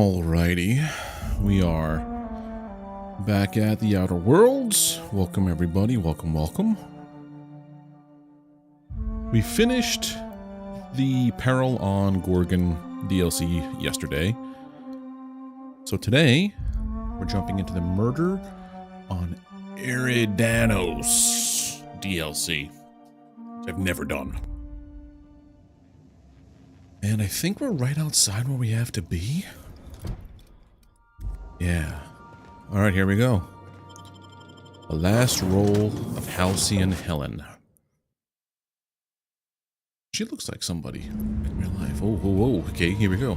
Alrighty, we are back at the Outer Worlds. Welcome everybody, welcome. We finished the Peril on Gorgon DLC yesterday. So today, we're jumping into the Murder on Eridanos DLC, which I've never done. And I think we're right outside where we have to be. Yeah. Alright, here we go. The last roll of Halcyon Helen. She looks like somebody in real life. Oh, whoa, whoa. Okay, here we go.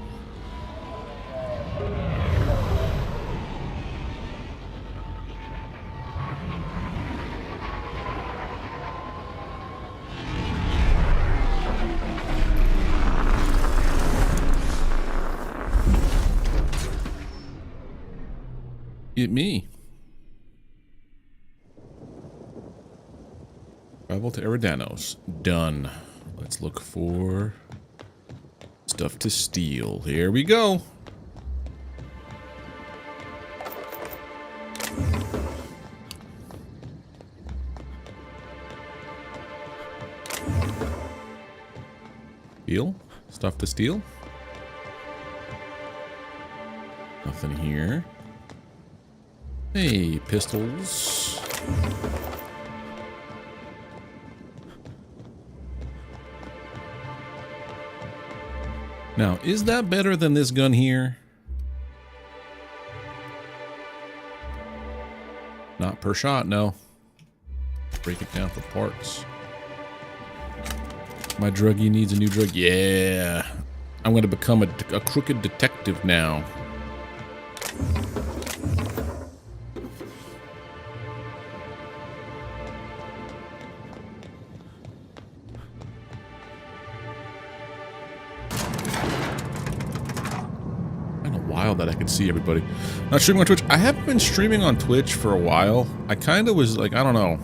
It me. Travel to Eridanos. Done. Let's look for stuff to steal. Here we go. Steal? Stuff to steal? Nothing here. Hey, pistols. Now, is that better than this gun here? Not per shot, no. Break it down for parts. My druggie needs a new drug. Yeah. I'm going to become a crooked detective now. That I could see everybody. Not streaming on Twitch. I haven't been streaming on Twitch for a while. I kind of was like, I don't know.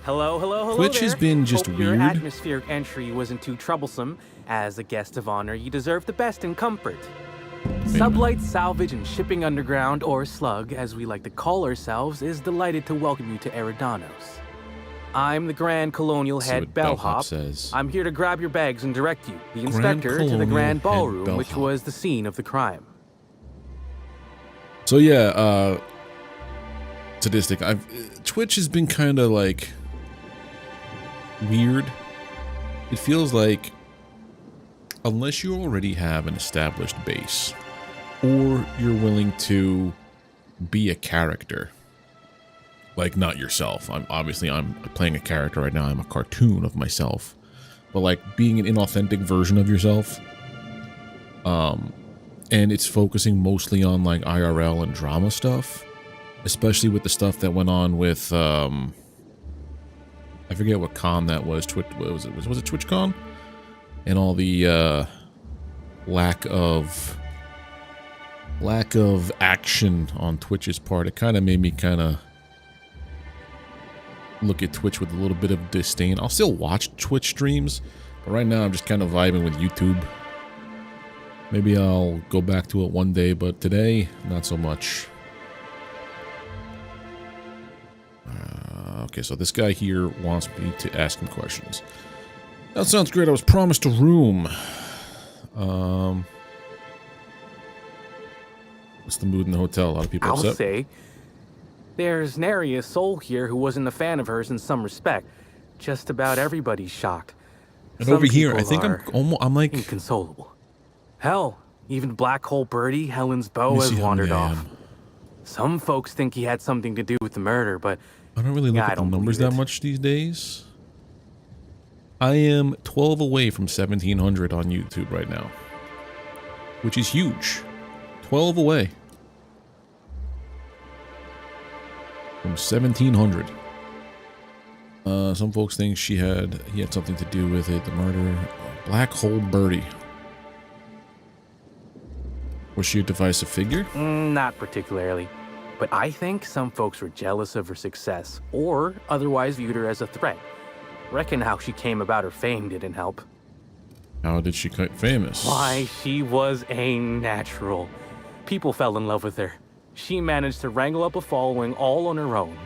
Hello Twitch there. has been just Hope weird. Your atmospheric entry wasn't too troublesome. As a guest of honor, you deserve the best in comfort. Sublight Salvage and Shipping Underground, or Slug, as we like to call ourselves, is delighted to welcome you to Eridanos. I'm the Grand Colonial Head Bellhop. Says. I'm here to grab your bags and direct you, the inspector, to the Grand Ballroom, which was the scene of the crime. So yeah, sadistic. Twitch has been kind of like weird. It feels like unless you already have an established base, or you're willing to be a character, like not yourself. I'm playing a character right now. I'm a cartoon of myself, but like being an inauthentic version of yourself. And it's focusing mostly on like IRL and drama stuff, especially with the stuff that went on with I forget what con that was. Was it TwitchCon? And all the lack of action on Twitch's part. It kind of made me kind of look at Twitch with a little bit of disdain. I'll still watch Twitch streams, but right now I'm just kind of vibing with YouTube. Maybe I'll go back to it one day, but today, not so much. Okay, so this guy here wants me to ask him questions. That sounds great. I was promised a room. What's the mood in the hotel? A lot of people upset. I'll say, there's nary a soul here who wasn't a fan of hers in some respect. Just about everybody's shocked. And Some over here, I people think I'm like inconsolable. Hell, even Black Hole Birdie, Helen's beau, has wandered off. Some folks think he had something to do with the murder, but I don't really look at the numbers that much these days. I am 12 away from 1700 on YouTube right now, which is huge. 12 away from 1700. Some folks think he had something to do with it. The murder, Black Hole Birdie. Was she a divisive figure? Not particularly. But I think some folks were jealous of her success, or otherwise viewed her as a threat. Reckon how she came about her fame didn't help. How did she get famous? Why, she was a natural. People fell in love with her. She managed to wrangle up a following all on her own.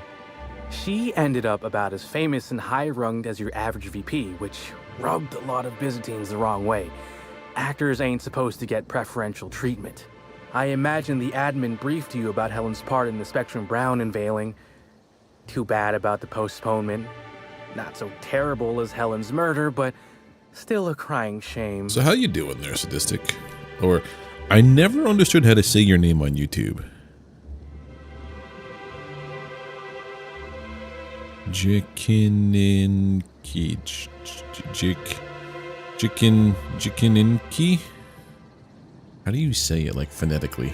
She ended up about as famous and high-runged as your average VP, which rubbed a lot of Byzantines the wrong way. Actors ain't supposed to get preferential treatment. I imagine the admin briefed you about Helen's part in the Spectrum Brown unveiling. Too bad about the postponement. Not so terrible as Helen's murder, but still a crying shame. So how you doing there, Sadistic? Or, I never understood how to say your name on YouTube. Jickininki. Jickininki? How do you say it, like, phonetically?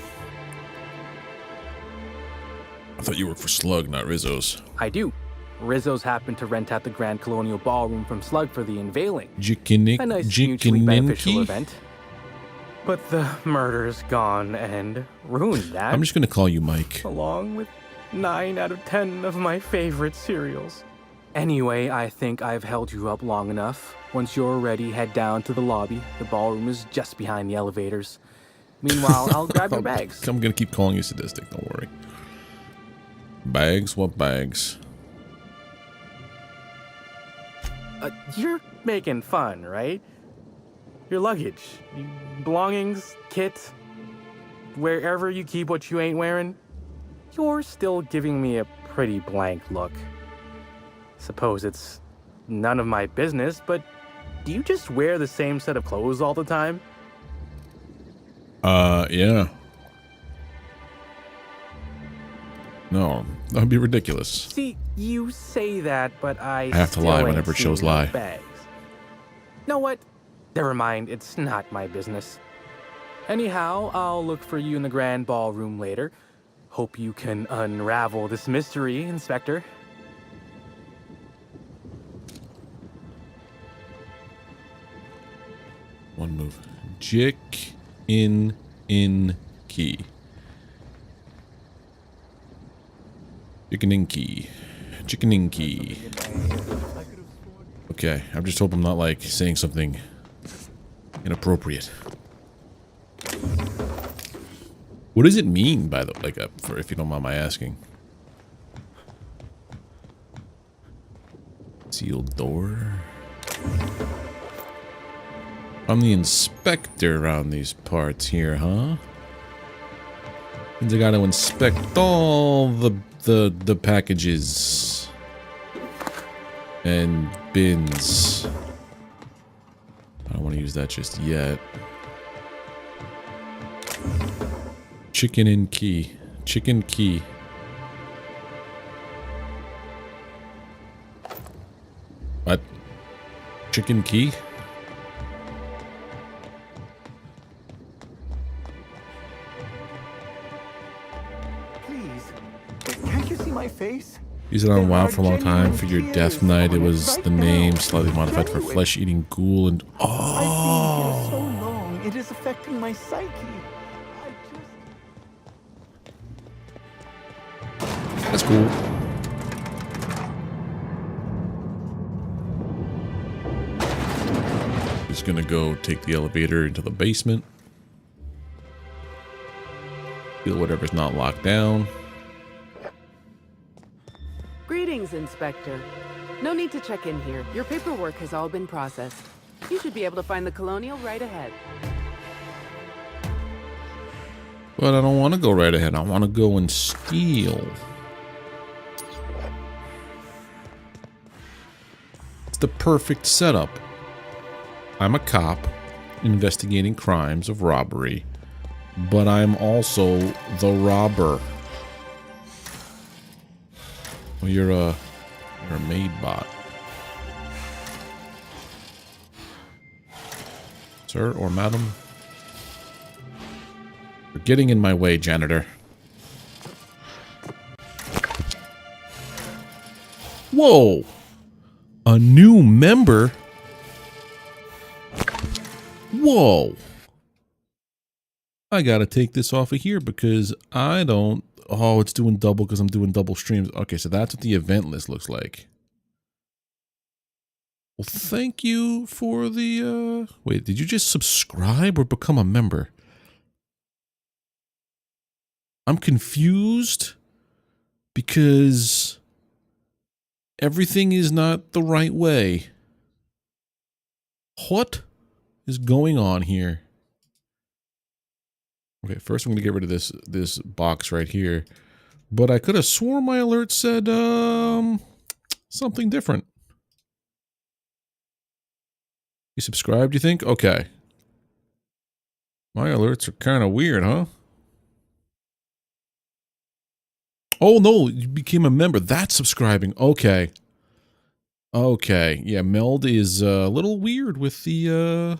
I thought you worked for Slug, not Rizzo's. I do. Rizzo's happened to rent out the Grand Colonial Ballroom from Slug for the unveiling. A nice mutually beneficial event. But the murder's gone and ruined that. I'm just gonna call you Mike. Along with 9 out of 10 of my favorite cereals. Anyway, I think I've held you up long enough. Once you're ready, head down to the lobby. The ballroom is just behind the elevators. Meanwhile, I'll grab your bags. I'm gonna keep calling you Sadistic, don't worry. Bags? What bags? You're making fun, right? Your luggage, belongings, kit, wherever you keep what you ain't wearing, you're still giving me a pretty blank look. Suppose it's none of my business, but do you just wear the same set of clothes all the time? Yeah. No, that would be ridiculous. See, you say that, but I have to lie whenever it shows lie. Bags. Know what? Never mind, it's not my business. Anyhow, I'll look for you in the grand ballroom later. Hope you can unravel this mystery, Inspector. One move. Jick in key. Chickeninky. Chickeninky. Okay, I just hope I'm not like saying something inappropriate. What does it mean by the for if you don't mind my asking? Sealed door. I'm the inspector around these parts here, huh? Means I gotta inspect all the packages and bins. I don't want to use that just yet. Chicken and key. Chicken key. What? Chicken key? Face? Use it on WoW for a long time. For your death knight, it was the name slightly modified for flesh-eating ghoul and I've been here so long, it is affecting my psyche. That's cool. Just gonna go take the elevator into the basement. Feel whatever's not locked down. Greetings, Inspector. No need to check in here. Your paperwork has all been processed. You should be able to find the Colonial right ahead. But I don't want to go right ahead. I want to go and steal. It's the perfect setup. I'm a cop investigating crimes of robbery, but I'm also the robber. Well, you're a maid bot. Sir or madam? You're getting in my way, janitor. Whoa! A new member? Whoa! I gotta take this off of here because I don't... Oh, it's doing double because I'm doing double streams. Okay, so that's what the event list looks like. Well, thank you for the... Wait, did you just subscribe or become a member? I'm confused because everything is not the right way. What is going on here? Okay, first I'm going to get rid of this box right here. But I could have sworn my alert said something different. You subscribed, you think? Okay. My alerts are kind of weird, huh? Oh, no, you became a member. That's subscribing. Okay. Okay. Yeah, Meld is a little weird with the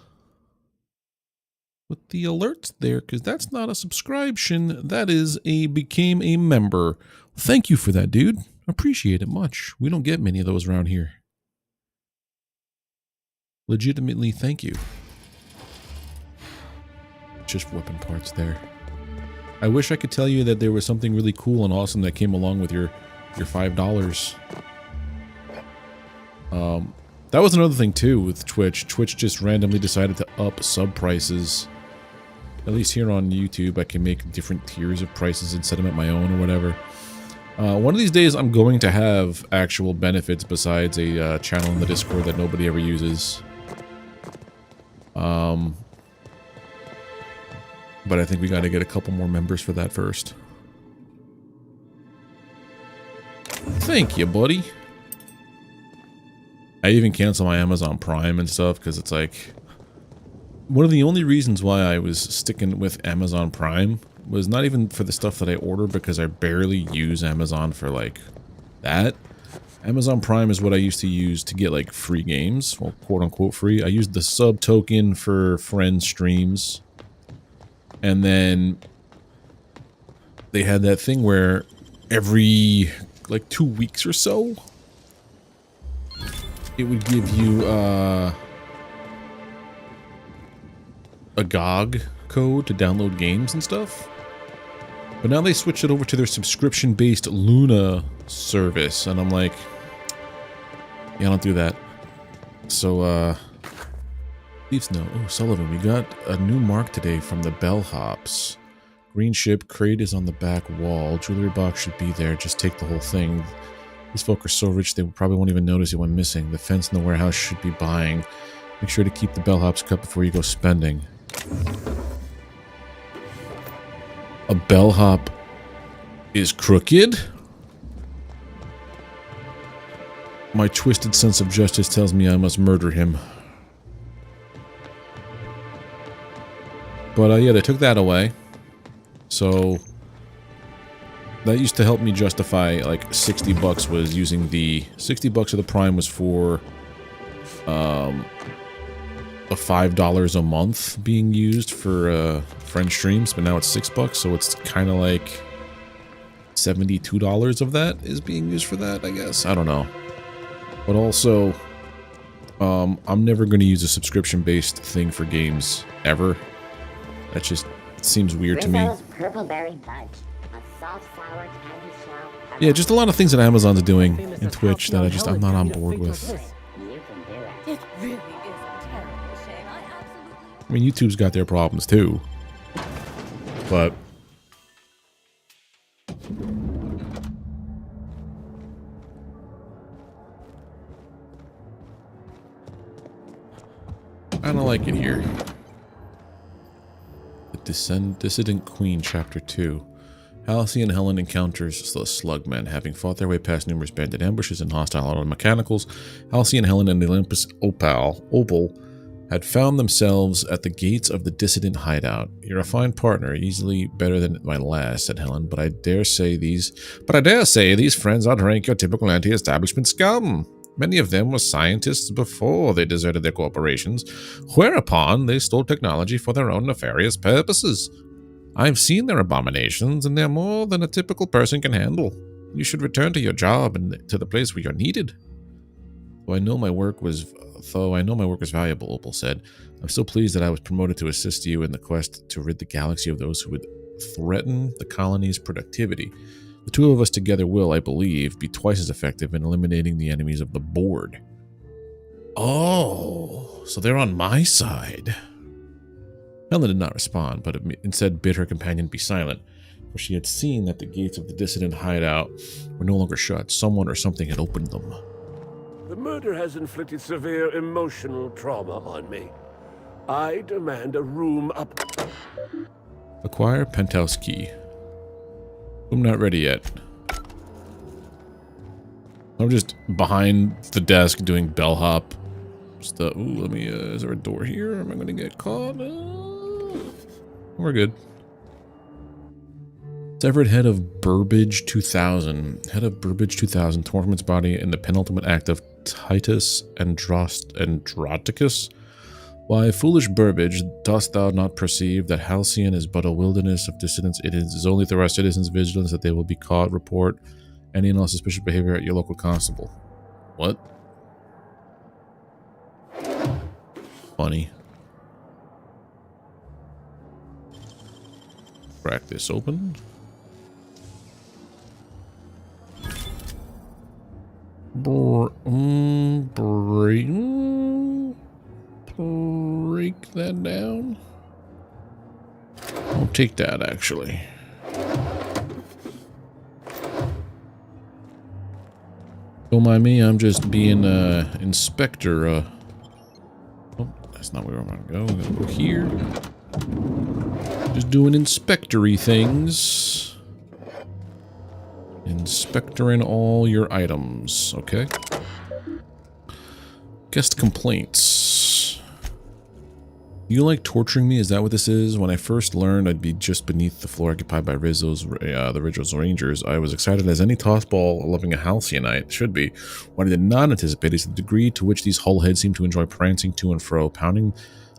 alerts there, because that's not a subscription. That is became a member. Thank you for that, dude. Appreciate it much. We don't get many of those around here. Legitimately, thank you. Just weapon parts there. I wish I could tell you that there was something really cool and awesome that came along with your $5. That was another thing too with Twitch. Twitch just randomly decided to up sub prices. At least here on YouTube, I can make different tiers of prices and set them at my own or whatever. One of these days, I'm going to have actual benefits besides a channel in the Discord that nobody ever uses. But I think we got to get a couple more members for that first. Thank you, buddy. I even cancel my Amazon Prime and stuff because it's like... One of the only reasons why I was sticking with Amazon Prime was not even for the stuff that I order, because I barely use Amazon for like that. Amazon Prime is what I used to use to get like free games, well, quote unquote free. I used the sub token for friend streams. And then they had that thing where every like 2 weeks or so, it would give you a GOG code to download games and stuff. But now they switched it over to their subscription-based Luna service, and I'm like, yeah, I don't do that. So, Leafs know. Oh, Sullivan, we got a new mark today from the Bellhops. Green ship, crate is on the back wall. Jewelry box should be there. Just take the whole thing. These folk are so rich they probably won't even notice it went missing. The fence in the warehouse should be buying. Make sure to keep the Bellhops cut before you go spending. A bellhop is crooked? My twisted sense of justice tells me I must murder him. But yeah, they took that away. So that used to help me justify like 60 bucks was using the 60 bucks of the Prime was for a $5 a month being used for friend streams, but now it's $6, so it's kind of like $72 of that is being used for that, I guess. I don't know. But also, I'm never going to use a subscription-based thing for games ever. That just it seems weird to me. Yeah, just a lot of things that Amazon's doing in Twitch that I'm not on board with. It really is a terrible shame. I mean, YouTube's got their problems too. But I don't like it here. The Dissident Queen, Chapter 2. Halcyon Helen encounters the Slugmen. Having fought their way past numerous bandit ambushes and hostile auto-mechanicals, Halcyon Helen and the Olympus Opal had found themselves at the gates of the Dissident hideout. You're a fine partner, easily better than my last, said Helen, but I dare say these friends outrank your typical anti-establishment scum. Many of them were scientists before they deserted their corporations, whereupon they stole technology for their own nefarious purposes. I've seen their abominations, and they're more than a typical person can handle. You should return to your job and to the place where you're needed. Though I know my work was valuable, Opal said, I'm so pleased that I was promoted to assist you in the quest to rid the galaxy of those who would threaten the colony's productivity. The two of us together will, I believe, be twice as effective in eliminating the enemies of the board. Oh, so they're on my side. Helen did not respond, but instead bid her companion be silent. for she had seen that the gates of the dissident hideout were no longer shut. Someone or something had opened them. The murder has inflicted severe emotional trauma on me. I demand a room up. Acquire penthouse key. I'm not ready yet. I'm just behind the desk doing bellhop stuff. Ooh, let me, is there a door here? Am I gonna get caught? We're good. Severed head of Burbage 2000. Head of Burbage 2000 torn from its body in the penultimate act of Titus Androticus. Why, foolish Burbage, dost thou not perceive that Halcyon is but a wilderness of dissidents? It is only through our citizens' vigilance that they will be caught. Report any and all suspicious behavior at your local constable. What? Funny. Crack this open. Break that down. I'll take that, actually. Don't mind me, I'm just being inspector. Oh, that's not where I'm gonna go. I'm gonna go here. Just doing inspectory things. Inspectoring all your items, okay? Guest complaints. You like torturing me? Is that what this is? When I first learned I'd be just beneath the floor occupied by the Rizzo's Rangers, I was excited as any tossball loving a Halcyonite should be. What I did not anticipate is the degree to which these hullheads seem to enjoy prancing to and fro, pounding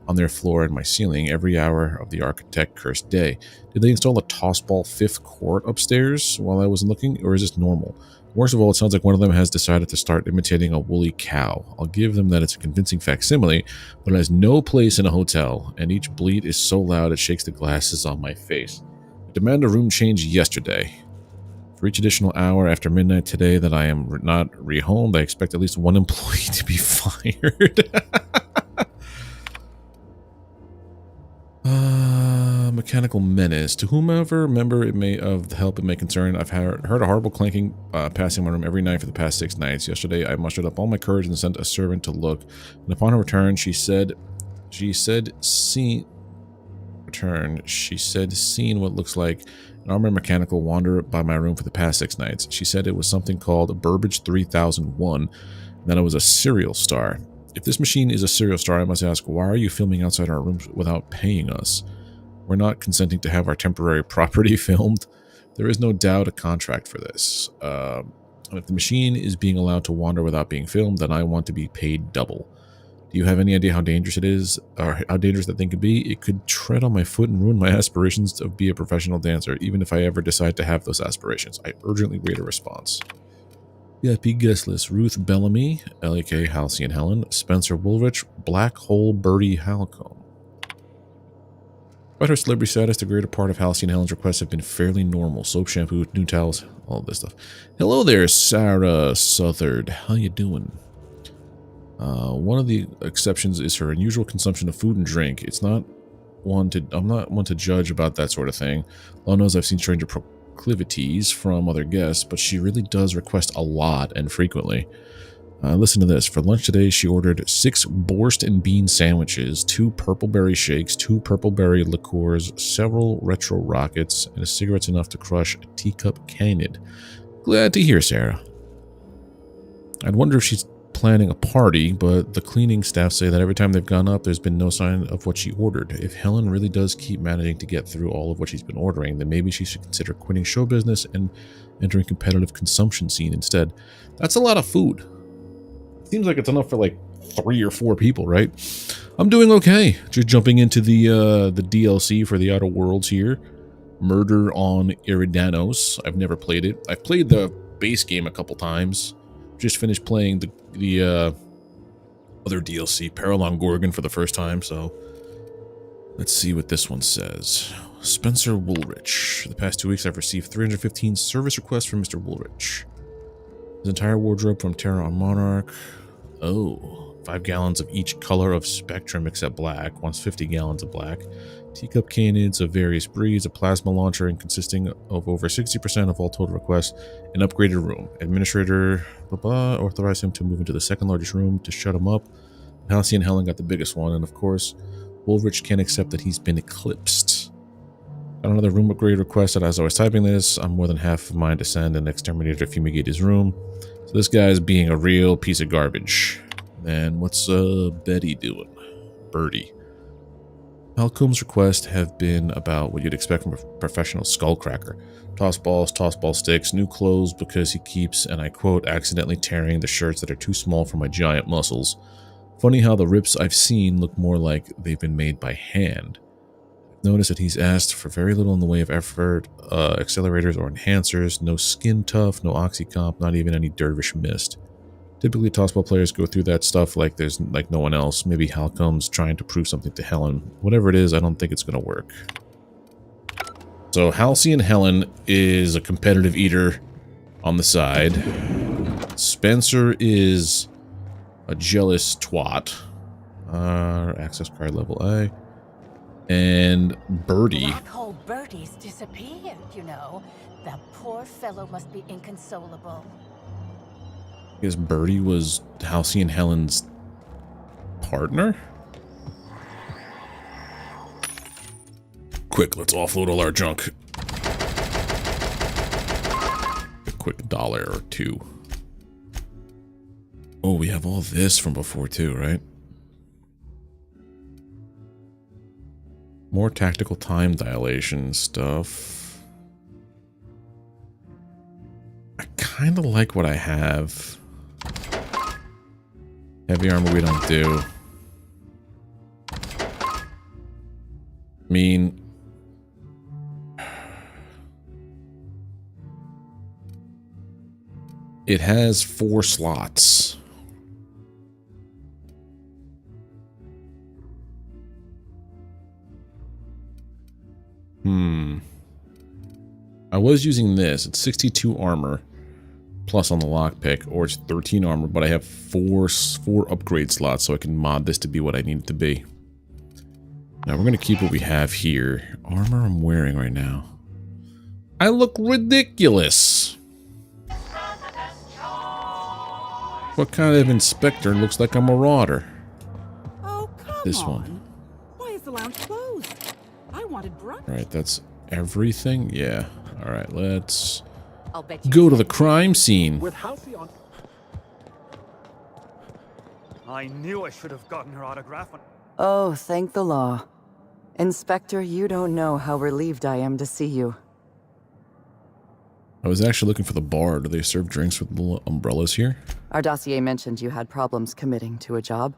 on their floor and my ceiling every hour of the architect-cursed day. Did they install a tossball 5th court upstairs while I was looking, or is this normal? Worst of all, it sounds like one of them has decided to start imitating a woolly cow. I'll give them that it's a convincing facsimile, but it has no place in a hotel, and each bleat is so loud it shakes the glasses on my face. I demand a room change yesterday. For each additional hour after midnight today that I am not rehomed, I expect at least one employee to be fired. Mechanical menace. To whomever member it may of the help it may concern, I've heard a horrible clanking passing my room every night for the past 6 nights. Yesterday, I mustered up all my courage and sent a servant to look. And upon her return, she said, seen what looks like an armored mechanical wander by my room for the past 6 nights. She said it was something called Burbage 3001, and that it was a serial star. If this machine is a serial star, I must ask, why are you filming outside our rooms without paying us? We're not consenting to have our temporary property filmed. There is no doubt a contract for this. If the machine is being allowed to wander without being filmed, then I want to be paid double. Do you have any idea how dangerous it is, or how dangerous that thing could be? It could tread on my foot and ruin my aspirations to be a professional dancer, even if I ever decide to have those aspirations. I urgently wait a response. VIP guest list: Ruth Bellamy, L.A.K. Halcyon Helen, Spencer Woolrich, Black Hole Birdie Halcyon. Despite her celebrity status, the greater part of Halcyon Helen's requests have been fairly normal. Soap, shampoo, new towels, all this stuff. Hello there, Sarah Southard. How you doing? One of the exceptions is her unusual consumption of food and drink. I'm not one to judge about that sort of thing. Lord knows I've seen stranger proclivities from other guests, but she really does request a lot and frequently. Listen to this. For lunch today, she ordered 6 borscht and bean sandwiches, 2 purpleberry shakes, 2 purpleberry liqueurs, several retro rockets, and a cigarette's enough to crush a teacup canid. Glad to hear, Sarah. I'd wonder if she's planning a party, but the cleaning staff say that every time they've gone up, there's been no sign of what she ordered. If Helen really does keep managing to get through all of what she's been ordering, then maybe she should consider quitting show business and entering competitive consumption scene instead. That's a lot of food. Seems like it's enough for like 3 or 4 people, right? I'm doing okay. Just jumping into the DLC for the Outer Worlds here. Murder on Eridanos. I've never played it. I've played the base game a couple times. Just finished playing the other DLC, Peril on Gorgon, for the first time, so let's see what this one says. Spencer Woolrich. For the past 2 weeks, I've received 315 service requests from Mr. Woolrich. His entire wardrobe from Terror on Monarch. Oh, 5 gallons of each color of spectrum except black, wants 50 gallons of black. Teacup canids of various breeds, a plasma launcher and consisting of over 60% of all total requests, an upgraded room. Administrator authorized him to move into the second largest room to shut him up. Halcyon Helen got the biggest one, and of course, Woolrich can't accept that he's been eclipsed. Got another room upgrade request, and as I was typing this, I'm more than half of mine to send an exterminator to fumigate his room. So this guy's being a real piece of garbage. And what's Betty doing? Birdie. Malcolm's requests have been about what you'd expect from a professional skullcracker. Toss ball sticks, new clothes because he keeps, and I quote, accidentally tearing the shirts that are too small for my giant muscles. Funny how the rips I've seen look more like they've been made by hand. Notice that he's asked for very little in the way of effort, accelerators or enhancers, no skin tough, no oxycomp, not even any dervish mist. Typically, tossball players go through that stuff like there's like no one else. Maybe Halcom's trying to prove something to Helen. Whatever it is, I don't think it's going to work. So Halcyon Helen is a competitive eater on the side. Spencer is a jealous twat. Access card level A. And Birdie. Black hole Birdie's disappeared, you know. That poor fellow must be inconsolable. Because Birdie was Halcyon Helen's partner? Quick, let's offload all our junk. A quick $1 or $2. Oh, we have all this from before too, right? More tactical time dilation stuff. I kind of like what I have. Heavy armor we don't do. I mean... it has 4 slots. I was using this. It's 62 armor. Plus on the lockpick, or it's 13 armor, but I have four upgrade slots, so I can mod this to be what I need it to be. Now we're gonna keep what we have here. Armor I'm wearing right now. I look ridiculous. What kind of inspector looks like a marauder? Oh, come This on. one. Why is the lounge closed? I wanted brunch. All right, that's everything. Yeah. All right, let's I'll bet you go to the crime scene. With Halcyon. I knew I should have gotten her autograph. Oh, thank the law. Inspector, you don't know how relieved I am to see you. I was actually looking for the bar. Do they serve drinks with little umbrellas here? Our dossier mentioned you had problems committing to a job.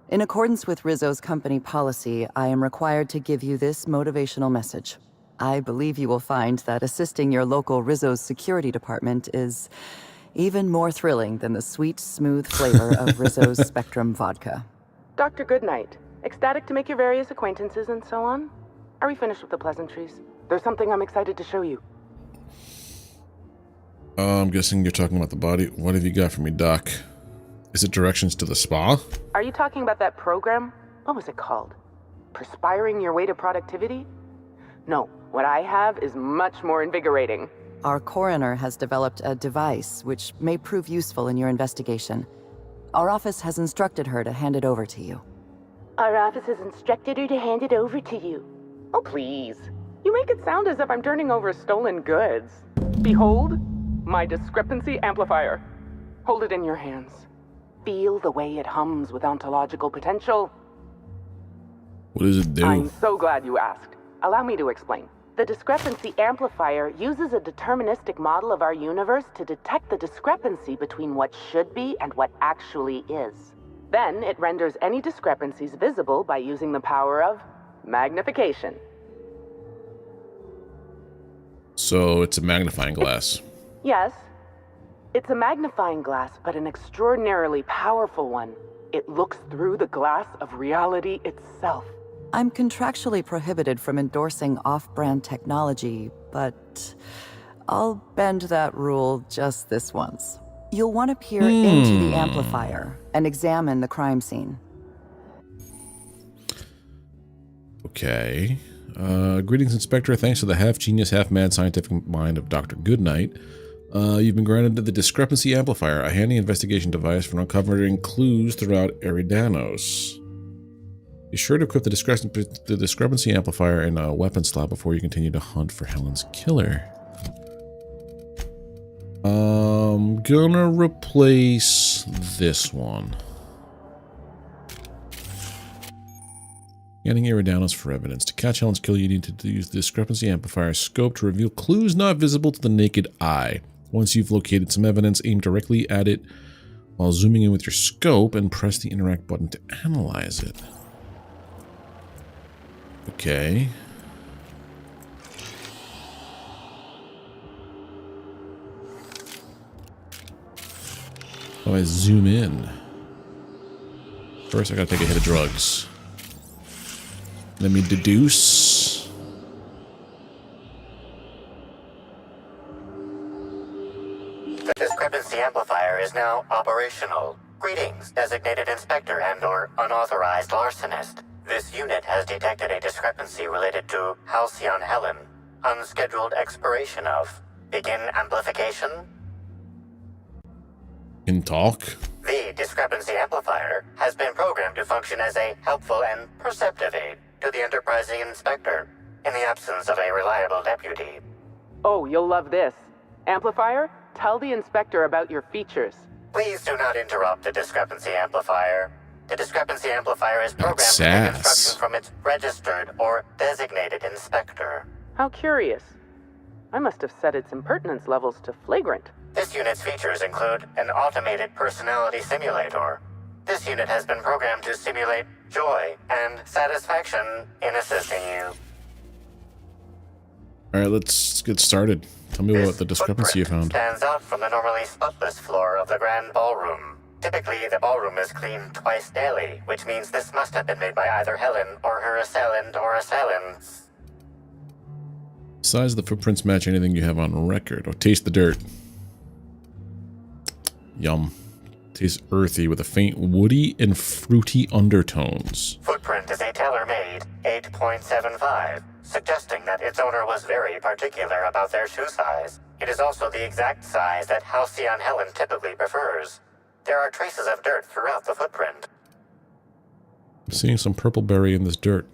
In accordance with Rizzo's company policy, I am required to give you this motivational message. I believe you will find that assisting your local Rizzo's security department is even more thrilling than the sweet, smooth flavor of Rizzo's Spectrum vodka. Dr. Goodnight, ecstatic to make your various acquaintances and so on? Are we finished with the pleasantries? There's something I'm excited to show you. I'm guessing you're talking about the body. What have you got for me, Doc? Is it directions to the spa? Are you talking about that program? What was it called? Perspiring your way to productivity? No, what I have is much more invigorating. Our coroner has developed a device which may prove useful in your investigation. Our office has instructed her to hand it over to you. Our office has instructed her to hand it over to you. Oh, please. You make it sound as if I'm turning over stolen goods. Behold, my discrepancy amplifier. Hold it in your hands. Feel the way it hums with ontological potential. What does it do? I'm so glad you asked. Allow me to explain. The discrepancy amplifier uses a deterministic model of our universe to detect the discrepancy between what should be and what actually is. Then it renders any discrepancies visible by using the power of magnification. So it's a magnifying glass. Yes, it's a magnifying glass, but an extraordinarily powerful one. It looks through the glass of reality itself. I'm contractually prohibited from endorsing off-brand technology, but I'll bend that rule just this once. You'll want to peer into the amplifier and examine the crime scene. Okay. Greetings, Inspector. Thanks to the half-genius, half-mad scientific mind of Dr. Goodnight, you've been granted the discrepancy amplifier, a handy investigation device for uncovering clues throughout Eridanos. Be sure to equip the discrepancy amplifier in a weapon slot before you continue to hunt for Helen's killer. Gonna replace this one. Scanning Eridanos for evidence. To catch Helen's killer, you need to use the discrepancy amplifier scope to reveal clues not visible to the naked eye. Once you've located some evidence, aim directly at it while zooming in with your scope and press the interact button to analyze it. Okay. So I zoom in. First, I gotta take a hit of drugs. Let me deduce. The discrepancy amplifier is now operational. Greetings, designated inspector and/or unauthorized larcenist. This unit has detected a discrepancy related to Halcyon Helen. Unscheduled expiration of. Begin amplification. Can talk. The discrepancy amplifier has been programmed to function as a helpful and perceptive aid to the enterprising inspector in the absence of a reliable deputy. Oh, you'll love this. Amplifier, tell the inspector about your features. Please do not interrupt the discrepancy amplifier. The discrepancy amplifier is programmed to Sass. take instruction from its registered or designated inspector. How curious. I must have set its impertinence levels to flagrant. This unit's features include an automated personality simulator. This unit has been programmed to simulate joy and satisfaction in assisting you. Alright, let's get started. Tell me what the discrepancy you found. Stands out from the normally spotless floor of the grand ballroom. Typically, the ballroom is cleaned twice daily, which means this must have been made by either Helen or her assailant or assailants. Size of the footprints match anything you have on record. Oh, taste the dirt. Yum. Tastes earthy with a faint woody and fruity undertones. Footprint is a tailor-made 8.75, suggesting that its owner was very particular about their shoe size. It is also the exact size that Halcyon Helen typically prefers. There are traces of dirt throughout the footprint. I'm seeing some purple berry in this dirt.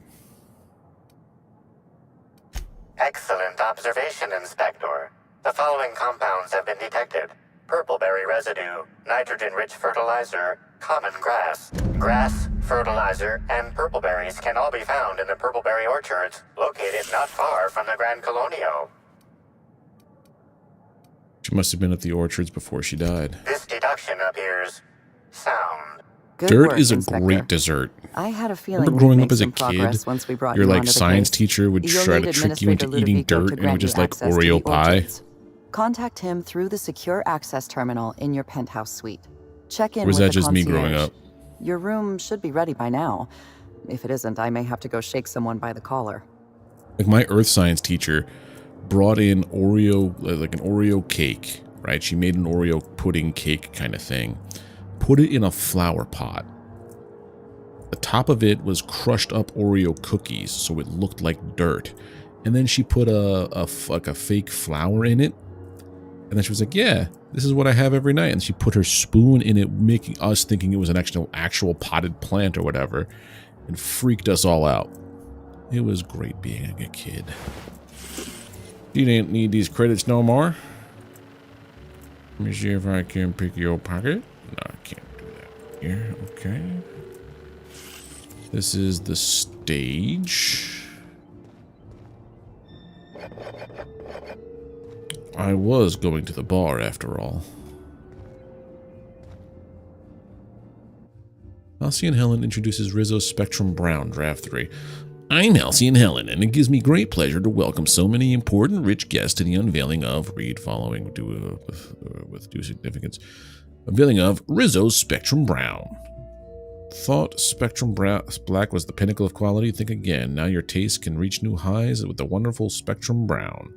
Excellent observation, Inspector. The following compounds have been detected. Purpleberry residue, nitrogen-rich fertilizer, common grass. Grass, fertilizer, and purpleberries can all be found in the purpleberry orchards, located not far from the Grand Colonio. She must have been at the orchards before she died. This deduction appears sound. Good Dirt work, is a Inspector. great dessert. I had a feeling Remember growing we'd up make as a some progress kid, once we brought your you like onto the science case. teacher would You'll try need to trick you into Administrator eating Ludovico dirt to and it grant would just you like access to Oreo the pie. orchards. Contact him through the secure access terminal in your penthouse suite. Check in Or was with that the just me growing concierge. up? Your room should be ready by now. If it isn't, I may have to go shake someone by the collar. Like my earth science teacher brought in Oreo, like an Oreo cake, right? She made an Oreo pudding cake kind of thing. Put it in a flower pot. The top of it was crushed up Oreo cookies, so it looked like dirt. And then she put a fake flour in it. And then she was like, yeah, this is what I have every night. And she put her spoon in it, making us thinking it was an actual potted plant or whatever. And freaked us all out. It was great being a kid. You didn't need these credits no more. Let me see if I can pick your pocket. No, I can't do that here. Okay. This is the stage. I was going to the bar after all. Halcyon Helen introduces Rizzo's Spectrum Brown, Draft 3. I'm Halcyon Helen, and it gives me great pleasure to welcome so many important rich guests to the unveiling of, read following with due significance, unveiling of Rizzo's Spectrum Brown. Thought Spectrum Black was the pinnacle of quality? Think again. Now your taste can reach new highs with the wonderful Spectrum Brown.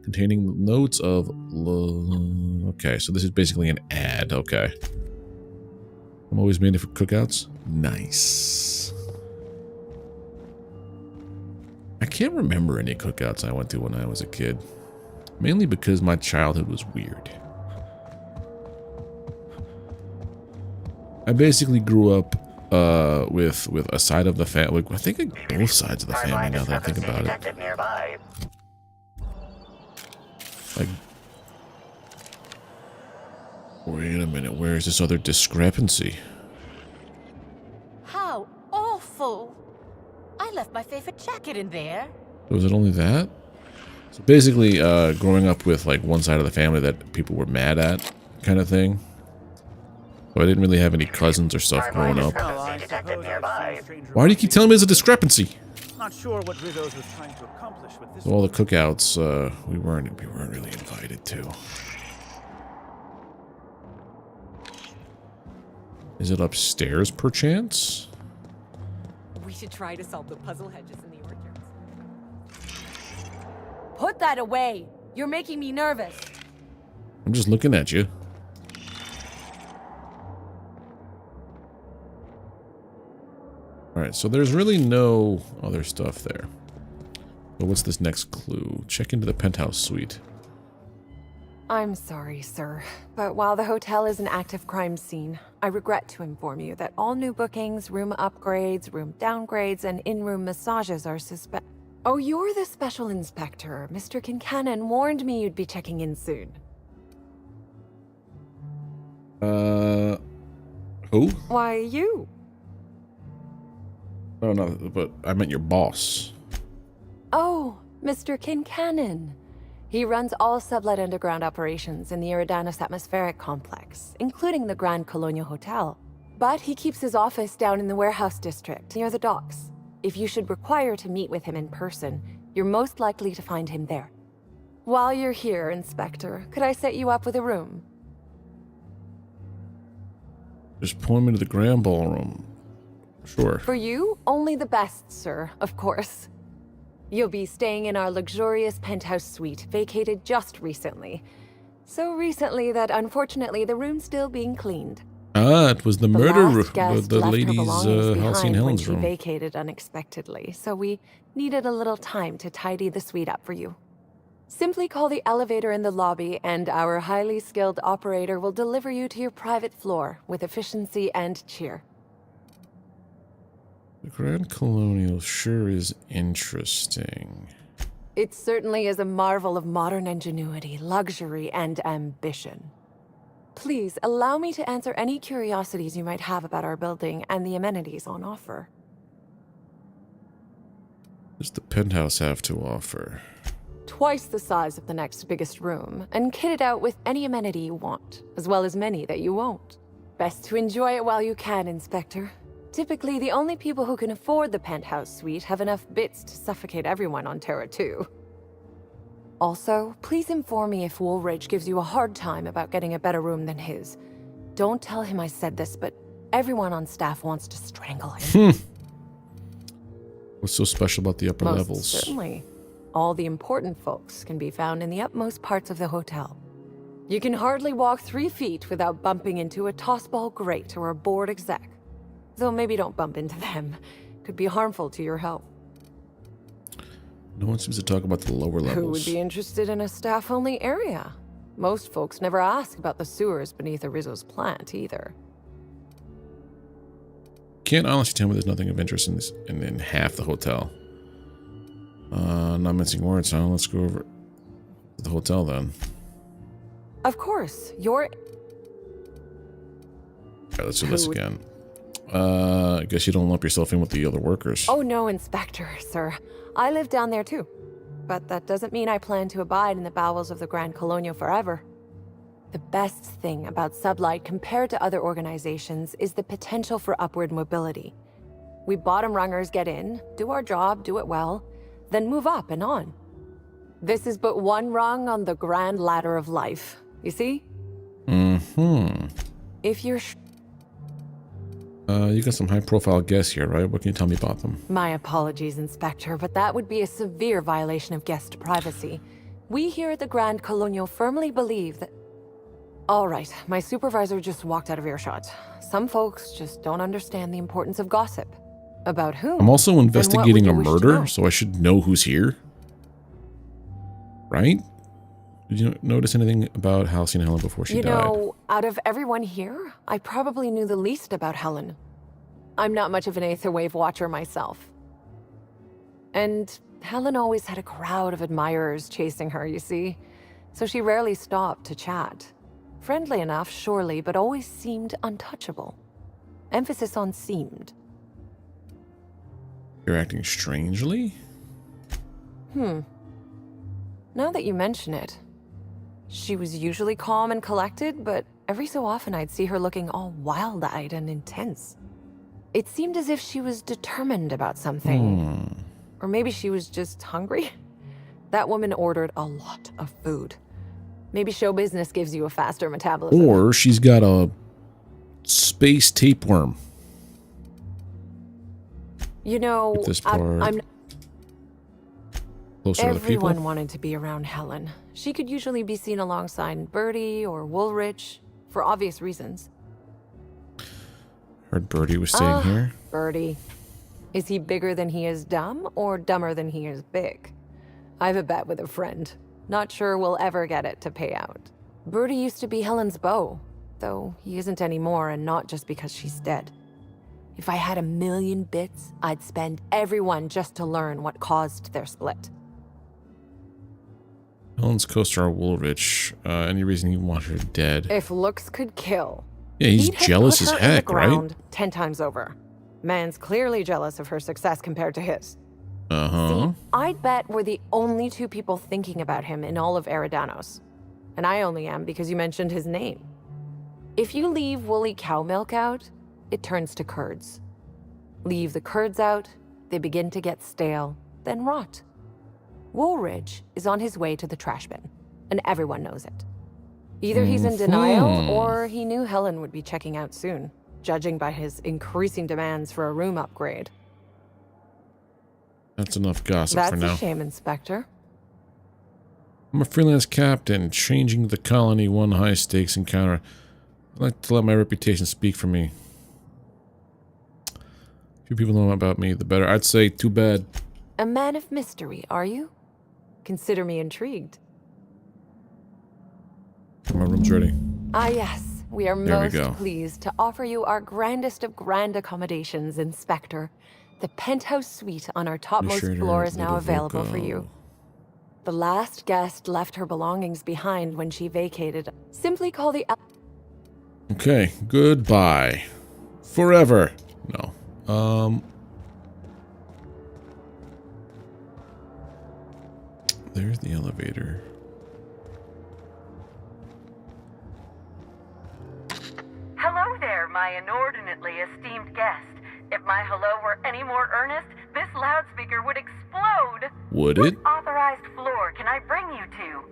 containing notes of... Okay, so this is basically an ad. Okay. I'm always made it for cookouts. Nice. I can't remember any cookouts I went to when I was a kid. Mainly because my childhood was weird. I basically grew up with a side of the family. I think both sides of the family now that I think about it. Nearby. Like, wait a minute, where is this other discrepancy? How awful! I left my favorite jacket in there. Was it only that? So basically, growing up with like one side of the family that people were mad at, kind of thing. So I didn't really have any cousins or stuff growing up. Well, I suppose I've seen stranger Why do you keep telling me there's a discrepancy? Not sure what Rizzo's was trying to accomplish with this. So all the cookouts, we weren't really invited to. Is it upstairs, perchance? We should try to solve the puzzle hedges in the orchards. Put that away! You're making me nervous. I'm just looking at you. Alright, so there's really no other stuff there. But what's this next clue? Check into the penthouse suite. I'm sorry, sir, but while the hotel is an active crime scene, I regret to inform you that all new bookings, room upgrades, room downgrades, and in-room massages are suspect. Oh, you're the special inspector. Mr. Kincannon warned me you'd be checking in soon. Who? Why, you. Oh, no, but I meant your boss. Oh, Mr. Kincannon. He runs all Sublight Underground operations in the Eridanos atmospheric complex, including the Grand Colonial Hotel. But he keeps his office down in the warehouse district, near the docks. If you should require to meet with him in person, you're most likely to find him there. While you're here, Inspector, could I set you up with a room? Just point me to the Grand Ballroom. Sure. For you, only the best, sir, of course. You'll be staying in our luxurious penthouse suite, vacated just recently. So recently that unfortunately the room's still being cleaned. Ah, it was the murder room, the left her lady's belongings Halcyon behind when Helen's she room. vacated unexpectedly, so we needed a little time to tidy the suite up for you. Simply call the elevator in the lobby and our highly skilled operator will deliver you to your private floor with efficiency and cheer. The Grand Colonial sure is interesting. It certainly is a marvel of modern ingenuity, luxury, and ambition. Please, allow me to answer any curiosities you might have about our building and the amenities on offer. What does the penthouse have to offer? Twice the size of the next biggest room, and kitted out with any amenity you want, as well as many that you won't. Best to enjoy it while you can, Inspector. Typically, the only people who can afford the penthouse suite have enough bits to suffocate everyone on Terra 2. Also, please inform me if Woolridge gives you a hard time about getting a better room than his. Don't tell him I said this, but everyone on staff wants to strangle him. What's so special about the upper Most levels? certainly. All the important folks can be found in the utmost parts of the hotel. You can hardly walk 3 feet without bumping into a tossball grate or a bored exec. Though maybe don't bump into them. Could be harmful to your health. No one seems to talk about the lower levels. Who would be interested in a staff-only area? Most folks never ask about the sewers beneath Rizzo's plant, either. Can't honestly tell me there's nothing of interest in this in half the hotel. Not mincing words, huh? Let's go over to the hotel then. Of course, you're... Alright, let's do this again. I guess you don't lump yourself in with the other workers. Oh no, Inspector, sir. I live down there too. But that doesn't mean I plan to abide in the bowels of the Grand Colonial forever. The best thing about Sublight compared to other organizations is the potential for upward mobility. We bottom rungers get in, do our job, do it well, then move up and on. This is but one rung on the grand ladder of life, you see? Mm-hmm. If you're you got some high-profile guests here, right? What can you tell me about them? My apologies, Inspector, but that would be a severe violation of guest privacy. We here at the Grand Colonial firmly believe that... All right, my supervisor just walked out of earshot. Some folks just don't understand the importance of gossip. About whom? I'm also investigating a And what would you wish to murder, know? so I should know who's here. Right? Did you notice anything about Halcyon and Helen before she died? You know, out of everyone here, I probably knew the least about Helen. I'm not much of an Aetherwave watcher myself. And Helen always had a crowd of admirers chasing her, you see. So she rarely stopped to chat. Friendly enough, surely, but always seemed untouchable. Emphasis on seemed. You're acting strangely? Now that you mention it, she was usually calm and collected, but every so often I'd see her looking all wild-eyed and intense. It seemed as if she was determined about something. Or maybe she was just hungry. That woman ordered a lot of food. Maybe show business gives you a faster metabolism. Or she's got a space tapeworm. You know, Get this part I'm closer to the people. everyone wanted to be around Helen. She could usually be seen alongside Bertie or Woolrich, for obvious reasons. Heard Bertie was staying here. Bertie. Is he bigger than he is dumb, or dumber than he is big? I have a bet with a friend. Not sure we'll ever get it to pay out. Bertie used to be Helen's beau, though he isn't anymore, and not just because she's dead. If I had 1,000,000 bits, I'd spend every one just to learn what caused their split. Helen's co-star Woolrich. Any reason you want her dead? If looks could kill, Yeah, he's he'd have jealous put as her in the heck, right? ground 10 times over. Man's clearly jealous of her success compared to his. Uh-huh. See, I'd bet we're the only two people thinking about him in all of Eridanos. And I only am because you mentioned his name. If you leave woolly cow milk out, it turns to curds. Leave the curds out, they begin to get stale, then rot. Woolridge is on his way to the trash bin, and everyone knows it. Either he's in denial, or he knew Helen would be checking out soon, judging by his increasing demands for a room upgrade. That's enough gossip That's for now. a shame, Inspector. I'm a freelance captain, changing the colony one high-stakes encounter. I'd like to let my reputation speak for me. Few people know about me, the better. I'd say too bad. A man of mystery, are you? Consider me intrigued. My room's ready. Ah yes, we are There we most go. pleased to offer you our grandest of grand accommodations, Inspector. The penthouse suite on our topmost floor is now available for you. The last guest left her belongings behind when she vacated. Simply call the... Okay, goodbye. Forever. No. There's the elevator. Hello there, my inordinately esteemed guest. If my hello were any more earnest, this loudspeaker would explode. Would it? What authorized floor can I bring you to?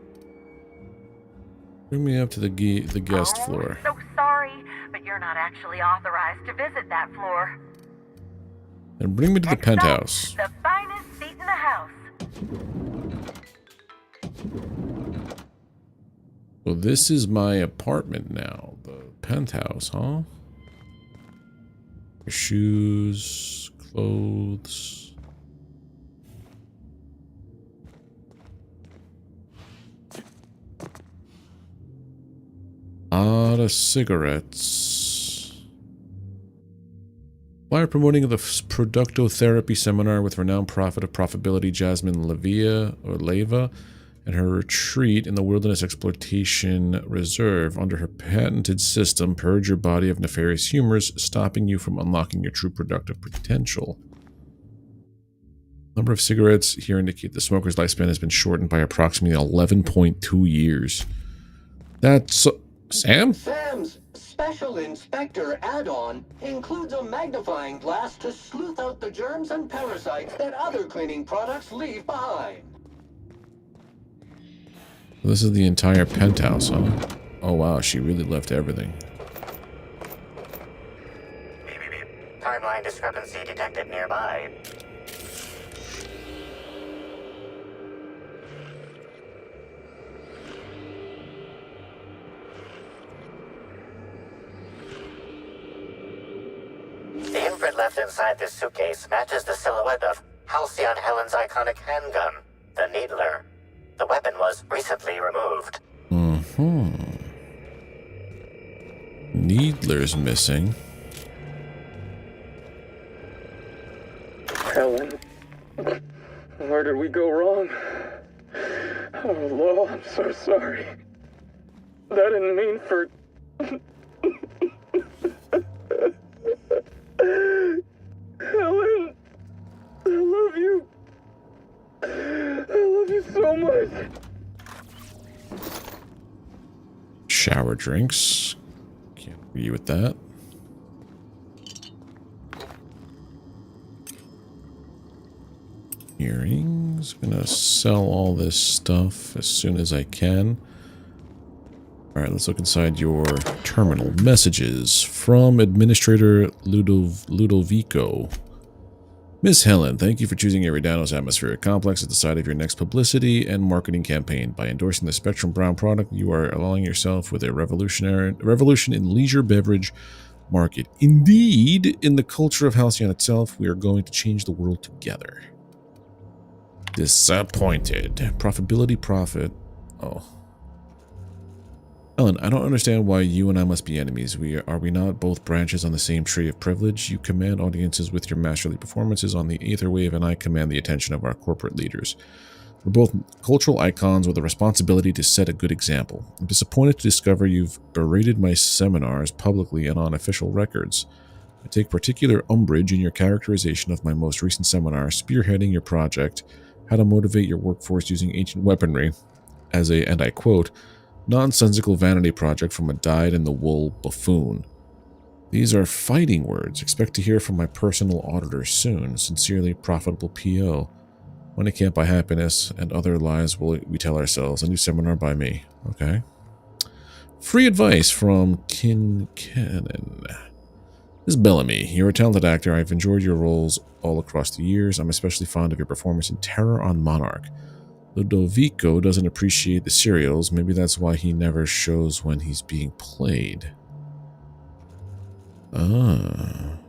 Bring me up to the guest floor. So sorry, but you're not actually authorized to visit that floor. And bring me to the Next up, penthouse. the finest seat in the house. Well, this is my apartment now. The penthouse, huh? Shoes, clothes. Lot of cigarettes. Flyer promoting the productotherapy seminar with renowned prophet of profitability Jasmine Leva and her retreat in the Wilderness Exploitation Reserve. Under her patented system, purge your body of nefarious humors, stopping you from unlocking your true productive potential. Number of cigarettes here indicate the smoker's lifespan has been shortened by approximately 11.2 years. That's... Sam? Sam's Special Inspector add-on includes a magnifying glass to sleuth out the germs and parasites that other cleaning products leave behind. This is the entire penthouse, huh? Oh wow, she really left everything. Timeline discrepancy detected nearby. Packaged inside this suitcase matches the silhouette of Halcyon Helen's iconic handgun, the Needler. The weapon was recently removed. Needler's missing. Helen, where did we go wrong? Oh, Lo, I'm so sorry. That didn't mean for... Helen, I love you. I love you so much. Shower drinks. Can't agree with that. Earrings. I'm gonna sell all this stuff as soon as I can. Alright, let's look inside your terminal. Messages from Administrator Ludovico. Miss Helen, thank you for choosing Eridanos Atmospheric Complex at the site of your next publicity and marketing campaign. By endorsing the Spectrum Brown product, you are aligning yourself with a revolution in leisure beverage market. Indeed, in the culture of Halcyon itself, we are going to change the world together. Disappointed. Profitability profit. Oh. Helen, I don't understand why you and I must be enemies. Are we not both branches on the same tree of privilege? You command audiences with your masterly performances on the Aether Wave, and I command the attention of our corporate leaders. We're both cultural icons with a responsibility to set a good example. I'm disappointed to discover you've berated my seminars publicly and on official records. I take particular umbrage in your characterization of my most recent seminar, spearheading your project, How to Motivate Your Workforce Using Ancient Weaponry, as a, and I quote, nonsensical vanity project from a dyed-in-the-wool buffoon. These are fighting words. Expect to hear from my personal auditor soon. Sincerely, Profitable P.O. Money can't buy happiness, and other lies we tell ourselves. A new seminar by me. Okay. Free advice from Kincannon. This is Bellamy. You're a talented actor. I've enjoyed your roles all across the years. I'm especially fond of your performance in Terror on Monarch. Ludovico doesn't appreciate the serials. Maybe that's why he never shows when he's being played. Still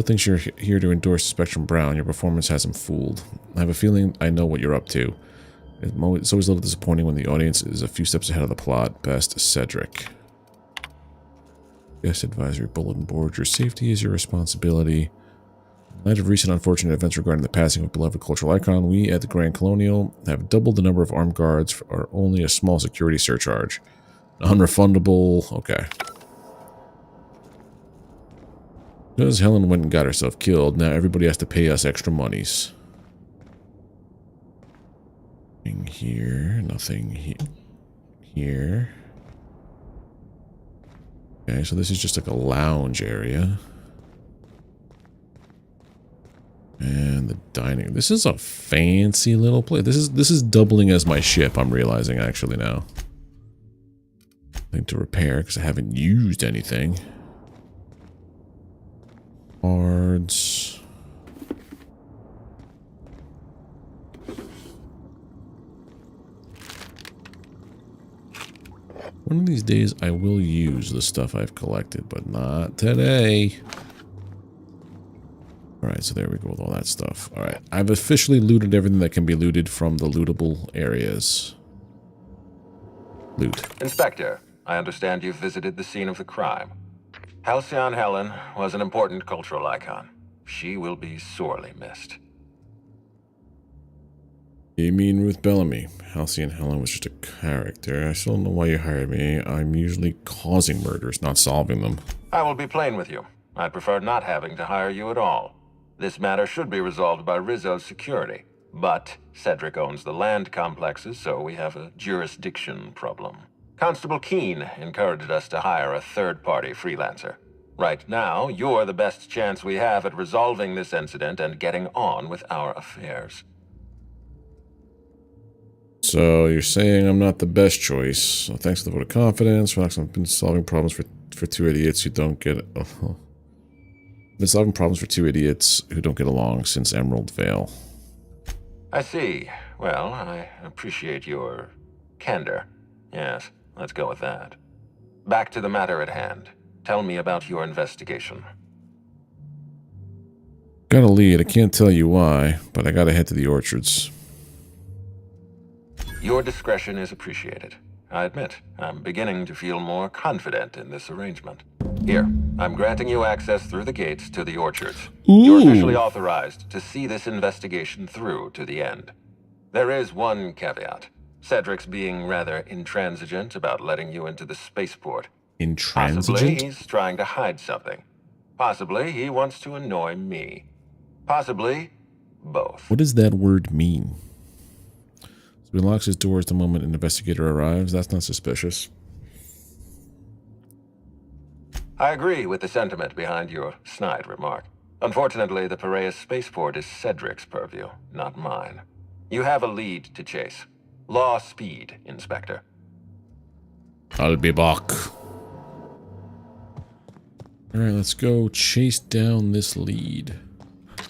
thinks you're here to endorse Spectrum Brown. Your performance has him fooled. I have a feeling I know what you're up to. It's always a little disappointing when the audience is a few steps ahead of the plot. Best, Cedric. Guest advisory bulletin board. Your safety is your responsibility. In light of recent unfortunate events regarding the passing of a beloved cultural icon, we at the Grand Colonial have doubled the number of armed guards for only a small security surcharge. Non-refundable. Okay. Because Helen went and got herself killed, now everybody has to pay us extra monies. Nothing here. Nothing here. Okay, so this is just like a lounge area. And the dining. This is a fancy little place. This is doubling as my ship, I'm realizing actually now. Nothing to repair because I haven't used anything. Cards. One of these days I will use the stuff I've collected, but not today. Alright, so there we go with all that stuff. Alright, I've officially looted everything that can be looted from the lootable areas. Loot. Inspector, I understand you've visited the scene of the crime. Halcyon Helen was an important cultural icon. She will be sorely missed. You mean Ruth Bellamy? Halcyon Helen was just a character. I still don't know why you hired me. I'm usually causing murders, not solving them. I will be plain with you. I'd prefer not having to hire you at all. This matter should be resolved by Rizzo's security. But Cedric owns the land complexes, so we have a jurisdiction problem. Constable Keene encouraged us to hire a third-party freelancer. Right now, you're the best chance we have at resolving this incident and getting on with our affairs. So you're saying I'm not the best choice. So thanks for the vote of confidence. Relax, I've been solving problems for two idiots who don't get... Oh. I've been solving problems for two idiots who don't get along since Emerald Vale. I see. Well, I appreciate your candor. Yes, let's go with that. Back to the matter at hand. Tell me about your investigation. Got a lead. I can't tell you why, but I gotta head to the orchards. Your discretion is appreciated. I admit, I'm beginning to feel more confident in this arrangement. Here, I'm granting you access through the gates to the orchards. Ooh. You're officially authorized to see this investigation through to the end. There is one caveat. Cedric's being rather intransigent about letting you into the spaceport. Intransigent? Possibly he's trying to hide something. Possibly he wants to annoy me. Possibly both. What does that word mean? So he locks his doors the moment an investigator arrives. That's not suspicious. I agree with the sentiment behind your snide remark. Unfortunately, the Piraeus spaceport is Cedric's purview, not mine. You have a lead to chase. Law speed, Inspector. I'll be back. Alright, let's go chase down this lead.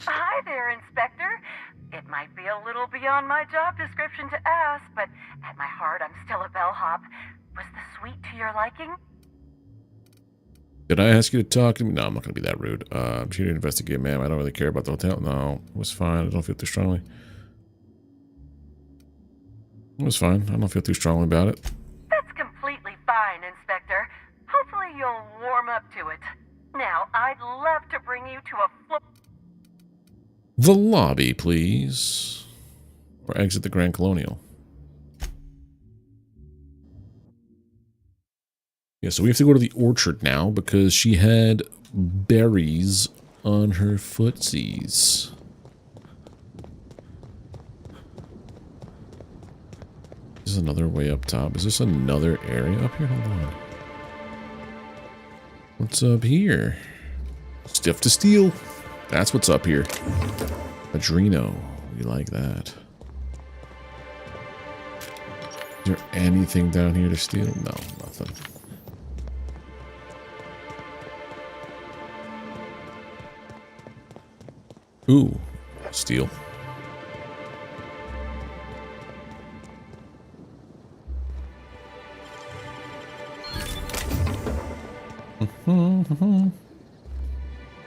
Hi there, Inspector. It might be a little beyond my job description to ask, but at my heart, I'm still a bellhop. Was the suite to your liking? Did I ask you to talk to me? No, I'm not going to be that rude. I'm here to investigate, ma'am. I don't really care about the hotel. No, it was fine. I don't feel too strongly. It was fine. I don't feel too strongly about it. That's completely fine, Inspector. Hopefully you'll warm up to it. Now, I'd love to bring you to a The lobby, please. Or exit the Grand Colonial. Yeah, so we have to go to the orchard now because she had berries on her footsies. This is another way up top. Is this another area up here? Hold on. What's up here? Stuff to steal. That's what's up here. Adreno. We like that. Is there anything down here to steal? No, nothing. Ooh, steal.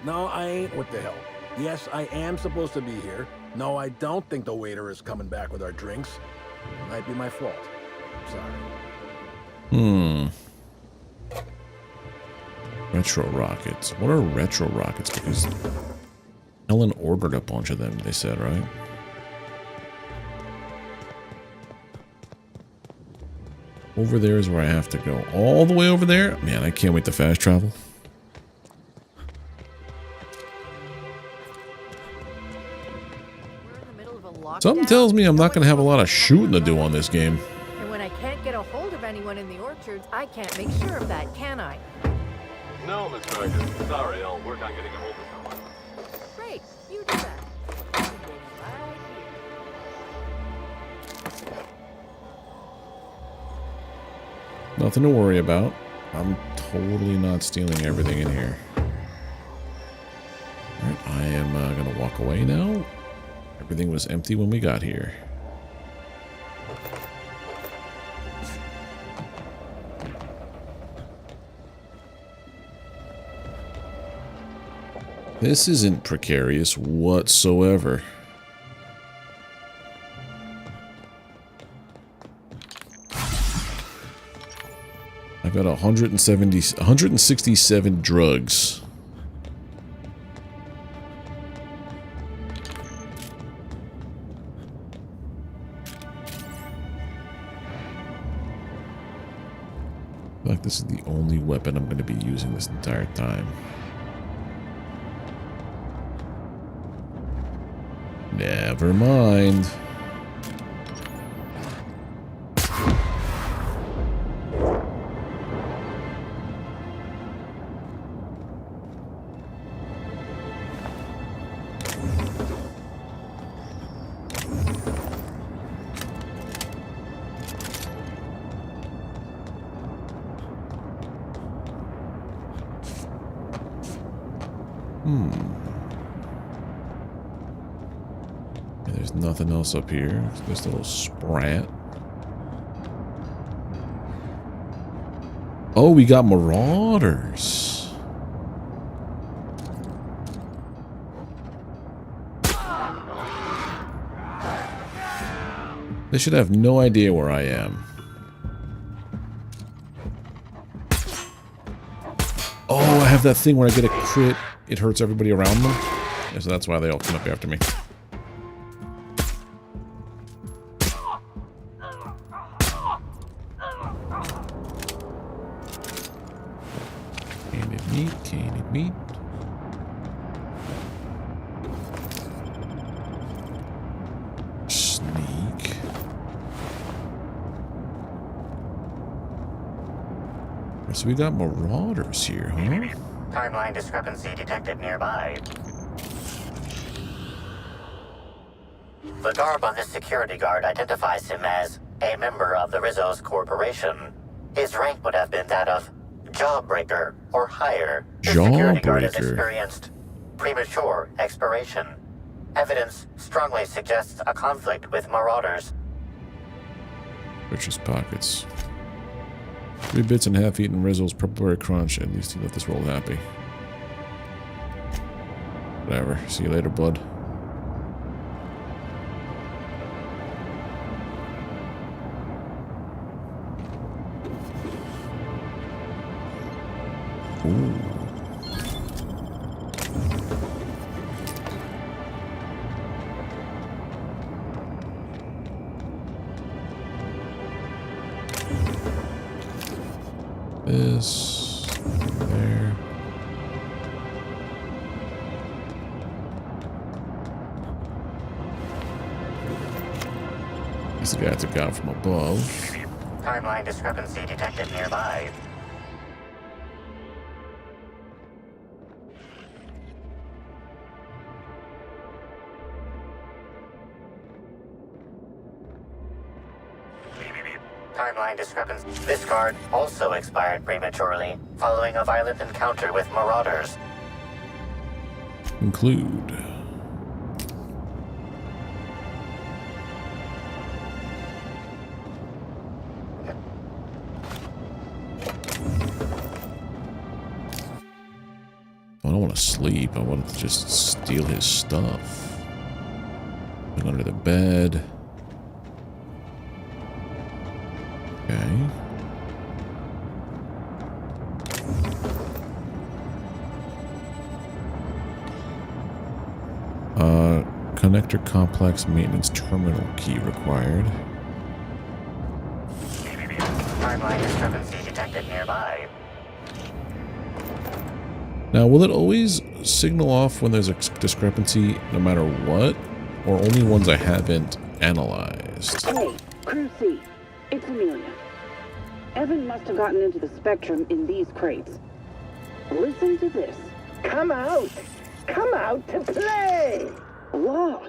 No, I ain't. What the hell? Yes, I am supposed to be here. No, I don't think the waiter is coming back with our drinks. Might be my fault. Sorry. Retro rockets. What are retro rockets? Because Ellen ordered a bunch of them, they said, right? Over there is where I have to go. All the way over there? Man, I can't wait to fast travel. Something tells me I'm not going to have a lot of shooting to do on this game. And when I can't get a hold of anyone in the orchards, I can't make sure of that, can I? No, Miss Fergus. Sorry, I'll work on getting a hold of someone. Great, you do that. Nothing to worry about. I'm totally not stealing everything in here. Alright, I am going to walk away now. Everything was empty when we got here. This isn't precarious whatsoever. I've got 167 drugs. I feel like this is the only weapon I'm going to be using this entire time. Never mind. Yeah, there's nothing else up here. This little sprat. Oh, we got marauders. They should have no idea where I am. Oh, I have that thing where I get a crit. It hurts everybody around them. Yeah, so that's why they all come up after me. Candied meat, candied meat. Sneak. So we got marauders here, huh? Timeline discrepancy detected nearby. The garb on this security guard identifies him as a member of the Rizzo's corporation. His rank would have been that of Jawbreaker or higher. The security guard has experienced premature expiration. Evidence strongly suggests a conflict with marauders. Richest pockets. 3 bits and half-eaten Rizzo's Purple Crunch. At least he left this world happy. Whatever. See you later, bud. Ooh. This there. These guys have got from above. Timeline discrepancy detected nearby. Timeline discrepancy. This card also expired prematurely, following a violent encounter with marauders. Include. I don't want to sleep. I want to just steal his stuff. Look under the bed. Okay. Connector complex maintenance terminal key required. Timeline discrepancy detected nearby. Now, will it always signal off when there's a discrepancy no matter what? Or only ones I haven't analyzed? Hey, Crew C. It's Amelia. Evan must have gotten into the spectrum in these crates. Listen to this. Come out! Come out to play! Law,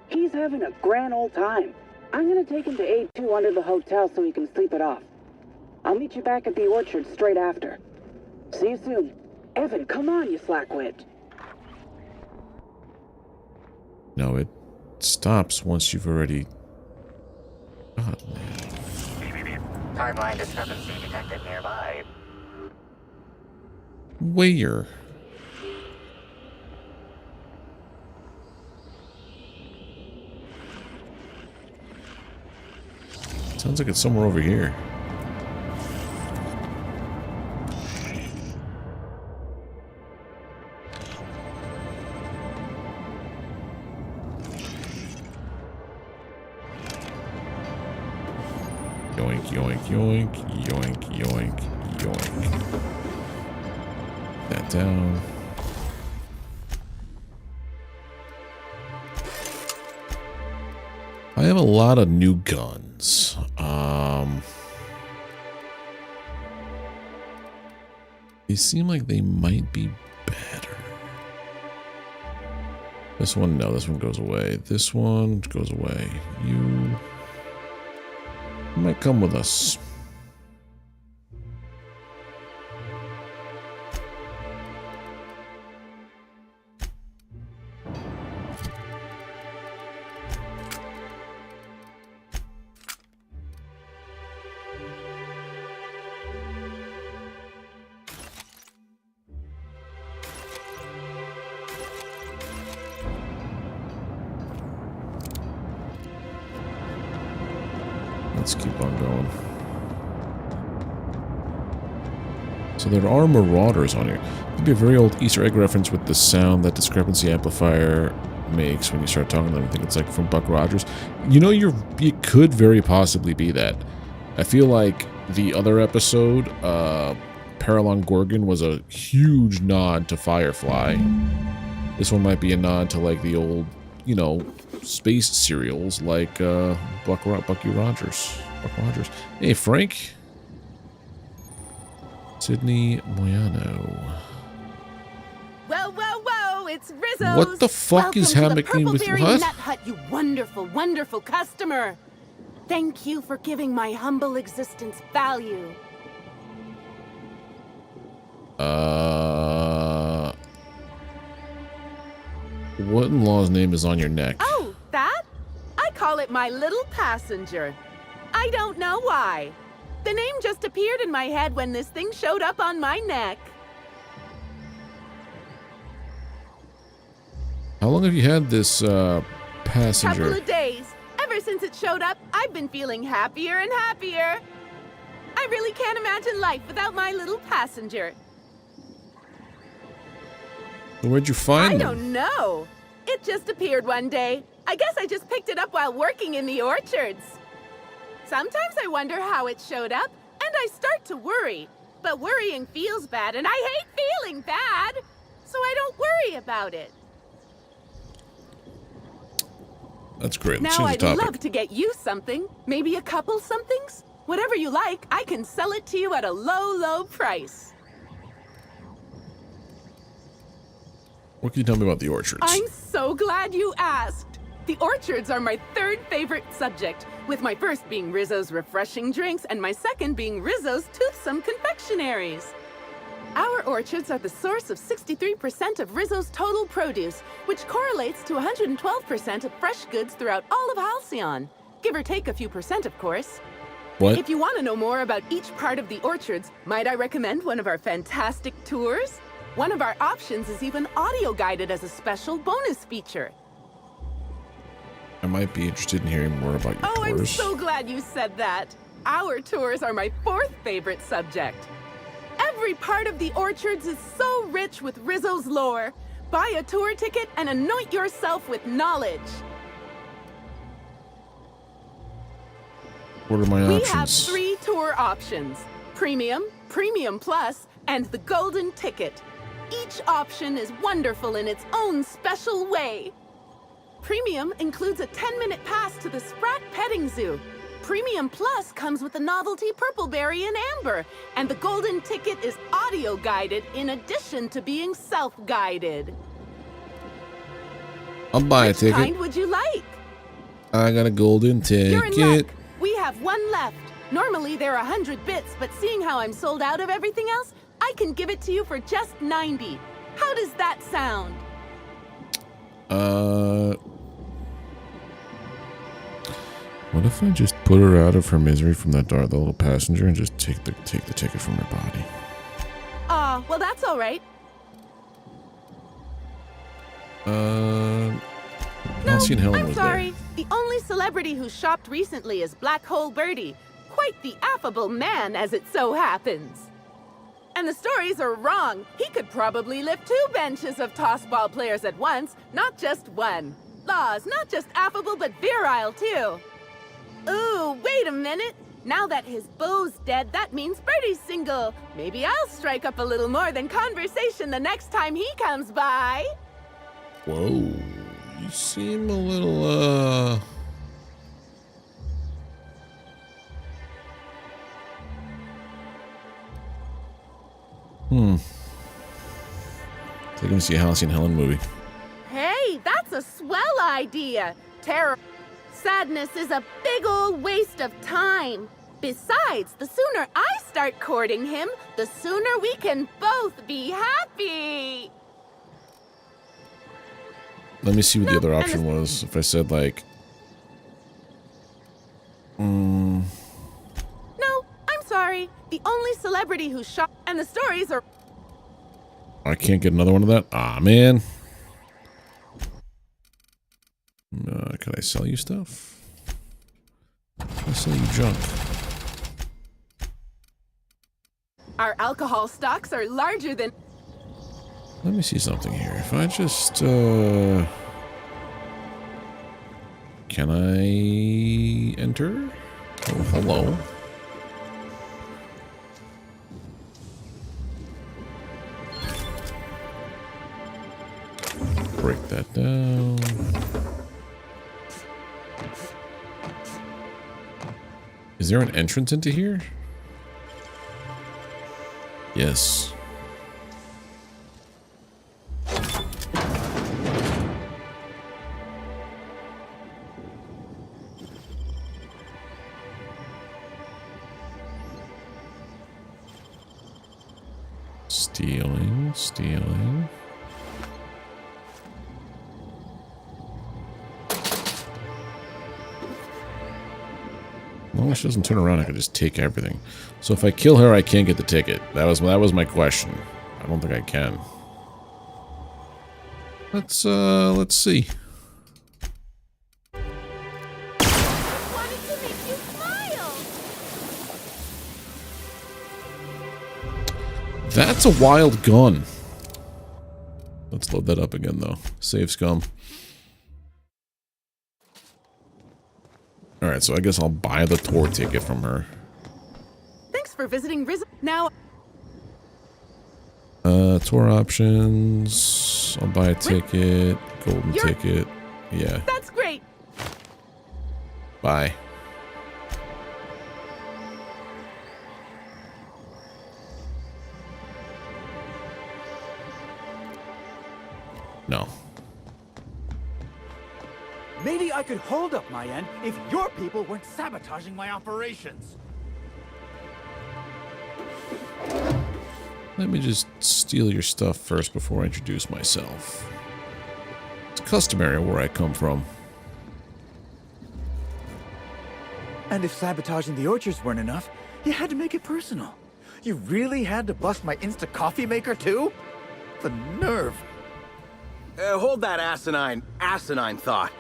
he's having a grand old time. I'm gonna take him to A2 under the hotel so he can sleep it off. I'll meet you back at the orchard straight after. See you soon. Evan, come on, you slackwit. No, it stops once you've already... God, man. Timeline discrepancy detected nearby. Where? Sounds like it's somewhere over here. Yoink, yoink, yoink, yoink, yoink, yoink. That down. I have a lot of new guns. They seem like they might be better. This one, no, this one goes away. This one goes away. You might come with us. let's keep on going. So there are marauders on here. Could be a very old Easter egg reference with the sound that discrepancy amplifier makes when you start talking to them. I think it's like from Buck Rogers. You know, it could very possibly be that. I feel like the other episode, Paralon Gorgon, was a huge nod to Firefly. This one might be a nod to like the old, you know, space serials like Bucky Rogers. Buck Rogers. Hey, Frank. Sydney Moyano. Whoa, whoa, whoa! It's Rizzo's! What the fuck is happening with what? Nut Hut, you wonderful, wonderful customer! Thank you for giving my humble existence value. What in law's name is on your neck? Oh, that? I call it my little passenger. I don't know why. The name just appeared in my head when this thing showed up on my neck. How long have you had this passenger? Couple of days. Ever since it showed up, I've been feeling happier and happier. I really can't imagine life without my little passenger. Where'd you find I them? don't know. It just appeared one day. I guess I just picked it up while working in the orchards. Sometimes I wonder how it showed up, and I start to worry. But worrying feels bad, and I hate feeling bad. So I don't worry about it. That's great. Let's Now change the I'd topic. love to get you something. Maybe a couple somethings? Whatever you like, I can sell it to you at a low, low price. What can you tell me about the orchards? I'm so glad you asked. The orchards are my third favorite subject, with my first being Rizzo's refreshing drinks and my second being Rizzo's toothsome confectionaries. Our orchards are the source of 63% of Rizzo's total produce, which correlates to 112% of fresh goods throughout all of Halcyon. Give or take a few percent, of course. What? If you want to know more about each part of the orchards, might I recommend one of our fantastic tours? One of our options is even audio-guided as a special bonus feature. I might be interested in hearing more about your Oh, I'm tours. so glad you said that. Our tours are my fourth favorite subject. Every part of the orchards is so rich with Rizzo's lore. Buy a tour ticket and anoint yourself with knowledge. What are my We options? have 3 tour options: Premium, Premium Plus, and the Golden Ticket. Each option is wonderful in its own special way. Premium includes a 10-minute pass to the Sprat Petting Zoo. Premium Plus comes with the novelty Purpleberry and Amber, and the Golden Ticket is audio-guided in addition to being self-guided. I'll buy a Which ticket. kind would you like? I got a golden You're in ticket. luck. We have one left. Normally they're 100 bits, but seeing how I'm sold out of everything else, I can give it to you for just 90. How does that sound? What if I just put her out of her misery from that the little passenger, and just take the ticket from her body? Well, that's all right. Halcyon Helen I'm was sorry. The only celebrity who shopped recently is Black Hole Birdie. Quite the affable man, as it so happens. And the stories are wrong. He could probably lift 2 benches of tossball players at once, not just one. Laws, not just affable, but virile, too. Ooh, wait a minute. Now that his beau's dead, that means Birdie's single. Maybe I'll strike up a little more than conversation the next time he comes by. there. Whoa, you seem a little Take him to see a Halcyon Helen movie. Hey, that's a swell idea. Terror. Sadness is a big old waste of time. Besides, the sooner I start courting him, the sooner we can both be happy. Let me see what the other option was. If I said like, No, I'm sorry. The only celebrity who shot and the stories are. I can't get another one of that. Ah, man. Can I sell you stuff? Can I sell you junk. Our alcohol stocks are larger than... Let me see something here. If I just, can I enter? Oh, hello. Break that down. Is there an entrance into here? Yes. Stealing. As long as she doesn't turn around, I can just take everything. So if I kill her, I can't get the ticket. That was my question. I don't think I can. Let's see. That's a wild gun. Let's load that up again, though. Save scum. Alright, so I guess I'll buy the tour ticket from her. Thanks for visiting Rizzo. Now... Tour options. I'll buy a ticket. Golden ticket. Yeah. That's great. Bye. No. Maybe I could hold up my end if your people weren't sabotaging my operations. Let me just steal your stuff first before I introduce myself. It's customary where I come from. And if sabotaging the orchards weren't enough, you had to make it personal. You really had to bust my Insta coffee maker too? The nerve. Hold that asinine thought.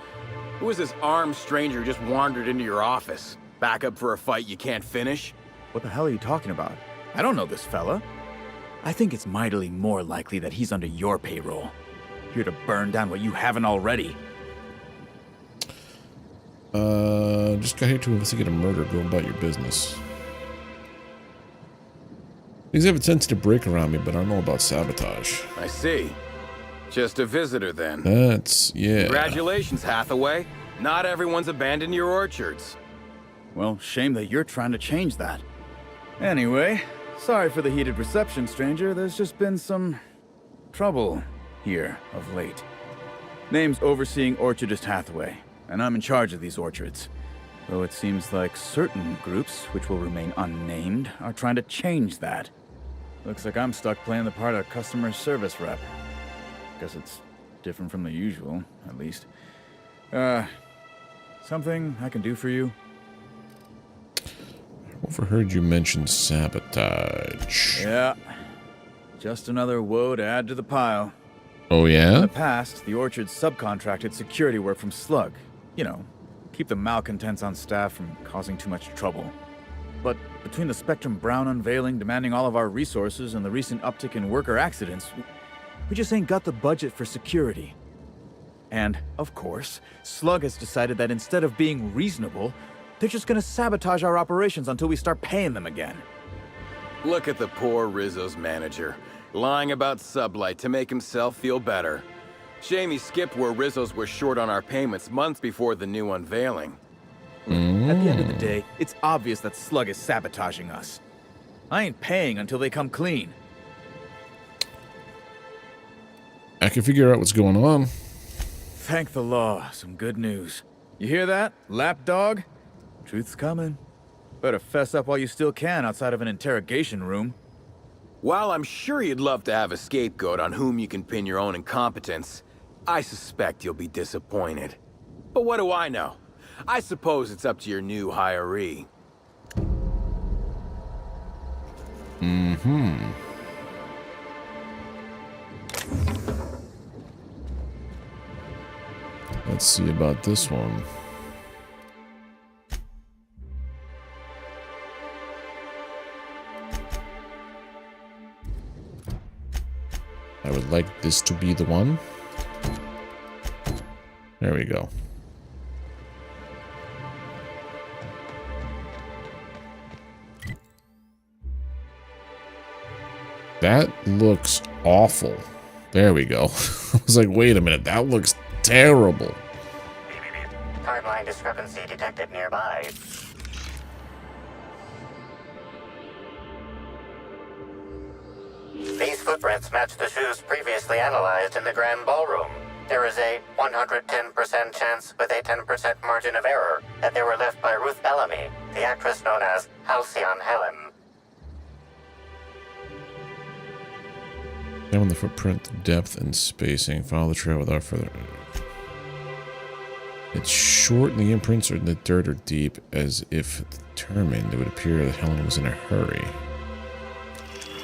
Who is this armed stranger who just wandered into your office? Back up for a fight you can't finish? What the hell are you talking about? I don't know this fella. I think it's mightily more likely that he's under your payroll. Here to burn down what you haven't already. Just got here to investigate a murder. Go about your business. Things have a tendency to break around me, but I don't know about sabotage. I see. Just a visitor, then. That's... yeah. Congratulations, Hathaway. Not everyone's abandoned your orchards. Well, shame that you're trying to change that. Anyway, sorry for the heated reception, stranger. There's just been some... trouble here of late. Name's Overseeing Orchardist Hathaway, and I'm in charge of these orchards. Though it seems like certain groups, which will remain unnamed, are trying to change that. Looks like I'm stuck playing the part of customer service rep. Guess it's different from the usual, at least. Something I can do for you? I've overheard you mention sabotage. Yeah. Just another woe to add to the pile. Oh, yeah? In the past, the orchard subcontracted security work from Slug. You know, keep the malcontents on staff from causing too much trouble. But between the Spectrum Brown unveiling demanding all of our resources and the recent uptick in worker accidents, we just ain't got the budget for security. And, of course, Slug has decided that instead of being reasonable, they're just gonna sabotage our operations until we start paying them again. Look at the poor Rizzo's manager, lying about Sublight to make himself feel better. Shame he skipped where Rizzo's were short on our payments months before the new unveiling. At the end of the day, it's obvious that Slug is sabotaging us. I ain't paying until they come clean. I can figure out what's going on. Thank the law. Some good news. You hear that, lapdog? Truth's coming. Better fess up while you still can outside of an interrogation room. While I'm sure you'd love to have a scapegoat on whom you can pin your own incompetence, I suspect you'll be disappointed. But what do I know? I suppose it's up to your new hiree. Mm-hmm. Let's see about this one. would like this to be the one. There we go. That looks awful. There we go. I was like, wait a minute, that looks terrible. Timeline discrepancy detected nearby. These footprints match the shoes previously analyzed in the Grand Ballroom. There is a 110% chance with a 10% margin of error that they were left by Ruth Bellamy, the actress known as Halcyon Helen. Examine the footprint, depth, and spacing. Follow the trail without further... It's short and the imprints are in the dirt or deep, as if determined. It would appear that Helen was in a hurry.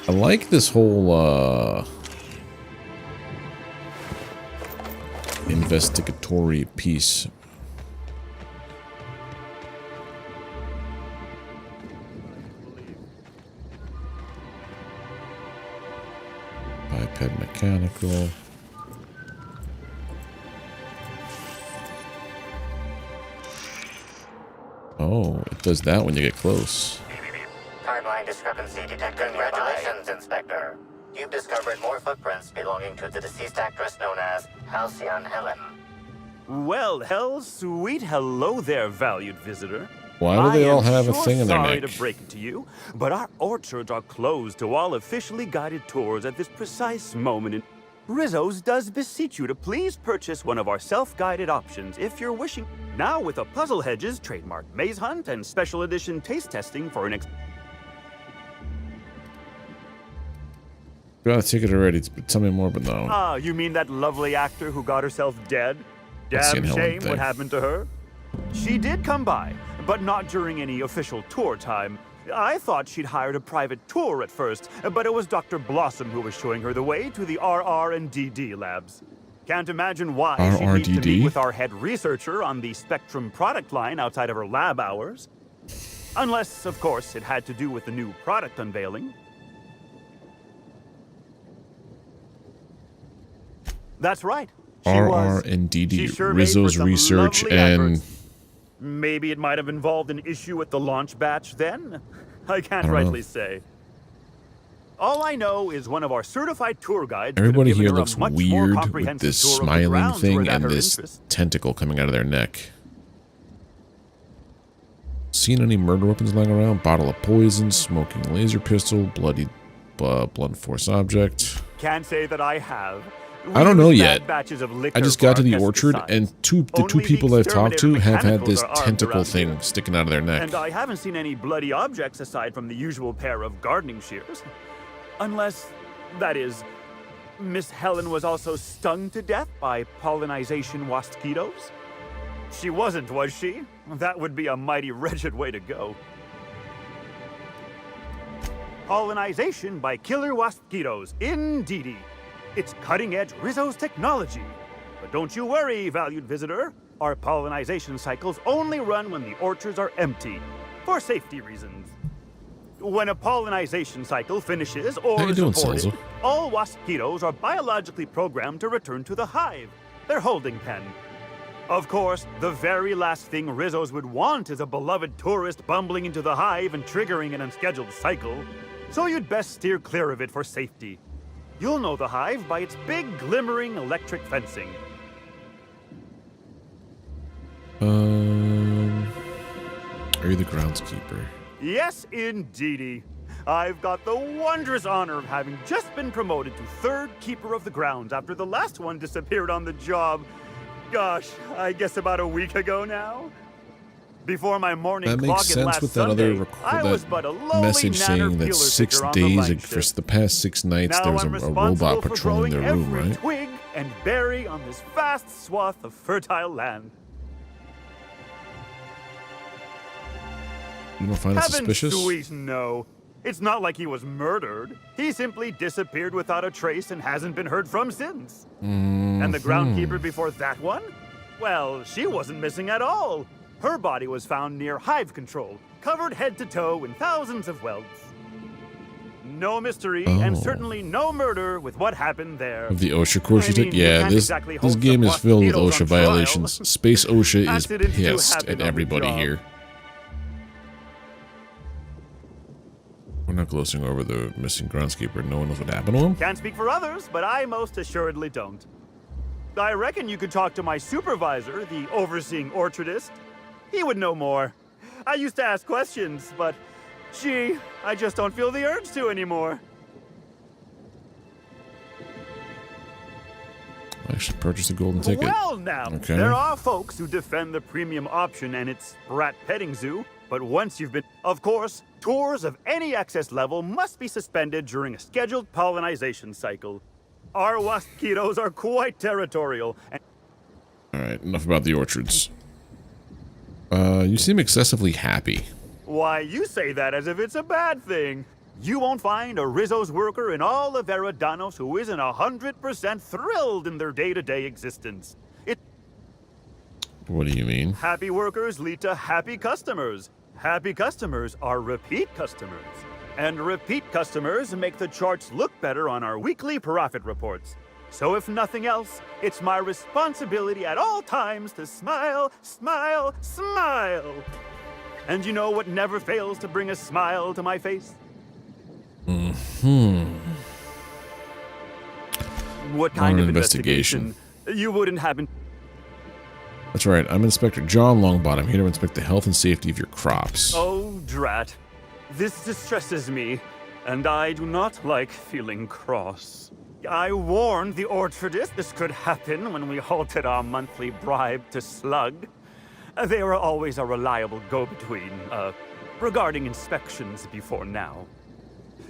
I like this whole, investigatory piece. Biped mechanical. Oh, it does that when you get close. Timeline discrepancy detected. Congratulations, Inspector. You've discovered more footprints belonging to the deceased actress known as Halcyon Helen. Well, sweet hello there, valued visitor. Why do they all have a thing in their neck? Sorry to break it to you, but our orchards are closed to all officially guided tours at this precise moment in... Rizzo's does beseech you to please purchase one of our self-guided options if you're wishing. Now with a Puzzle Hedges trademark maze hunt and special edition taste testing for an Got a ticket already. Tell me more, but no. Ah, you mean that lovely actor who got herself dead? Damn shame what happened to her. She did come by, but not during any official tour time. I thought she'd hired a private tour at first, but it was Dr. Blossom who was showing her the way to the RR and DD labs. Can't imagine why she'd need to meet with our head researcher on the Spectrum product line outside of her lab hours. Unless, of course, it had to do with the new product unveiling. That's right. RR and DD, Rizzo's research and... Maybe it might have involved an issue with the launch batch then? I can't rightly say. All I know is one of our certified tour guides... Everybody here looks weird with this smiling thing and this tentacle coming out of their neck. Seen any murder weapons lying around? Bottle of poison, smoking laser pistol, bloody blunt force object. Can't say that I have. I don't know yet. I just got to the orchard, and the two people I've talked to have had this tentacle thing sticking out of their neck. And I haven't seen any bloody objects aside from the usual pair of gardening shears. Unless, that is, Miss Helen was also stung to death by pollinization mosquitoes? She wasn't, was she? That would be a mighty wretched way to go. Pollinization by killer mosquitoes, indeedy. It's cutting-edge Rizzo's technology. But don't you worry, valued visitor. Our pollinization cycles only run when the orchards are empty, for safety reasons. When a pollinization cycle finishes or is aborted, all mosquitoes are biologically programmed to return to the hive, their holding pen. Of course, the very last thing Rizzo's would want is a beloved tourist bumbling into the hive and triggering an unscheduled cycle. So you'd best steer clear of it for safety. You'll know the hive by its big, glimmering electric fencing. Are you the groundskeeper? Yes, indeedy. I've got the wondrous honor of having just been promoted to third keeper of the grounds after the last one disappeared on the job. Gosh, I guess about a week ago now. Before my morning that makes sense with that Sunday, other message saying that 6 days, for the past 6 nights, there was a robot patrolling their room, right? Twig and berry on this vast swath of fertile land. You don't find it suspicious? Sweet, no. It's not like he was murdered. He simply disappeared without a trace and hasn't been heard from since. And the groundkeeper before that one? Well, she wasn't missing at all. Her body was found near hive control, covered head to toe in thousands of welts. no mystery and certainly no murder with what happened there. Of the OSHA course you I mean, took? you Yeah, can't this exactly host game a is filled with Waspitos OSHA on trial. violations. Space OSHA is Accidents do pissed happen at on the everybody job. here. We're not glossing over the missing groundskeeper. No one knows what happened to him? Can't speak for others, but I most assuredly don't. I reckon you could talk to my supervisor, the overseeing orchardist. He would know more. I used to ask questions, but gee, I just don't feel the urge to anymore. I should purchase a golden ticket. Well now, Okay. there are folks who defend the premium option and its rat petting zoo, but once you've been... Of course, tours of any access level must be suspended during a scheduled pollinization cycle. Our waspitos are quite territorial, and... Alright, enough about the orchards. You seem excessively happy. Why, you say that as if it's a bad thing. You won't find a Rizzo's worker in all of Eridanos who isn't 100% thrilled in their day-to-day existence. What do you mean? Happy workers lead to happy customers. Happy customers are repeat customers. And repeat customers make the charts look better on our weekly profit reports. So if nothing else, it's my responsibility at all times to smile, smile, smile. And you know what never fails to bring a smile to my face? What kind of investigation? You wouldn't happen... That's right, I'm Inspector John Longbottom, here to inspect the health and safety of your crops. Oh, drat. This distresses me, and I do not like feeling cross. I warned the orchardist this could happen when we halted our monthly bribe to Slug. They were always a reliable go-between, regarding inspections before now.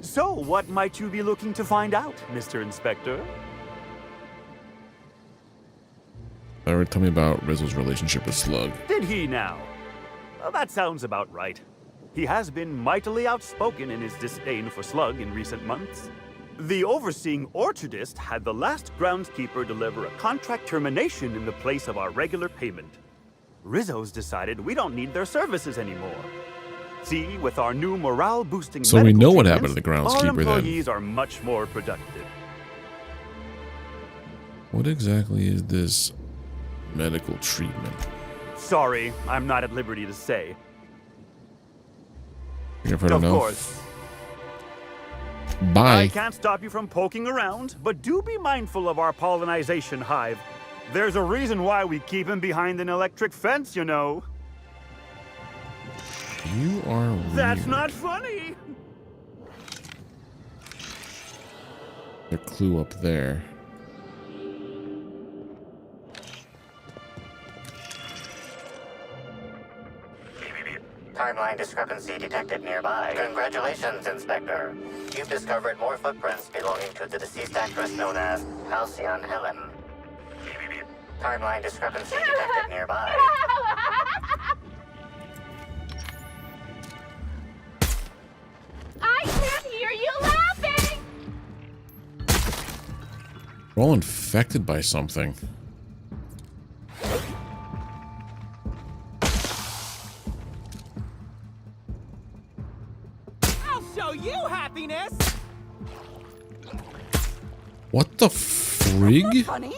So, what might you be looking to find out, Mr. Inspector? Tell me about Rizzo's relationship with Slug. Did he now? That sounds about right. He has been mightily outspoken in his disdain for Slug in recent months. The overseeing orchardist had the last groundskeeper deliver a contract termination in the place of our regular payment. Rizzo's decided we don't need their services anymore. See, with our new morale-boosting So we know what happened to the groundskeeper our then. employees are much more productive. What exactly is this medical treatment? Sorry, I'm not at liberty to say. You're afraid to know? Of course. Bye. I can't stop you from poking around, but do be mindful of our pollinization hive. There's a reason why we keep him behind an electric fence, you know. You are weird. That's not funny! The clue up there. Timeline discrepancy detected nearby. Congratulations, Inspector. You've discovered more footprints belonging to the deceased actress known as Halcyon Helen. Timeline discrepancy detected nearby. I can't hear you laughing! We're all infected by something. I'll show you happiness! What the frig? Funny?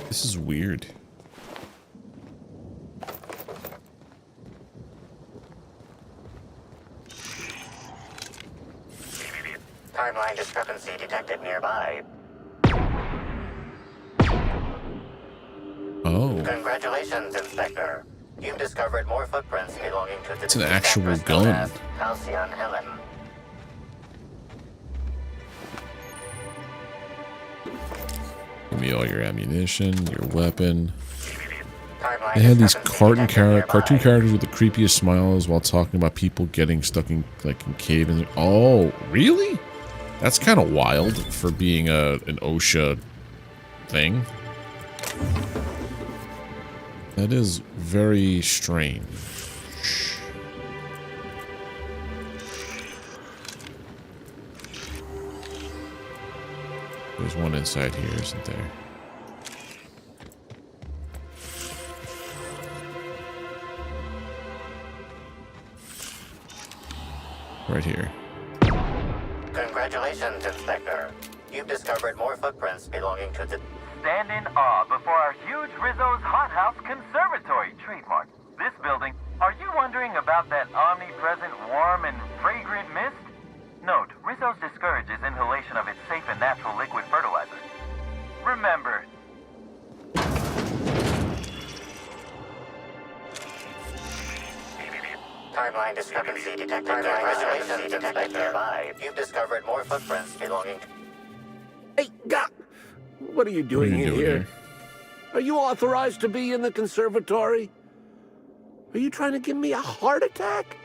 This is weird. Timeline discrepancy detected nearby. Oh. Congratulations, Inspector. You've discovered more footprints belonging to the It's an deceased actual actress known gun. as Halcyon Helen. Give me all your ammunition, your weapon. Timeline Timeline They had these discrepancy detected cartoon nearby. characters with the creepiest smiles while talking about people getting stuck in in caves. Oh, really? That's kind of wild for being an OSHA thing. That is very strange. There's one inside here, isn't there? Right here. Congratulations, Inspector. You've discovered more footprints belonging to the... Stand in awe before our huge Rizzo's Hothouse Conservatory trademark. This building, are you wondering about that omnipresent warm and fragrant mist? Note, Rizzo's discourages inhalation of its safe and natural liquid fertilizer. Remember, Timeline discrepancy detected. Congratulations, Inspector. Nearby. You've discovered more footprints belonging to... Hey, God! What are you doing in here? Are you authorized to be in the conservatory? Are you trying to give me a heart attack?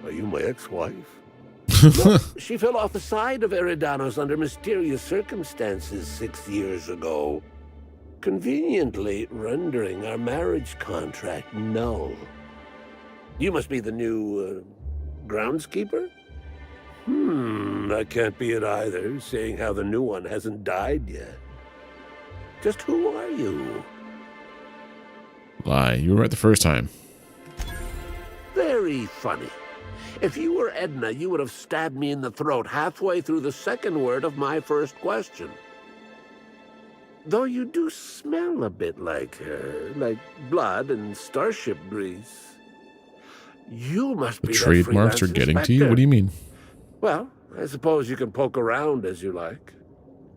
Are you my ex-wife? Look, she fell off the side of Eridanos under mysterious circumstances 6 years ago, conveniently rendering our marriage contract null. You must be the new, groundskeeper? That can't be it either, seeing how the new one hasn't died yet. Just who are you? Lie. You were right the first time. Very funny. If you were Edna, you would have stabbed me in the throat halfway through the second word of my first question. Though you do smell a bit like her, like blood and starship grease. You must The be that trademarks are freelance getting to you? inspector. What do you mean? Well, I suppose you can poke around as you like.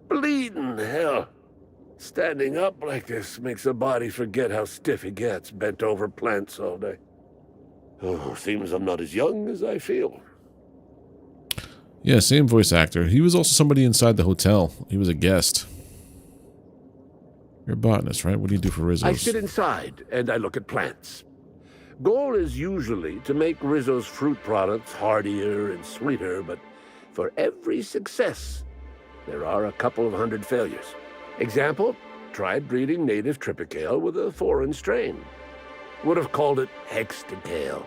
Bleeding hell. Standing up like this makes a body forget how stiff it gets bent over plants all day. Oh, seems I'm not as young as I feel. Yeah, same voice actor. He was also somebody inside the hotel. He was a guest. You're a botanist, right? What do you do for Rizzo's? I sit inside and I look at plants. Goal is usually to make Rizzo's fruit products hardier and sweeter, but for every success, there are a couple of hundred failures. Example, tried breeding native Tripicale with a foreign strain. Would have called it Hexticale.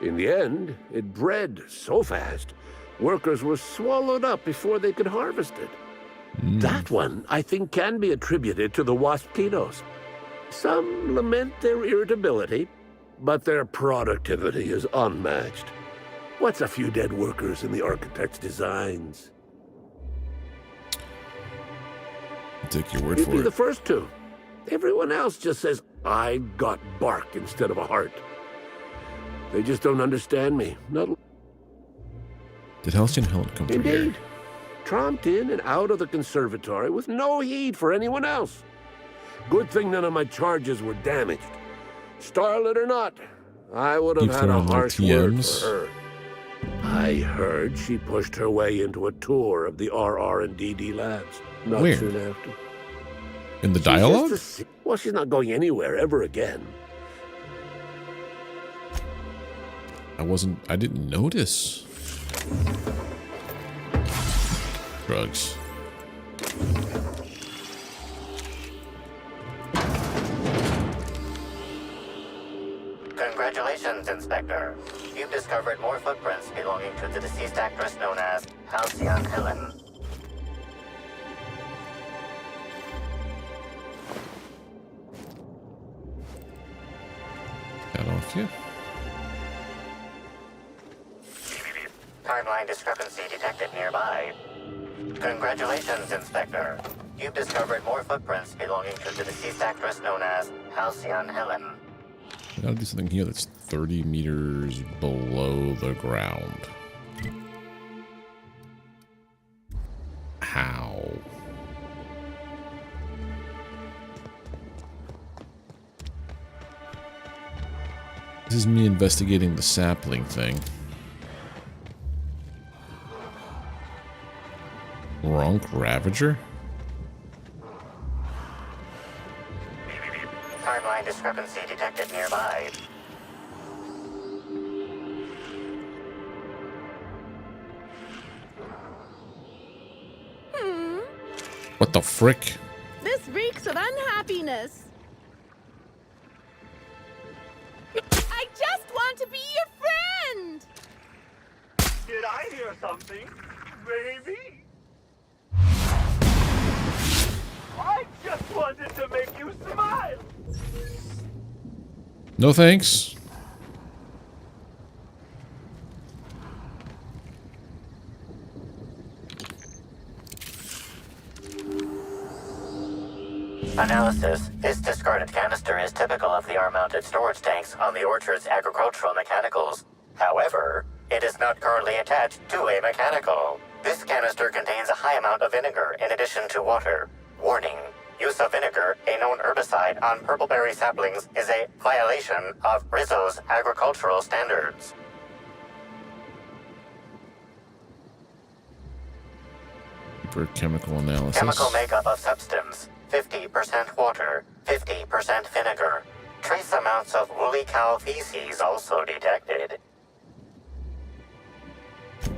In the end, it bred so fast, workers were swallowed up before they could harvest it. That one, I think, can be attributed to the waspitos. Some lament their irritability, but their productivity is unmatched. What's a few dead workers in the architect's designs? I'll take your word You'd for be it. the first to. Everyone else just says, I got bark instead of a heart. They just don't understand me. Not Did Halcyon Helen come through here? Indeed. Tromped in and out of the conservatory with no heed for anyone else. Good thing none of my charges were damaged. Starlet or not, I would have Keep had a throwing harsh little word TMs. for her. I heard she pushed her way into a tour of the RR&DD labs. Not Where? soon after. In the She's dialogue? just well, she's not going anywhere ever again. I didn't notice. Drugs. Congratulations, Inspector. You've discovered more footprints belonging to the deceased actress known as Halcyon Helen. Got off you. Timeline discrepancy detected nearby. Congratulations, Inspector. You've discovered more footprints belonging to the deceased actress known as Halcyon Helen. I gotta do something here that's 30 meters below the ground. How? This is me investigating the sapling thing. Ronk Ravager? Timeline discrepancy detected nearby. What the frick? This reeks of unhappiness. I just want to be your friend! Did I hear something, baby? I just wanted to make you smile. No thanks. Analysis. This discarded canister is typical of the R-mounted storage tanks on the Orchard's agricultural mechanicals. However, it is not currently attached to a mechanical. This canister contains a high amount of vinegar in addition to water. Warning. Use of vinegar, a known herbicide on purpleberry saplings, is a violation of Rizzo's agricultural standards. For chemical analysis. Chemical makeup of substance. 50% water, 50% vinegar. Trace amounts of woolly cow feces also detected.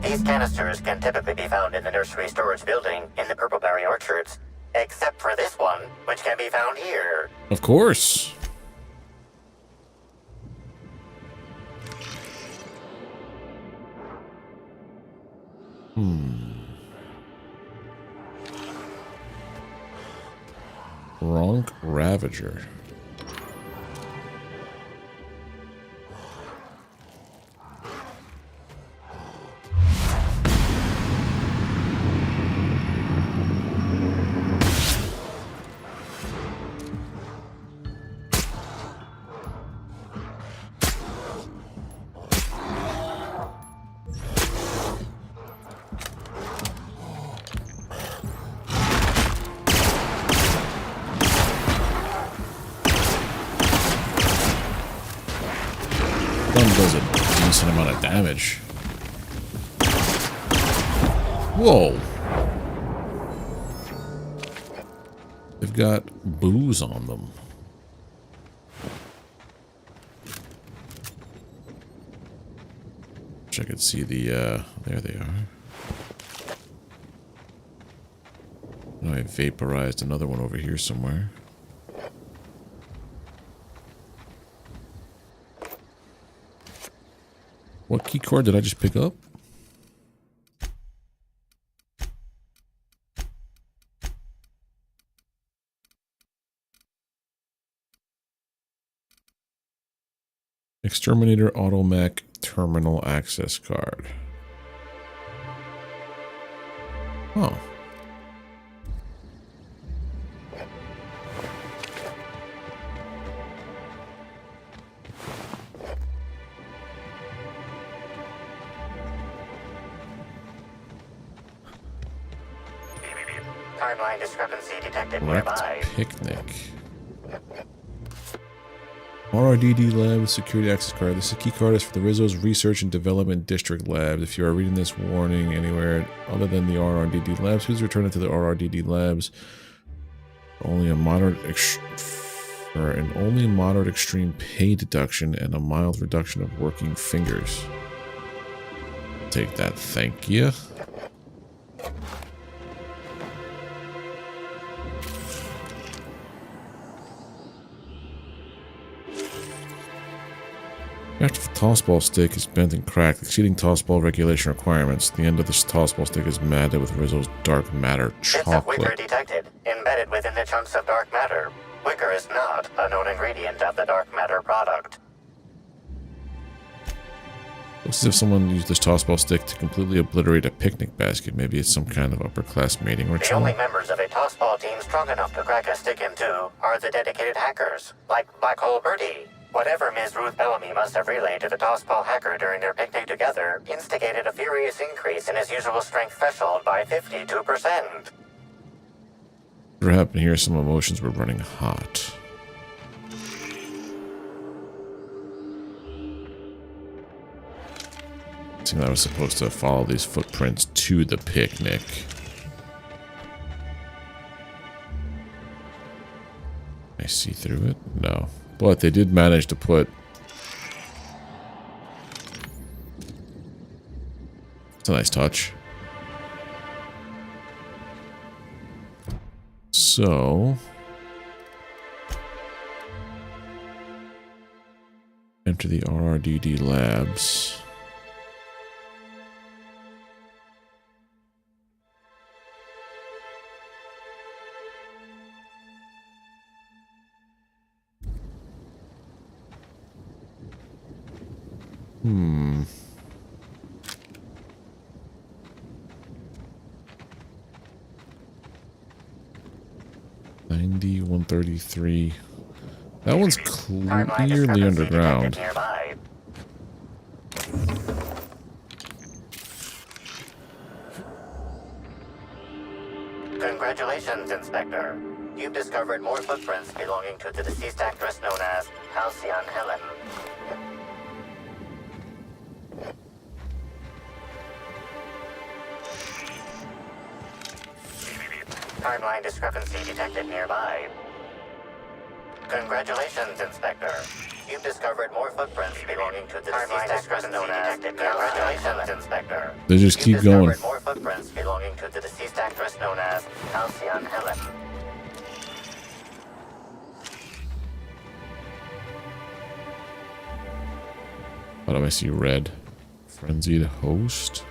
These canisters can typically be found in the nursery storage building in the Purpleberry Orchards, except for this one, which can be found here. Of course. Ronk Ravager. Does a decent amount of damage. Whoa. They've got booze on them. Wish I could see the, there they are. I vaporized another one over here somewhere. What key card did I just pick up? Exterminator Automech Terminal Access Card. Oh. Timeline discrepancy detected Wrecked nearby. Picnic. RRDD Labs Security Access Card. This is a key card is for the Rizzo's Research and Development District Labs. If you are reading this warning anywhere other than the RRDD Labs, please return it to the RRDD Labs. Only a moderate extreme pay deduction and a mild reduction of working fingers. Take that, thank you. After the tossball stick is bent and cracked, exceeding tossball regulation requirements. The end of this tossball stick is matted with Rizzo's dark matter Bits of wicker chocolate. detected, embedded within the chunks of dark matter. Wicker is not a known ingredient of the dark matter product. Looks as if someone used this tossball stick to completely obliterate a picnic basket. Maybe it's some kind of upper-class mating The ritual. only members of a tossball team strong enough to crack a stick in two are the dedicated hackers, like Black Hole Birdie. Whatever Ms. Ruth Bellamy must have relayed to the tossball hacker during their picnic together instigated a furious increase in his usual strength threshold by 52%. What happened here? Some emotions were running hot. I think I was supposed to follow these footprints to the picnic. I see through it? No. But they did manage to put... It's a nice touch. So... Enter the RRDD labs. Hmm. $91.33. That one's clearly underground. Congratulations, Inspector. You've discovered more footprints belonging to the deceased actress known as Halcyon Helen. Timeline discrepancy detected nearby. Congratulations, Inspector. You've discovered more footprints belonging to the deceased actress known as Congratulations, Inspector. They just keep going. You've discovered more footprints belonging to the deceased actress known as Halcyon Helen. What do I see? Red. Frenzied host.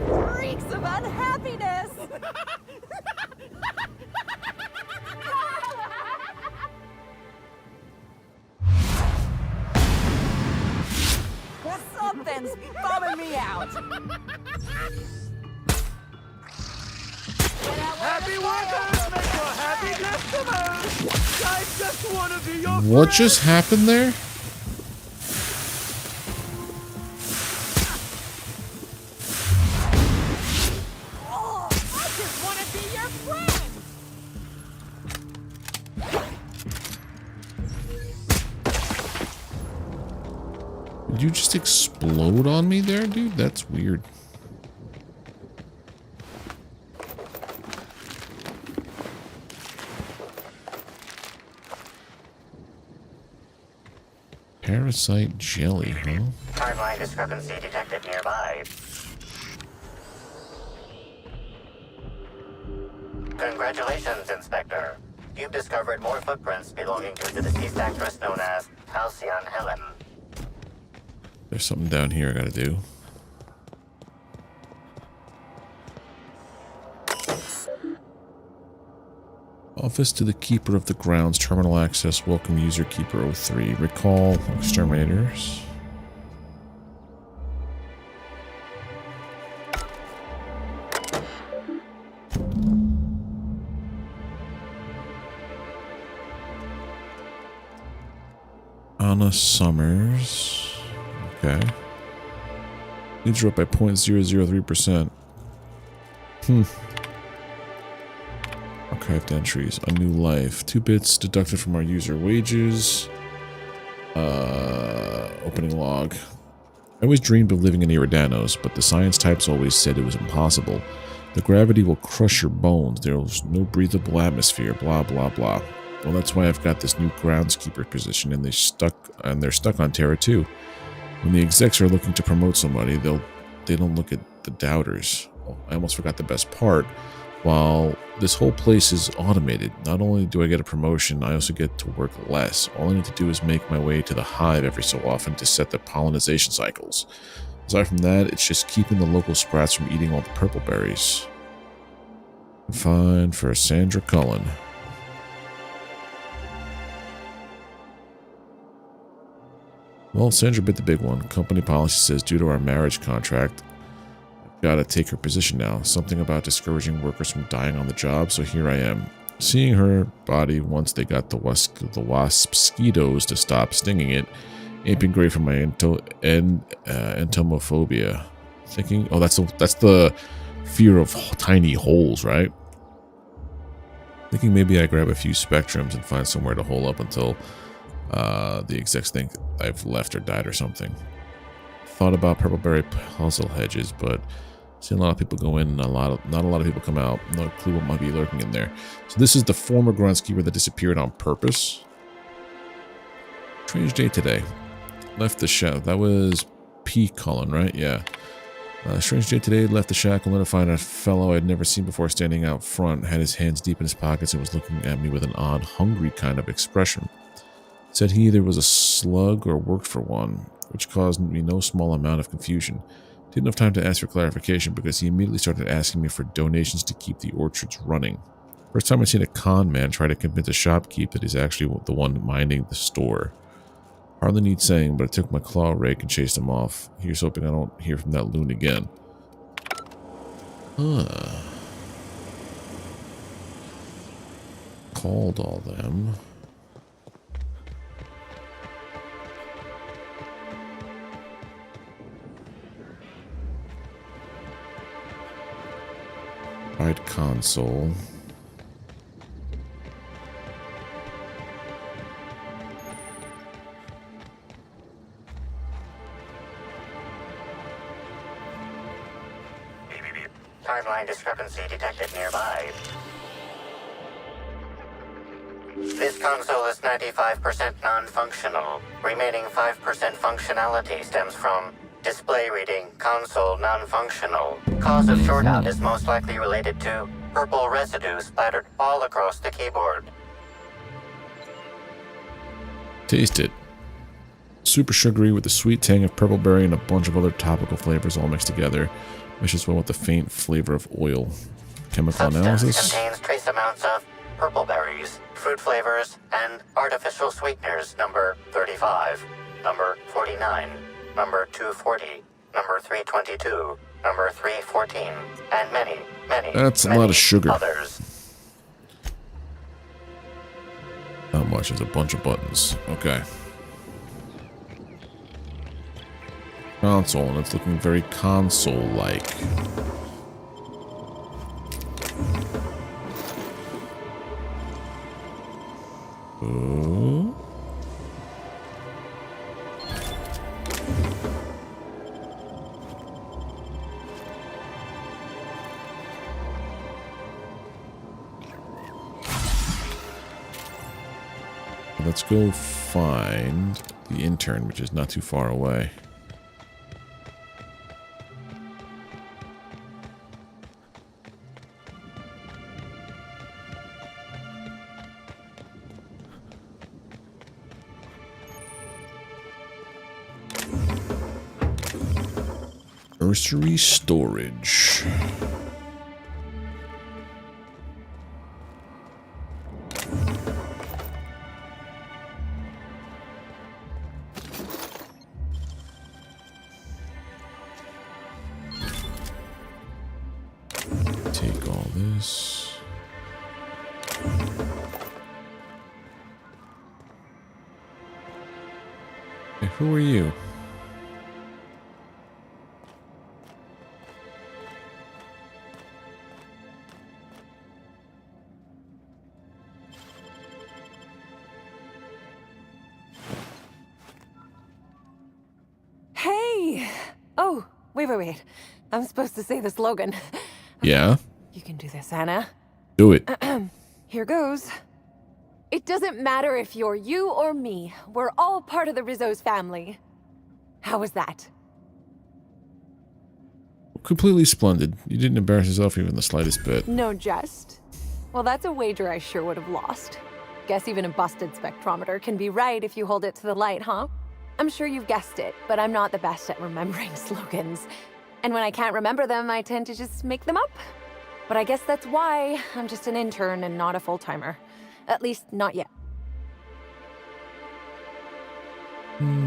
Reeks of unhappiness! Something's bumming me out. Happy workers make for happy customers. I just want to be your What just happened there? Oh, I just want to be your friend. Did you just explode on me there, dude? That's weird. Parasite jelly, huh? Timeline discrepancy detected nearby. Congratulations, Inspector. You've discovered more footprints belonging to the deceased actress known as Halcyon Helen. There's something down here I gotta do. Office to the Keeper of the Grounds. Terminal access. Welcome user Keeper 03. Recall exterminators. Anna Summers. Okay. Needs are up by 0.003%. Archived entries. A new life. 2 bits deducted from our user wages. Opening log. I always dreamed of living in Eridanos, but the science types always said it was impossible. The gravity will crush your bones. There's no breathable atmosphere. Blah blah blah. Well, that's why I've got this new groundskeeper position, and they're stuck on Terra 2. When the execs are looking to promote somebody, they don't look at the doubters. Oh, I almost forgot the best part. While this whole place is automated, not only do I get a promotion, I also get to work less. All I need to do is make my way to the hive every so often to set the pollinization cycles. Aside from that, it's just keeping the local sprats from eating all the purple berries. Fine for Sandra Cullen. Well, Sandra bit the big one. Company policy says due to our marriage contract, I've got to take her position now. Something about discouraging workers from dying on the job, so here I am. Seeing her body once they got the wasp-mosquitoes to stop stinging it ain't been great for my entomophobia. Thinking, oh, that's the fear of tiny holes, right? Thinking maybe I grab a few spectrums and find somewhere to hole up until the execs think I've left or died or something. Thought about purpleberry puzzle hedges, but Seen a lot of people go in and not a lot of people come out. No clue what might be lurking in there. So this is the former groundskeeper that disappeared on purpose. Strange day today. Left the shack. That was P. Cullen, right? Yeah. Strange day today. Left the shack only to find a fellow I'd never seen before standing out front. Had his hands deep in his pockets and was looking at me with an odd, hungry kind of expression. Said he either was a slug or worked for one, which caused me no small amount of confusion. Didn't have time to ask for clarification because he immediately started asking me for donations to keep the orchards running. First time I've seen a con man try to convince a shopkeep that he's actually the one minding the store. Hardly need saying, but I took my claw rake and chased him off. Here's hoping I don't hear from that loon again. Called all them. Right console. Timeline discrepancy detected nearby. This console is 95% non-functional. Remaining 5% functionality stems from display reading console non-functional. Cause of shortout is most likely related to purple residue splattered all across the keyboard. Taste it. Super sugary with the sweet tang of purple berry and a bunch of other topical flavors all mixed together. Meshes well with the faint flavor of oil. Chemical analysis. Contains trace amounts of purple berries, fruit flavors, and artificial sweeteners number 35, number 49, number 240, number 322, number 314, and many That's a lot of sugar. Others. Not much, there's a bunch of buttons. Okay. Console, and it's looking very console-like. Let's go find the intern, which is not too far away. Nursery storage. Take all this. Hey, who are you? Wait. I'm supposed to say the slogan. Yeah? You can do this, Anna. Do it. Here goes. It doesn't matter if you're you or me. We're all part of the Rizzo's family. How was that? Completely splendid. You didn't embarrass yourself even the slightest bit. No jest. Well, that's a wager I sure would have lost. Guess even a busted spectrometer can be right if you hold it to the light, huh? I'm sure you've guessed it, but I'm not the best at remembering slogans. And when I can't remember them, I tend to just make them up. But I guess that's why I'm just an intern and not a full-timer. At least, not yet.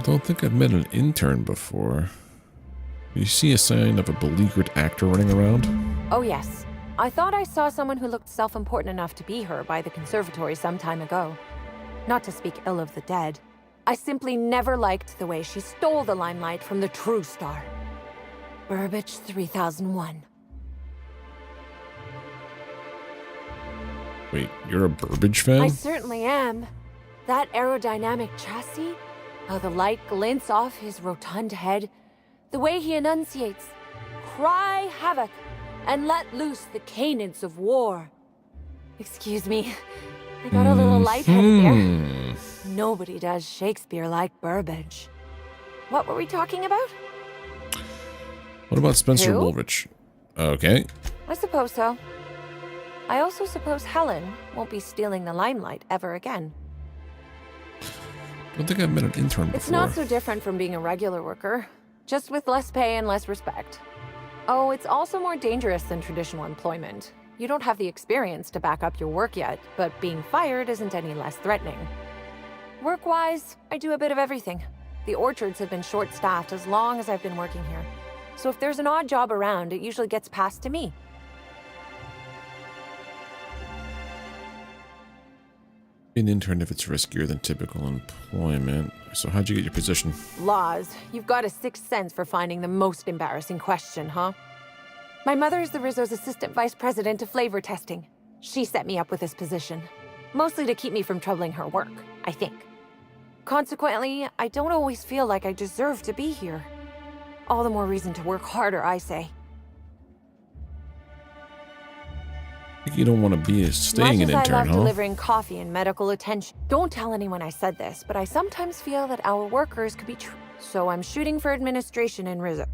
Don't think I've met an intern before. You see a sign of a beleaguered actor running around? Oh yes. I thought I saw someone who looked self-important enough to be her by the conservatory some time ago. Not to speak ill of the dead. I simply never liked the way she stole the limelight from the true star. Burbage 3001. Wait, you're a Burbage fan? I certainly am. That aerodynamic chassis, how the light glints off his rotund head, the way he enunciates cry havoc and let loose the canids of war. Excuse me, I got a little lightheaded there. Nobody does Shakespeare like Burbage. What were we talking about? What about Spencer Who? Woolrich? Okay. I suppose so. I also suppose Helen won't be stealing the limelight ever again. I don't think I've met an intern before. It's not so different from being a regular worker, just with less pay and less respect. Oh, it's also more dangerous than traditional employment. You don't have the experience to back up your work yet, but being fired isn't any less threatening. Work-wise, I do a bit of everything. The orchards have been short-staffed as long as I've been working here. So if there's an odd job around, it usually gets passed to me. Be an intern if it's riskier than typical employment. So how'd you get your position? Laws, you've got a sixth sense for finding the most embarrassing question, huh? My mother is the Rizzo's assistant vice president of flavor testing. She set me up with this position, mostly to keep me from troubling her work, I think. Consequently, I don't always feel like I deserve to be here. All the more reason to work harder, I say. You don't want to be staying an Much as I intern, love huh? delivering coffee and medical attention. Don't tell anyone I said this, but I sometimes feel that our workers could be so I'm shooting for administration in Rizzo.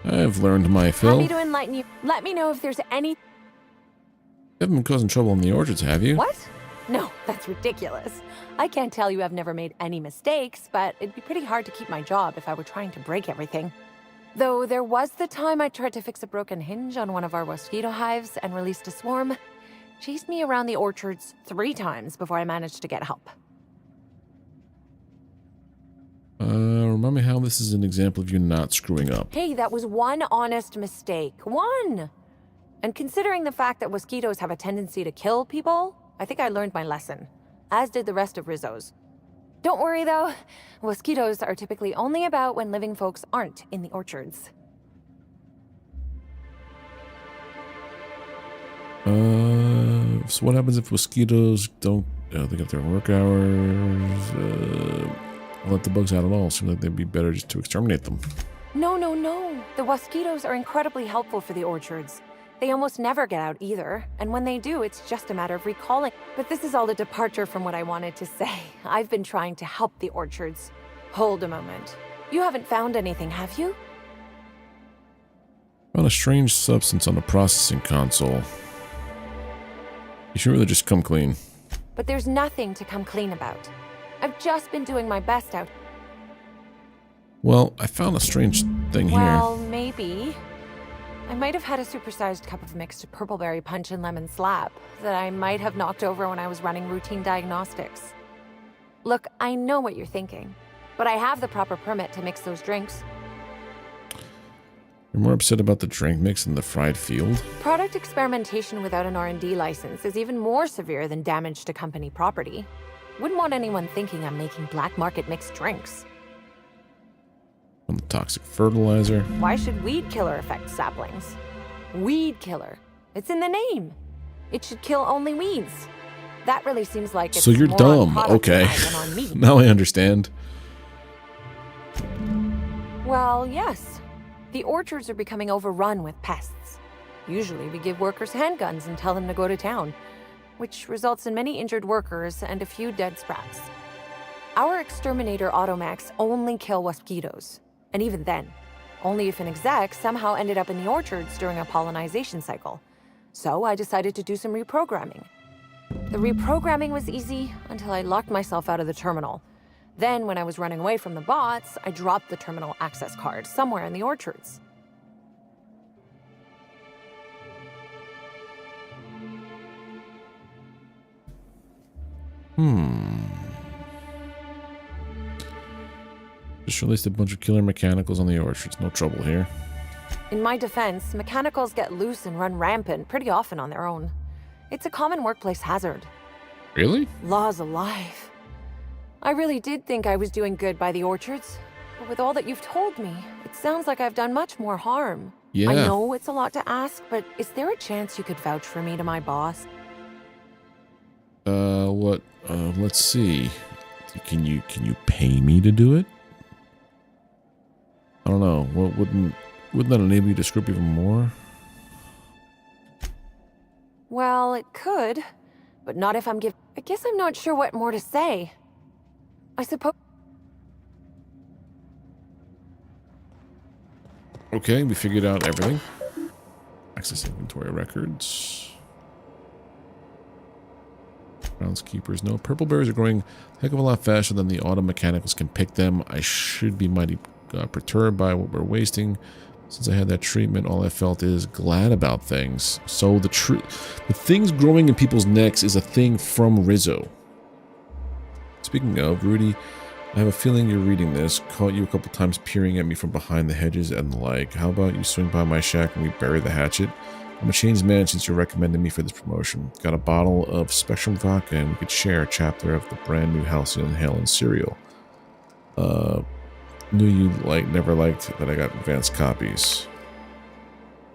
I've learned my fill. Happy You to enlighten you. Let me know if there's any... haven't been causing trouble in the orchards, have you? What? No, that's ridiculous. I can't tell you I've never made any mistakes, but it'd be pretty hard to keep my job if I were trying to break everything. Though there was the time I tried to fix a broken hinge on one of our mosquito hives and released a swarm. Chased me around the orchards 3 times before I managed to get help. Remind me how this is an example of you not screwing up. Hey, that was one honest mistake. One! And considering the fact that mosquitoes have a tendency to kill people, I think I learned my lesson. As did the rest of Rizzo's. Don't worry though, mosquitoes are typically only about when living folks aren't in the orchards. So what happens if mosquitoes don't, they got their work hours, let the bugs out at all? Seems like they'd be better just to exterminate them. No. The mosquitoes are incredibly helpful for the orchards. They almost never get out either, and when they do, it's just a matter of recalling. But this is all a departure from what I wanted to say. I've been trying to help the orchards. Hold a moment. You haven't found anything, have you? Found a strange substance on the processing console. You should really just come clean. But there's nothing to come clean about. I've just been doing my best out. Well, I found a strange thing here. Well, maybe. I might have had a supersized cup of mixed purpleberry punch and lemon slap that I might have knocked over when I was running routine diagnostics. Look, I know what you're thinking, but I have the proper permit to mix those drinks. You're more upset about the drink mix than the fried field? Product experimentation without an R&D license is even more severe than damage to company property. Wouldn't want anyone thinking I'm making black market mixed drinks. On the toxic fertilizer. Why should weed killer affect saplings? Weed killer. It's in the name. It should kill only weeds. That really seems like it's so you're more dumb. on Okay. than on me. Now I understand. Well, yes. The orchards are becoming overrun with pests. Usually we give workers handguns and tell them to go to town, which results in many injured workers and a few dead sprats. Our exterminator automax only kill mosquitoes. And even then, only if an exec somehow ended up in the orchards during a pollinization cycle. So I decided to do some reprogramming. The reprogramming was easy until I locked myself out of the terminal. Then, when I was running away from the bots, I dropped the terminal access card somewhere in the orchards. Just released a bunch of killer mechanicals on the orchards. No trouble here. In my defense, mechanicals get loose and run rampant pretty often on their own. It's a common workplace hazard. Really? Law's alive. I really did think I was doing good by the orchards, but with all that you've told me, it sounds like I've done much more harm. Yeah. I know it's a lot to ask, but is there a chance you could vouch for me to my boss? Let's see. Can you pay me to do it? I don't know. What wouldn't Wouldn't that enable you to script even more? Well, it could, but not if I'm I guess I'm not sure what more to say. I suppose... Okay, we figured out everything. Access inventory records. Groundskeepers, no. Purple berries are growing a heck of a lot faster than the auto mechanicals can pick them. I should be mighty perturbed by what we're wasting. Since I had that treatment, all I felt is glad about things. So the things growing in people's necks is a thing from Rizzo. Speaking of, Rudy, I have a feeling you're reading this. Caught you a couple times peering at me from behind the hedges and the like. How about you swing by my shack and we bury the hatchet? I'm a changed man since you recommended me for this promotion. Got a bottle of Spectrum vodka and we could share a chapter of the brand new Halcyon Halen cereal. Knew you never liked that I got advanced copies.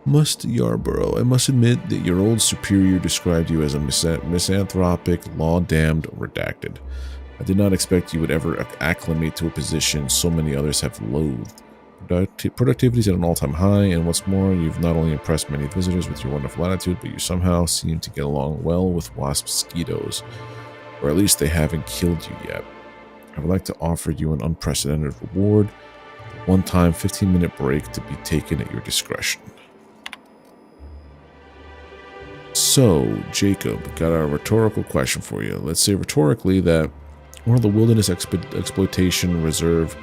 Must Yarborough, I must admit that your old superior described you as a misanthropic, law-damned redacted. I did not expect you would ever acclimate to a position so many others have loathed. Productivity is at an all-time high, and what's more, you've not only impressed many visitors with your wonderful attitude, but you somehow seem to get along well with wasp-mosquitoes. Or at least they haven't killed you yet. I would like to offer you an unprecedented reward. One-time 15-minute break to be taken at your discretion. So, Jacob, got a rhetorical question for you. Let's say rhetorically that one of the wilderness exploitation reserve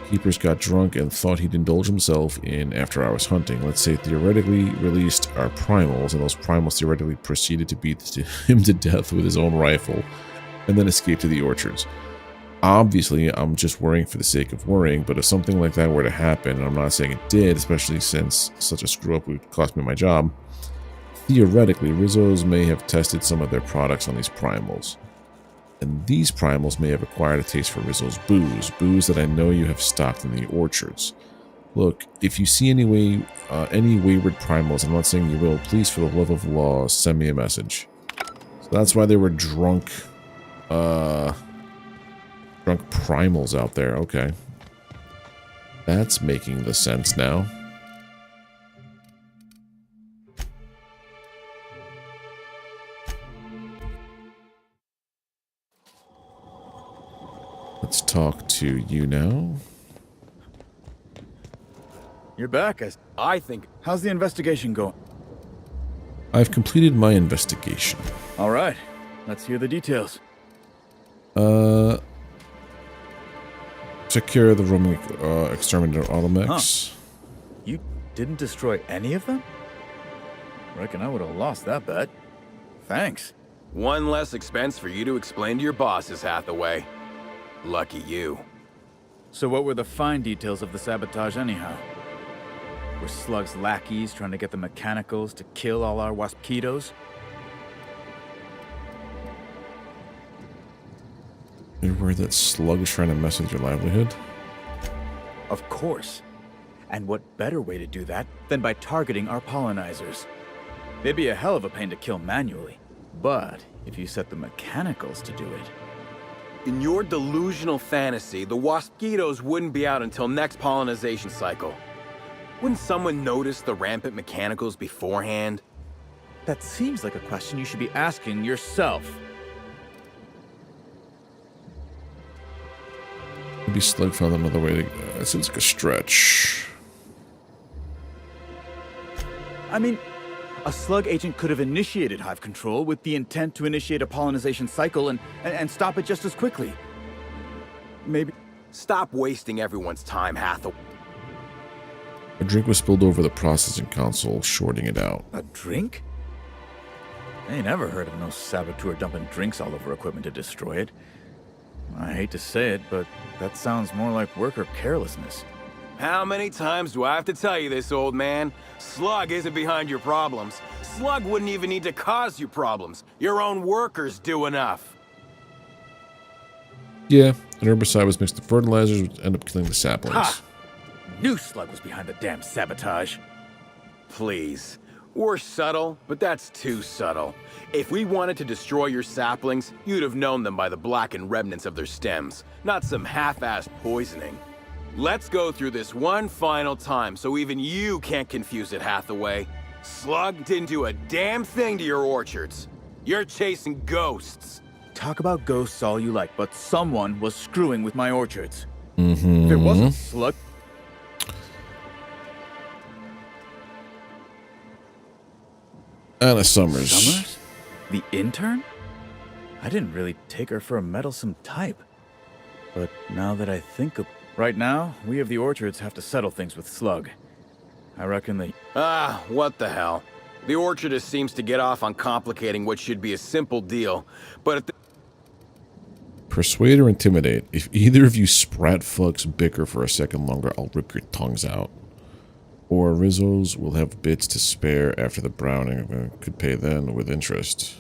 keepers got drunk and thought he'd indulge himself in after-hours hunting. Let's say theoretically released our primals, and those primals theoretically proceeded to beat him to death with his own rifle, and then escaped to the orchards. Obviously, I'm just worrying for the sake of worrying, but if something like that were to happen, and I'm not saying it did, especially since such a screw-up would cost me my job, theoretically, Rizzo's may have tested some of their products on these primals. And these primals may have acquired a taste for Rizzo's booze that I know you have stocked in the orchards. Look, if you see any wayward primals, I'm not saying you will, please, for the love of law, send me a message. So that's why they were drunk primals out there. Okay. That's making the sense now. Let's talk to you now. You're back. I think. How's the investigation going? I've completed my investigation. All right. Let's hear the details. Took care of the roaming exterminator automechs. Huh. You didn't destroy any of them? Reckon I would have lost that bet. Thanks. One less expense for you to explain to your bosses, Hathaway. Lucky you. So what were the fine details of the sabotage anyhow? Were Slug's lackeys trying to get the mechanicals to kill all our waspitos? You're worried that Slug is trying to mess with your livelihood? Of course. And what better way to do that than by targeting our pollinizers? They'd be a hell of a pain to kill manually. But if you set the mechanicals to do it... In your delusional fantasy, the waspitos wouldn't be out until next pollinization cycle. Wouldn't someone notice the rampant mechanicals beforehand? That seems like a question you should be asking yourself. Maybe Slug found another way to... That seems like a stretch. I mean, a Slug agent could have initiated hive control with the intent to initiate a pollinization cycle and stop it just as quickly. Maybe... Stop wasting everyone's time, Hathaway. A drink was spilled over the processing console, shorting it out. A drink? I ain't never heard of no saboteur dumping drinks all over equipment to destroy it. I hate to say it, but that sounds more like worker carelessness. How many times do I have to tell you this, old man? Slug isn't behind your problems. Slug wouldn't even need to cause you problems. Your own workers do enough. Yeah, an herbicide was mixed with fertilizers, which ended up killing the saplings. Ha! Knew Slug was behind the damn sabotage. Please. We're subtle, but that's too subtle. If we wanted to destroy your saplings, you'd have known them by the blackened remnants of their stems, not some half-assed poisoning. let's go through this one final time so even you can't confuse it, Hathaway. Slug didn't do a damn thing to your orchards. You're chasing ghosts. Talk about ghosts all you like, but someone was screwing with my orchards. Mm-hmm. If it wasn't Slug... Anna Summers. Summers? The intern? I didn't really take her for a meddlesome type. But now that I think of... Right now, we of the orchards have to settle things with Slug. I reckon they... Ah, what the hell. The orchardist seems to get off on complicating what should be a simple deal, but at the... Persuade or intimidate. If either of you sprat fucks bicker for a second longer, I'll rip your tongues out. Or Rizzo's will have bits to spare after the browning. Could pay then with interest.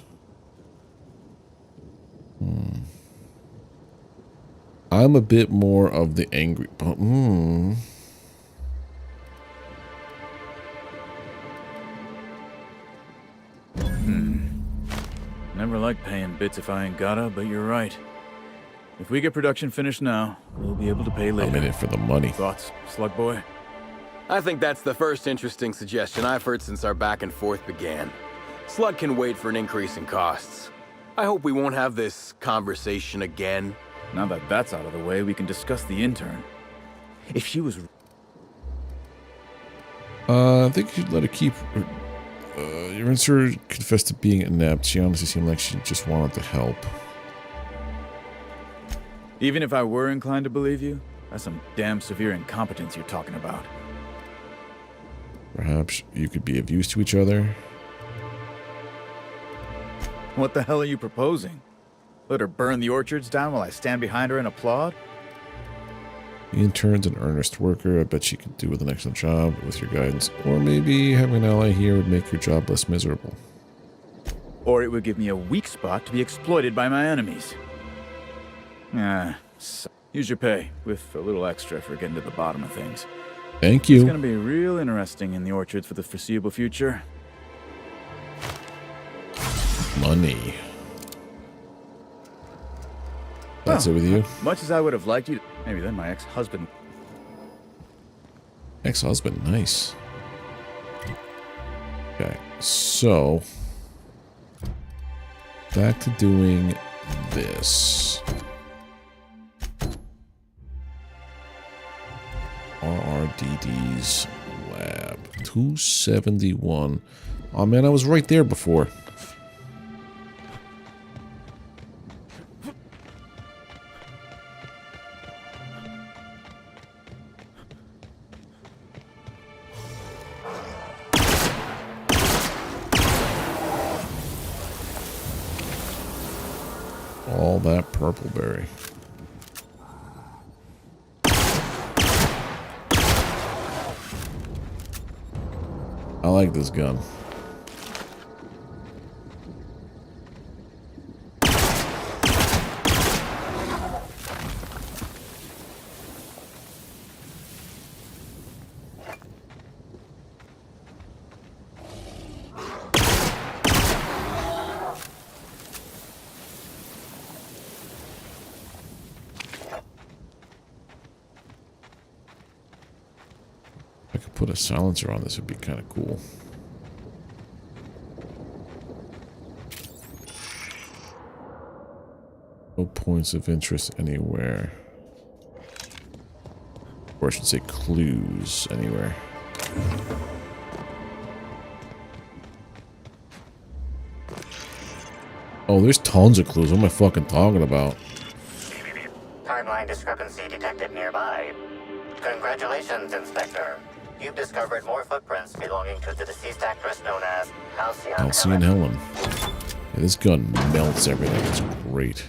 I'm a bit more of the angry... Never like paying bits if I ain't gotta, but you're right. If we get production finished now, we'll be able to pay later. I'm in it for the money. Thoughts, Slug Boy? I think that's the first interesting suggestion I've heard since our back and forth began. Slug can wait for an increase in costs. I hope we won't have this conversation again. Now that that's out of the way, we can discuss the intern. If she was... I think you should let her keep... your intern confessed to being inept. She honestly seemed like she just wanted to help. Even if I were inclined to believe you, that's some damn severe incompetence you're talking about. Perhaps you could be of use to each other. What the hell are you proposing? Let her burn the orchards down while I stand behind her and applaud? The intern's an earnest worker. I bet she could do with an excellent job with your guidance. Or maybe having an ally here would make your job less miserable. Or it would give me a weak spot to be exploited by my enemies. Use your pay, with a little extra for getting to the bottom of things. Thank you. It's gonna be real interesting in the orchards for the foreseeable future. Money. That's it with you? Much as I would have liked you to... Maybe then my ex-husband... Ex-husband, nice. Okay, so... back to doing this. RRDD's lab. 271. Oh man, I was right there before. All that purple berry. I like this gun. If I could put a silencer on this, would be kind of cool. No points of interest anywhere. Or I should say clues anywhere. Oh, there's tons of clues. What am I fucking talking about? Timeline discrepancy detected nearby. Congratulations, Inspector. You've discovered more footprints belonging to the deceased actress known as Halcyon Helen. Yeah, this gun melts everything. It's great.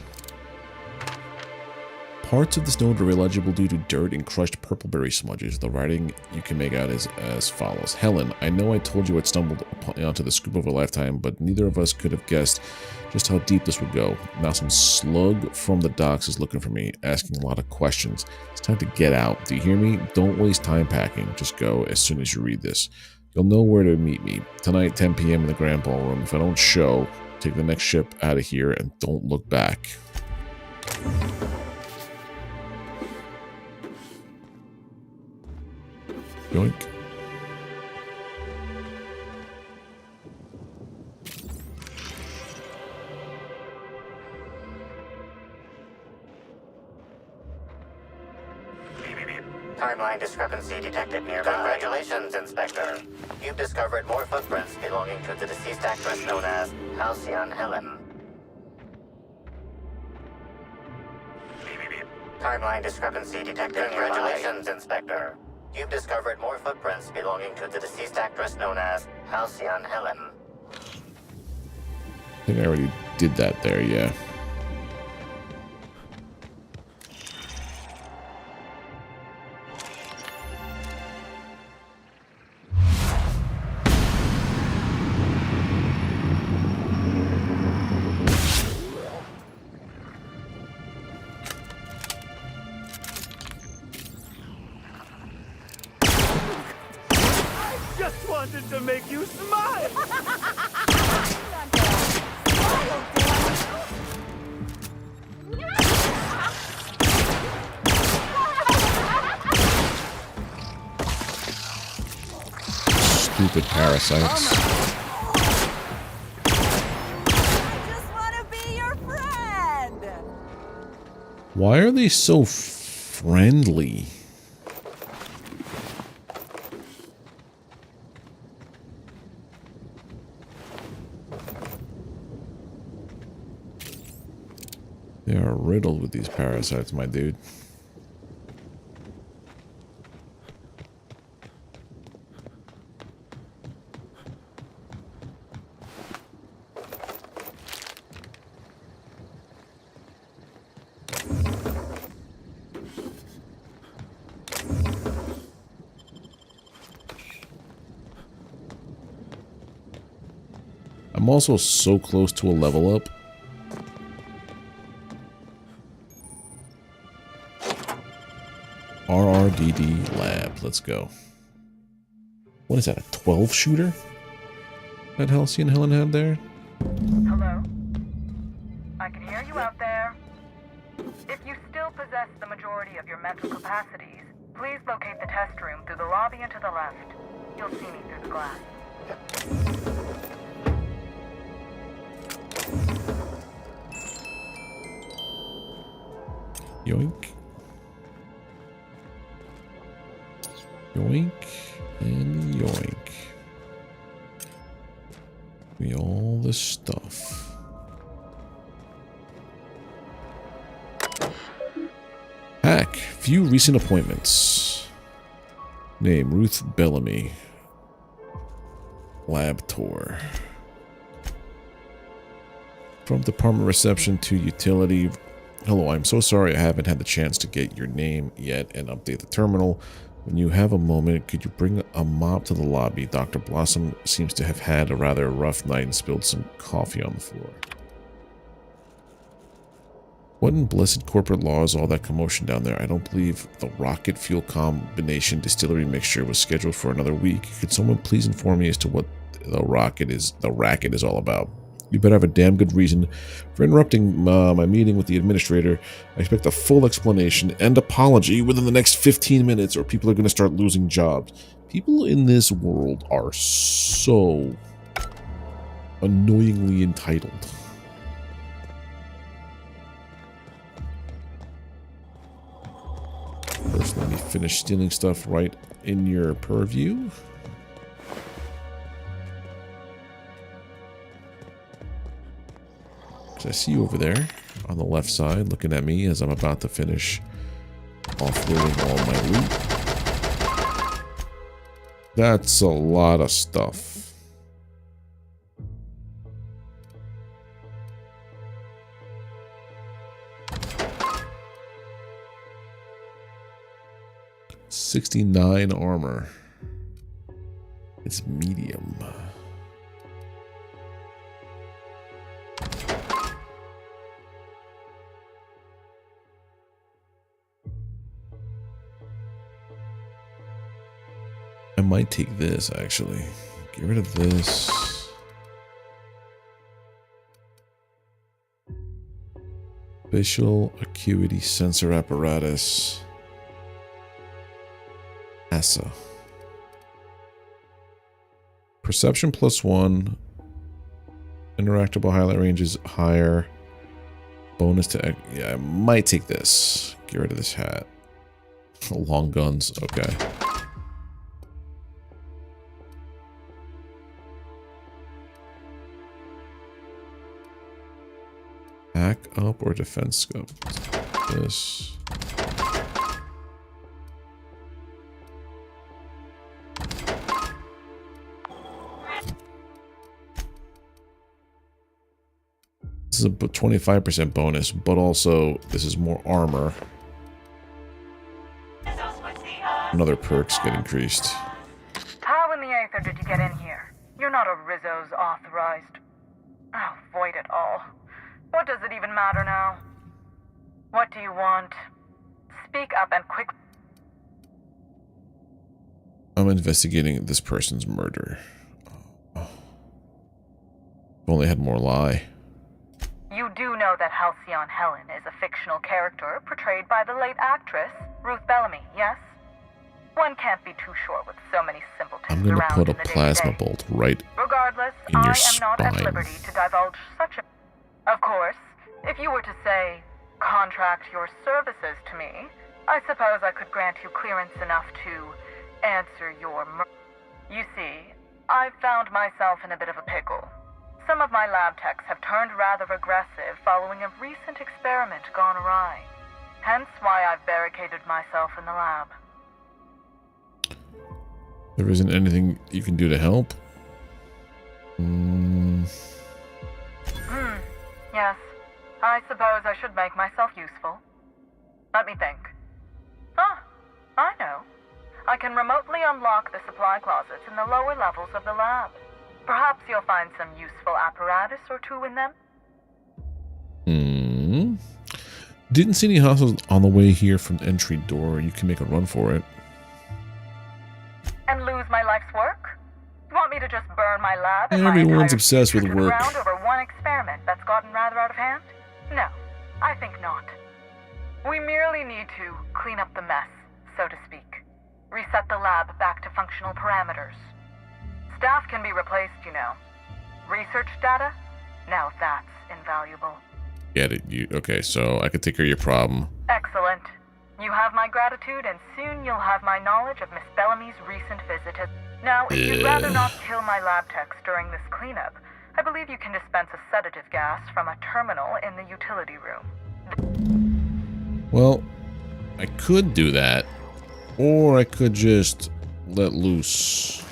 Parts of this note are illegible due to dirt and crushed purpleberry smudges. The writing you can make out is as follows. Helen, I know I told you I'd stumbled onto the scoop of a lifetime, but neither of us could have guessed just how deep this would go. Now some slug from the docks is looking for me, asking a lot of questions. It's time to get out. Do you hear me? Don't waste time packing. Just go as soon as you read this. You'll know where to meet me. Tonight, 10 p.m. in the Grand Ballroom. If I don't show, take the next ship out of here and don't look back. Yoink. Timeline discrepancy detected nearby. Congratulations, Inspector. You've discovered more footprints belonging to the deceased actress known as Halcyon Helen. Timeline discrepancy detected. Congratulations, Inspector. You've discovered more footprints belonging to the deceased actress known as Halcyon Helen. I think I already did that there, yeah. Just wanted to make you smile! Stupid parasites. Why are they so friendly? They are riddled with these parasites, my dude. I'm also so close to a level up. RRDD Lab. Let's go. What is that, a 12 shooter? That Halcyon Helen had there? Hello? I can hear you out there. If you still possess the majority of your mental capacities, please locate the test room through the lobby and to the left. You'll see me through the glass. Yoink. Yoink and yoink. Give me all this stuff. Hack. View recent appointments. Name Ruth Bellamy. Lab tour. From department reception to utility. Hello, I'm so sorry I haven't had the chance to get your name yet and update the terminal. When you have a moment, could you bring a mop to the lobby? Dr. Blossom seems to have had a rather rough night and spilled some coffee on the floor. What in blessed corporate law is all that commotion down there? I don't believe the rocket fuel combination distillery mixture was scheduled for another week. Could someone please inform me as to what the racket is all about? You better have a damn good reason for interrupting my meeting with the administrator. I expect a full explanation and apology within the next 15 minutes or people are going to start losing jobs. People in this world are so annoyingly entitled. First, let me finish stealing stuff right in your purview. I see you over there on the left side looking at me as I'm about to finish offloading all my loot. That's a lot of stuff. $69 armor. It's medium. I might take this, actually. Get rid of this. Spatial acuity sensor apparatus. ASA. Perception +1. Interactable highlight range is higher. Bonus to... Yeah, I might take this. Get rid of this hat. Long guns. Okay. Back up or defense scope? This. This is a 25% bonus, but also this is more armor. Another perks get increased. How in the aether did you get in here? You're not a Rizzo's authorized. Oh, void it all. What does it even matter now? What do you want? Speak up and quick. I'm investigating this person's murder. If only had more lie. You do know that Halcyon Helen is a fictional character portrayed by the late actress Ruth Bellamy, yes? One can't be too sure with so many simpletons I'm gonna around put a in the plasma day-to-day. bolt right Regardless, in your I am not at spine. liberty to divulge such a... Of course, if you were to say, contract your services to me, I suppose I could grant you clearance enough to answer your You see, I've found myself in a bit of a pickle. Some of my lab techs have turned rather aggressive following a recent experiment gone awry. Hence why I've barricaded myself in the lab. There isn't anything you can do to help? Yes. I suppose I should make myself useful. Let me think. Ah, I know. I can remotely unlock the supply closets in the lower levels of the lab. Perhaps you'll find some useful apparatus or two in them. Didn't see any hostiles on the way here from the entry door. You can make a run for it. And lose my life's work? You want me to just burn my lab and my Everyone's entire obsessed with future to the work. ground over one experiment that's gotten rather out of hand? No, I think not. We merely need to clean up the mess, so to speak. Reset the lab back to functional parameters. Staff can be replaced, you know. Research data? Now that's invaluable. Get it? Okay, so I could take care of your problem. Excellent. You have my gratitude, and soon you'll have my knowledge of Miss Bellamy's recent visit. Now, if you'd rather not kill my lab techs during this cleanup, I believe you can dispense a sedative gas from a terminal in the utility room. Well, I could do that, or I could just let loose.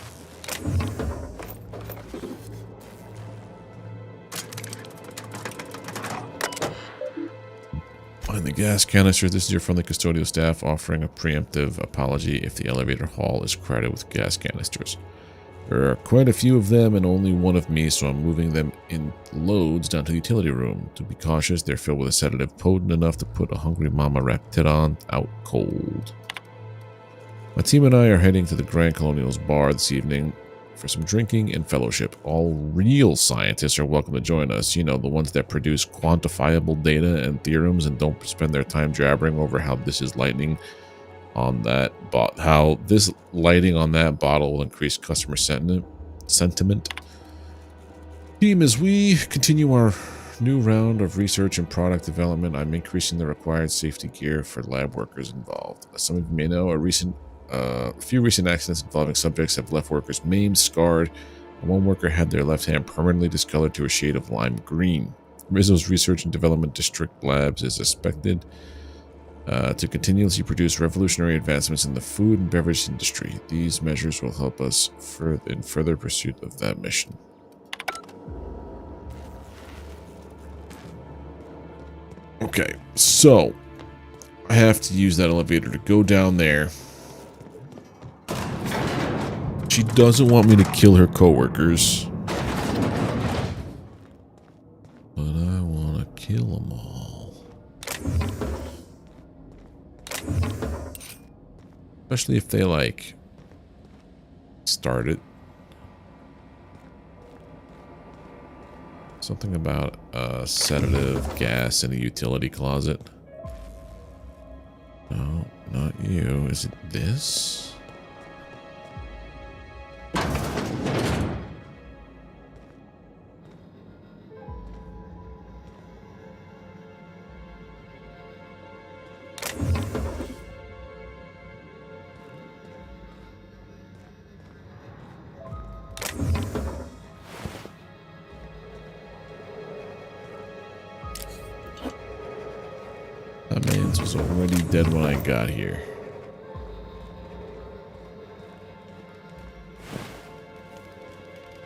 Find the gas canister. This is your friendly custodial staff offering a preemptive apology if the elevator hall is crowded with gas canisters. There are quite a few of them and only one of me, so I'm moving them in loads down to the utility room. To be cautious, they're filled with a sedative potent enough to put a hungry mama raptidon out cold. My team and I are heading to the Grand Colonial's bar this evening for some drinking and fellowship. All real scientists are welcome to join us. You know, the ones that produce quantifiable data and theorems and don't spend their time jabbering over how this is lightning on that how this lighting on that bottle will increase customer sentiment. Team, as we continue our new round of research and product development, I'm increasing the required safety gear for lab workers involved. As some of you may know, a few recent accidents involving subjects have left workers maimed, scarred, and one worker had their left hand permanently discolored to a shade of lime green. Rizzo's Research and Development District Labs is expected to continuously produce revolutionary advancements in the food and beverage industry. These measures will help us in further pursuit of that mission. Okay, so I have to use that elevator to go down there. She doesn't want me to kill her coworkers, but I want to kill them all. Especially if they, like, start it. Something about sedative gas in a utility closet. No, not you. Is it this? was already dead when I got here.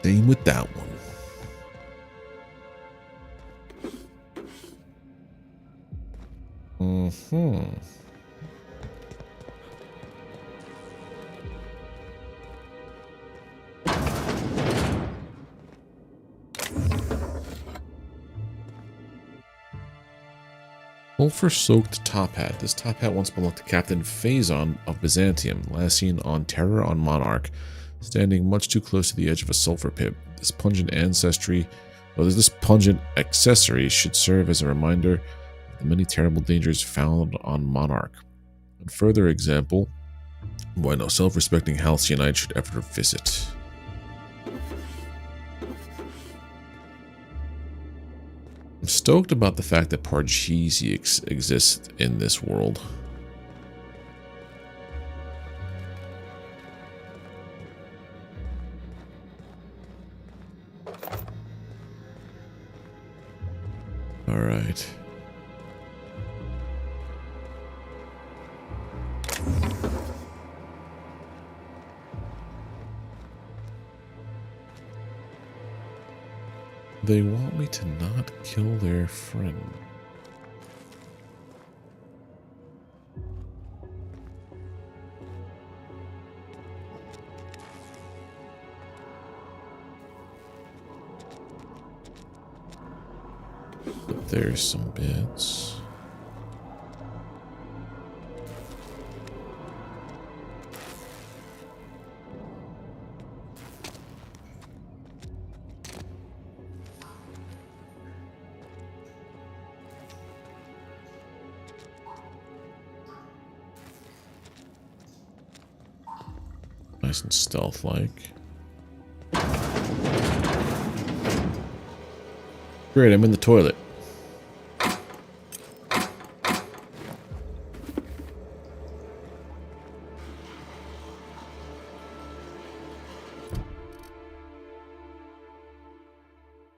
Same with that one. Sulfur-soaked top hat. This top hat once belonged to Captain Phazon of Byzantium, last seen on Terror on Monarch, standing much too close to the edge of a sulfur pit. This pungent accessory should serve as a reminder of the many terrible dangers found on Monarch. A further example, why no self-respecting Halcyonite should ever visit. I'm stoked about the fact that Parcheesi exists in this world. All right. They want me to not kill their friend. But there's some bits. Nice and stealth-like. Great, I'm in the toilet.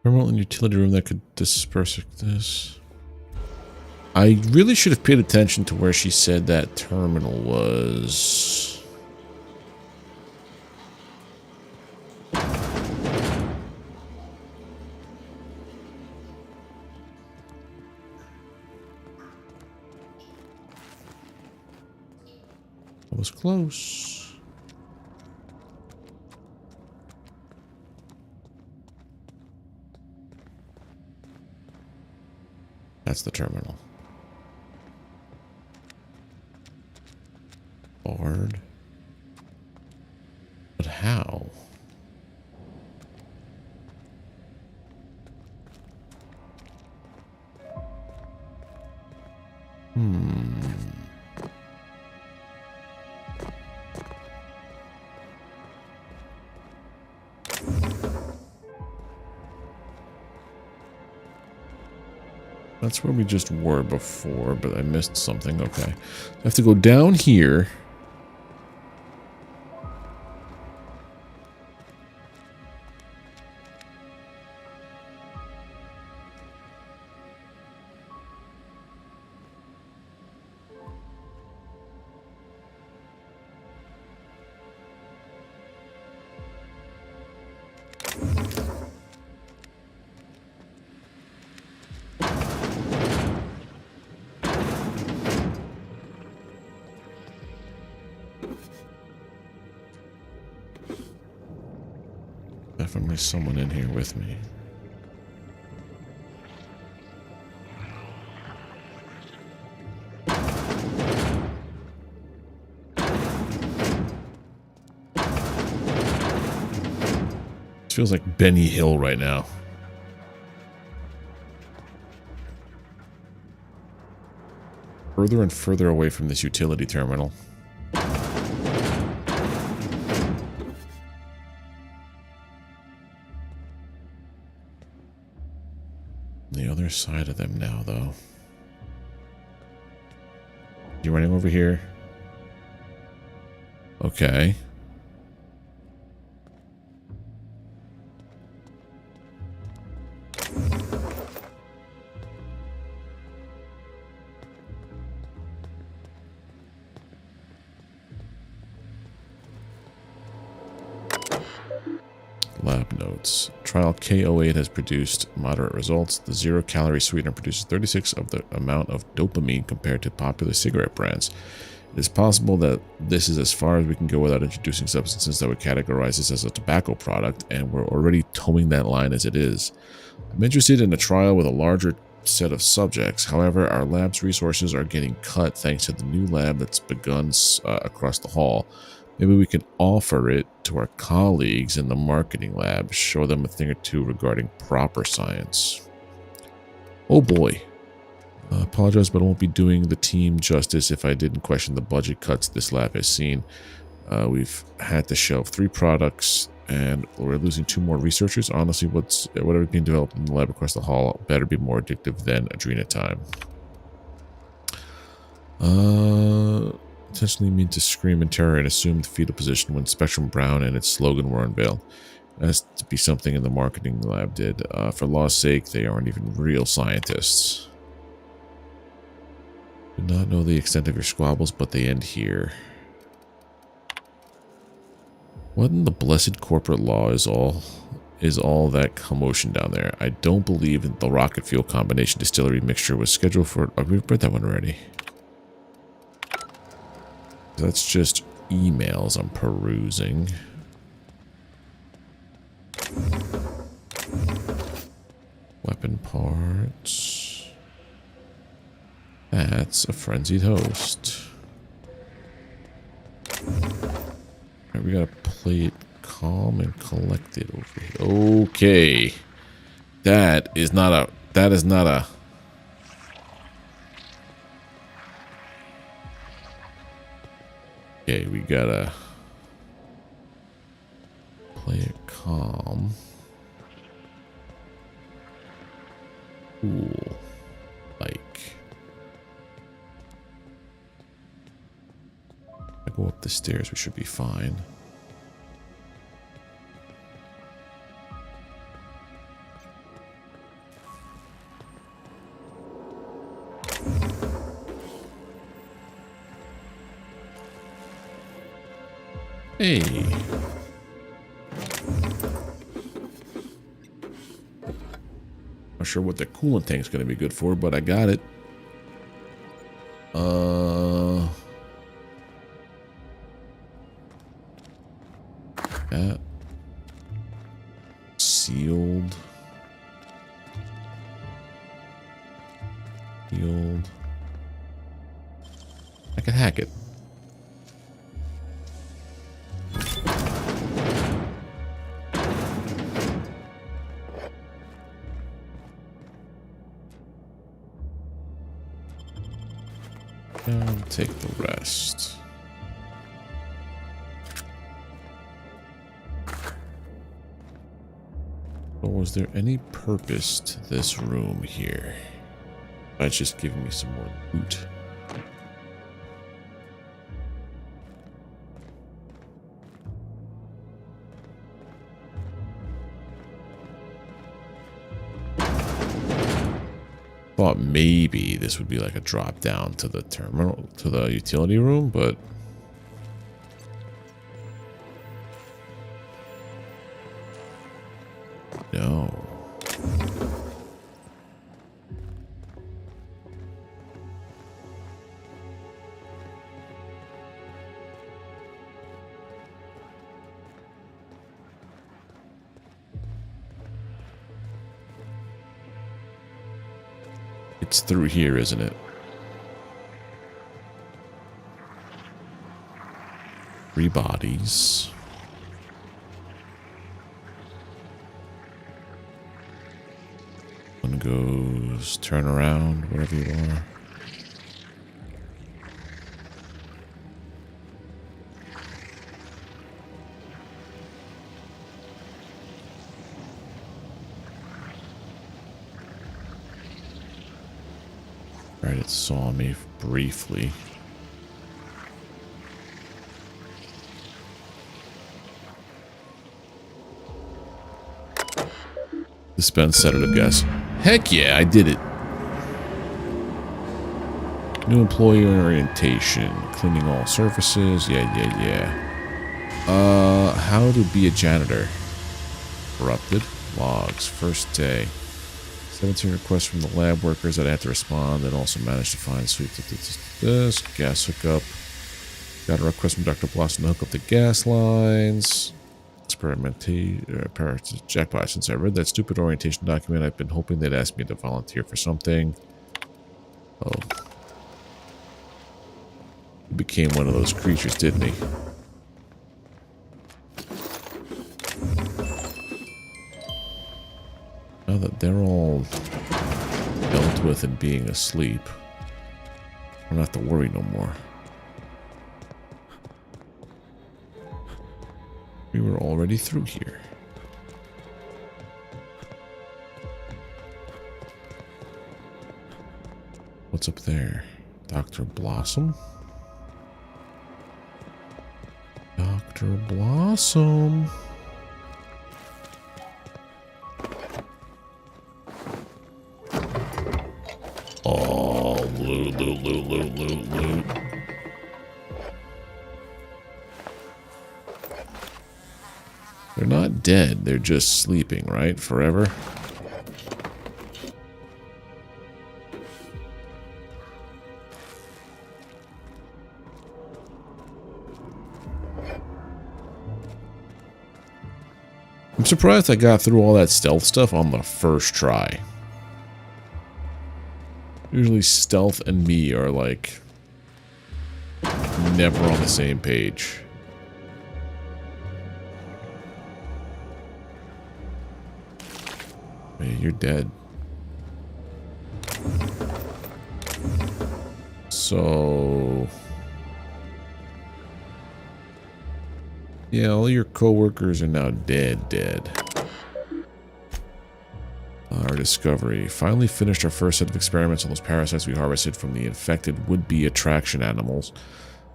Terminal and utility room that could disperse this. I really should have paid attention to where she said that terminal was. Was close. That's the terminal. Forward. But how? That's where we just were before, but I missed something. Okay. I have to go down here. Definitely someone in here with me. It feels like Benny Hill right now. Further and further away from this utility terminal. The other side of them now, though. You running over here? Okay. Lab notes. Trial K08 has produced moderate results. The zero-calorie sweetener produces 36 of the amount of dopamine compared to popular cigarette brands. It is possible that this is as far as we can go without introducing substances that would categorize this as a tobacco product, and we're already towing that line as it is. I'm interested in a trial with a larger set of subjects. However, our lab's resources are getting cut thanks to the new lab that's begun across the hall. Maybe we can offer it to our colleagues in the marketing lab, show them a thing or two regarding proper science. Oh boy. I apologize, but I won't be doing the team justice if I didn't question the budget cuts this lab has seen. We've had to shelve 3 products, and we're losing 2 more researchers. Honestly, whatever's being developed in the lab across the hall better be more addictive than adrenatime. Intentionally mean to scream in terror and assume the fetal position when Spectrum Brown and its slogan were unveiled. It has to be something in the marketing lab did. For law's sake, they aren't even real scientists. Do not know the extent of your squabbles, but they end here. What in the blessed corporate law is all that commotion down there? I don't believe the rocket fuel combination distillery mixture was scheduled for... Oh, we've read that one already. That's just emails I'm perusing. Weapon parts. That's a frenzied host. Alright, we gotta play it calm and collected over here. Okay. That is not a... Okay, we gotta play it calm. Cool. Like. I go up the stairs, we should be fine. Hey. Not sure what the coolant tank's gonna be good for, but I got it. That sealed. Sealed. I can hack it. And take the rest. But was there any purpose to this room here? It's just giving me some more loot. Thought maybe this would be like a drop down to the terminal, to the utility room, but no. It's through here, isn't it? 3 bodies. One goes turn around, wherever you are. Right, it saw me briefly. Dispense sedative gas. Heck yeah, I did it. New employee orientation. Cleaning all surfaces. Yeah. How to be a janitor. corrupted. Logs. First day. 17 requests from the lab workers that I had to respond, and also managed to find sweet this gas hookup. Got a request from Dr. Blossom to hook up the gas lines. Jackpot. Since I read that stupid orientation document, I've been hoping they'd ask me to volunteer for something. Oh. He became one of those creatures, didn't he? Now that they're all dealt with and being asleep, I don't have to worry no more. We were already through here. What's up there? Dr. Blossom? Dr. Blossom. Oh, loot, loot, loot, loot, loot, loot. They're not dead, they're just sleeping, right? Forever? I'm surprised I got through all that stealth stuff on the first try. Usually stealth and me are like never on the same page. Man, you're dead. So yeah, all your coworkers are now dead. Our discovery. Finally finished our first set of experiments on those parasites we harvested from the infected would-be attraction animals.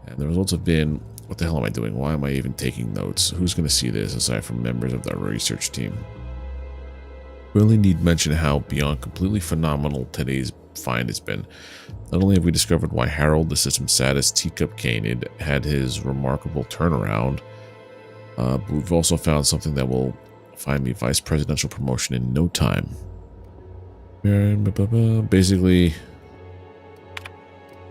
And the results have been... What the hell am I doing? Why am I even taking notes? Who's going to see this aside from members of our research team? We only need mention how beyond completely phenomenal today's find has been. Not only have we discovered why Harold, the system's saddest teacup canid, had his remarkable turnaround, but we've also found something that will find me vice presidential promotion in no time. Basically,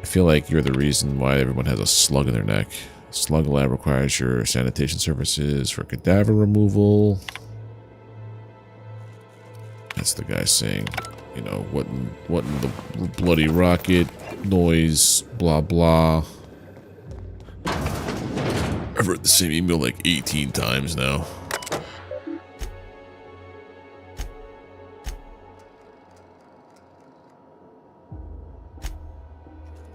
I feel like you're the reason why everyone has a slug in their neck. Slug lab requires your sanitation services for cadaver removal. That's the guy saying, you know, what in the bloody rocket noise, blah blah. I've read the same email like 18 times now.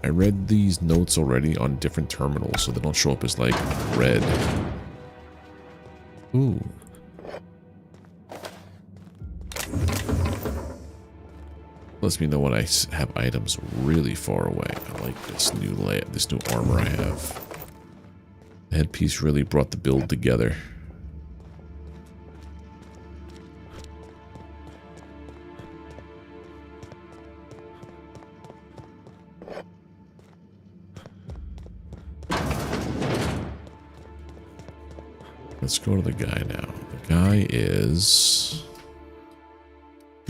I read these notes already on different terminals, so they don't show up as like red. Ooh. Lets me know when I have items really far away. I like this new armor I have. The headpiece really brought the build together. Let's go to the guy now. The guy is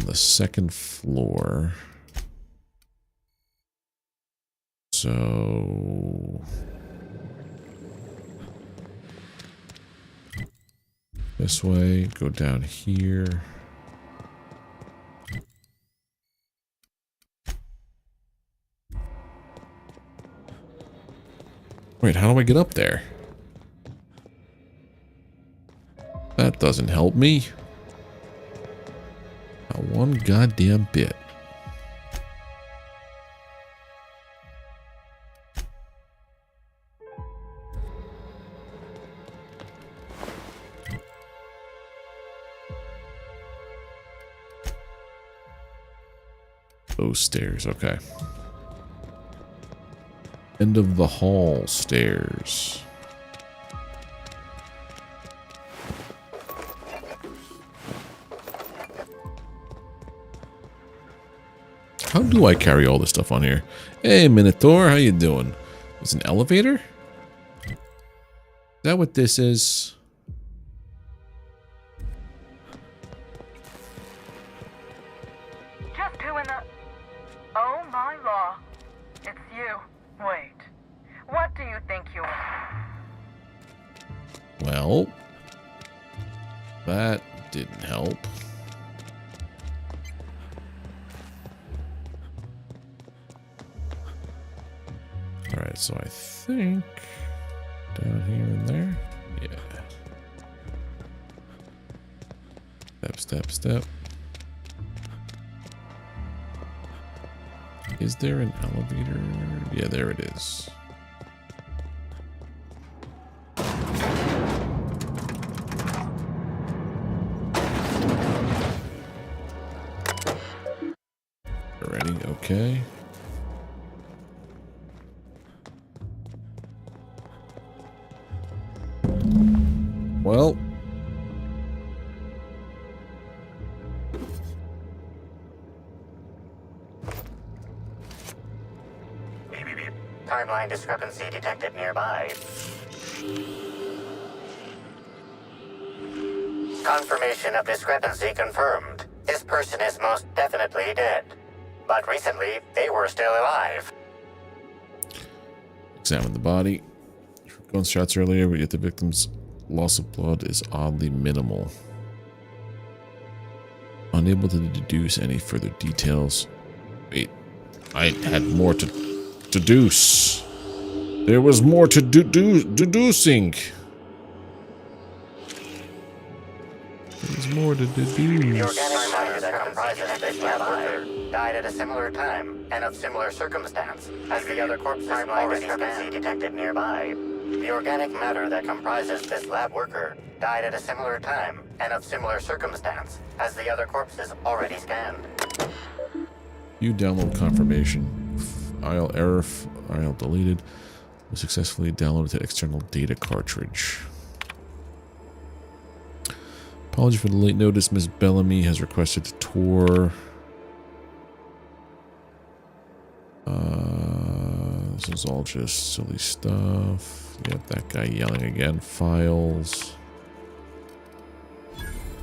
on the second floor. So this way, go down here. Wait, how do I get up there? That doesn't help me. Not one goddamn bit. Those stairs, okay. End of the hall stairs. How do I carry all this stuff on here? Hey, Minotaur, how you doing? It's an elevator? Is that what this is? help. That didn't help. Alright, so I think down here and there. Yeah. Step, step, step. Is there an elevator? Yeah, there it is. Ready? Okay. Well. Timeline discrepancy detected nearby. Confirmation of discrepancy confirmed. This person is most definitely dead. But recently, they were still alive. Examine the body. Gunshots earlier, but yet the victim's loss of blood is oddly minimal. Unable to deduce any further details. Wait, I had more to deduce. There was more to deducing. There's more to deduce. The organic matter that comprises this lab worker died at a similar time and of similar circumstance as the other corpses already discrepancy detected nearby. The organic matter that comprises this lab worker died at a similar time and of similar circumstance as the other corpses already scanned. You download confirmation. IL error. IL deleted. Was successfully downloaded to external data cartridge. Apology for the late notice. Miss Bellamy has requested to tour. This is all just silly stuff. Yep, that guy yelling again. Files.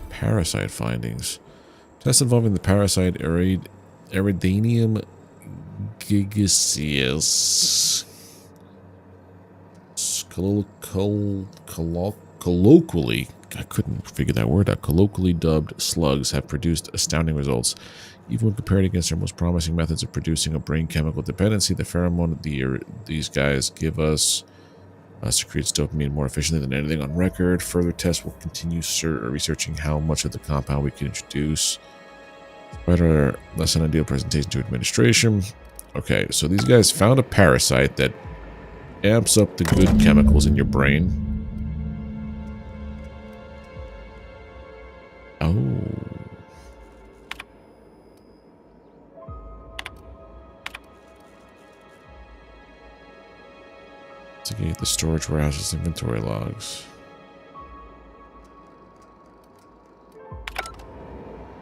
Parasite findings. Tests involving the parasite Eridanium gigaceus. Colloquially, I couldn't figure that word out. Colloquially dubbed slugs have produced astounding results. Even when compared against their most promising methods of producing a brain chemical dependency, the pheromone these guys give us secretes dopamine more efficiently than anything on record. Further tests will continue researching how much of the compound we can introduce. Better, less than ideal presentation to administration. Okay, so these guys found a parasite that amps up the good chemicals in your brain. Oh. Investigate the storage warehouse's inventory logs.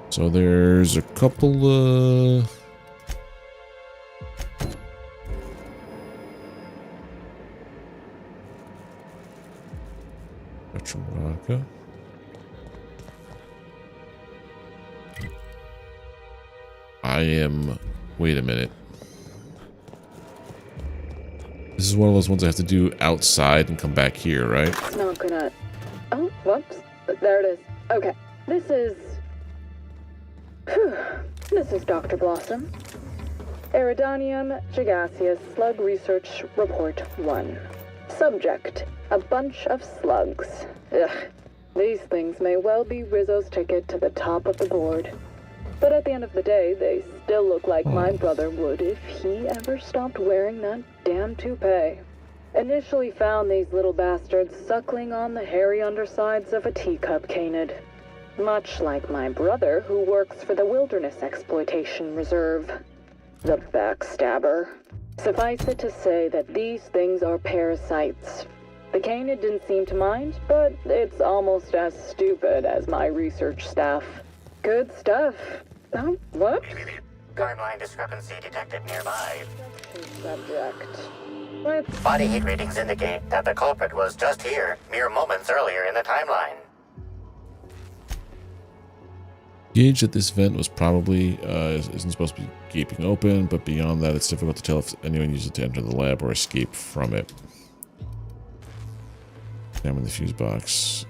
So there's a couple Vodka. Wait a minute. This is one of those ones I have to do outside and come back here, right? It's not gonna... Oh, whoops. There it is. Okay. This is... This is Dr. Blossom. Eridanium gigaceus Slug Research Report 1. Subject: a bunch of slugs. Ugh. These things may well be Rizzo's ticket to the top of the board. But at the end of the day, they still look like my brother would if he ever stopped wearing that damn toupee. Initially found these little bastards suckling on the hairy undersides of a teacup canid. Much like my brother, who works for the Wilderness Exploitation Reserve. The backstabber. Suffice it to say that these things are parasites. The canid didn't seem to mind, but it's almost as stupid as my research staff. Good stuff. Oh, whoops. Timeline discrepancy detected nearby. Subject. Body heat readings indicate that the culprit was just here, mere moments earlier in the timeline. Gauge that this vent was probably isn't supposed to be gaping open, but beyond that, it's difficult to tell if anyone used it to enter the lab or escape from it. Examine the fuse box.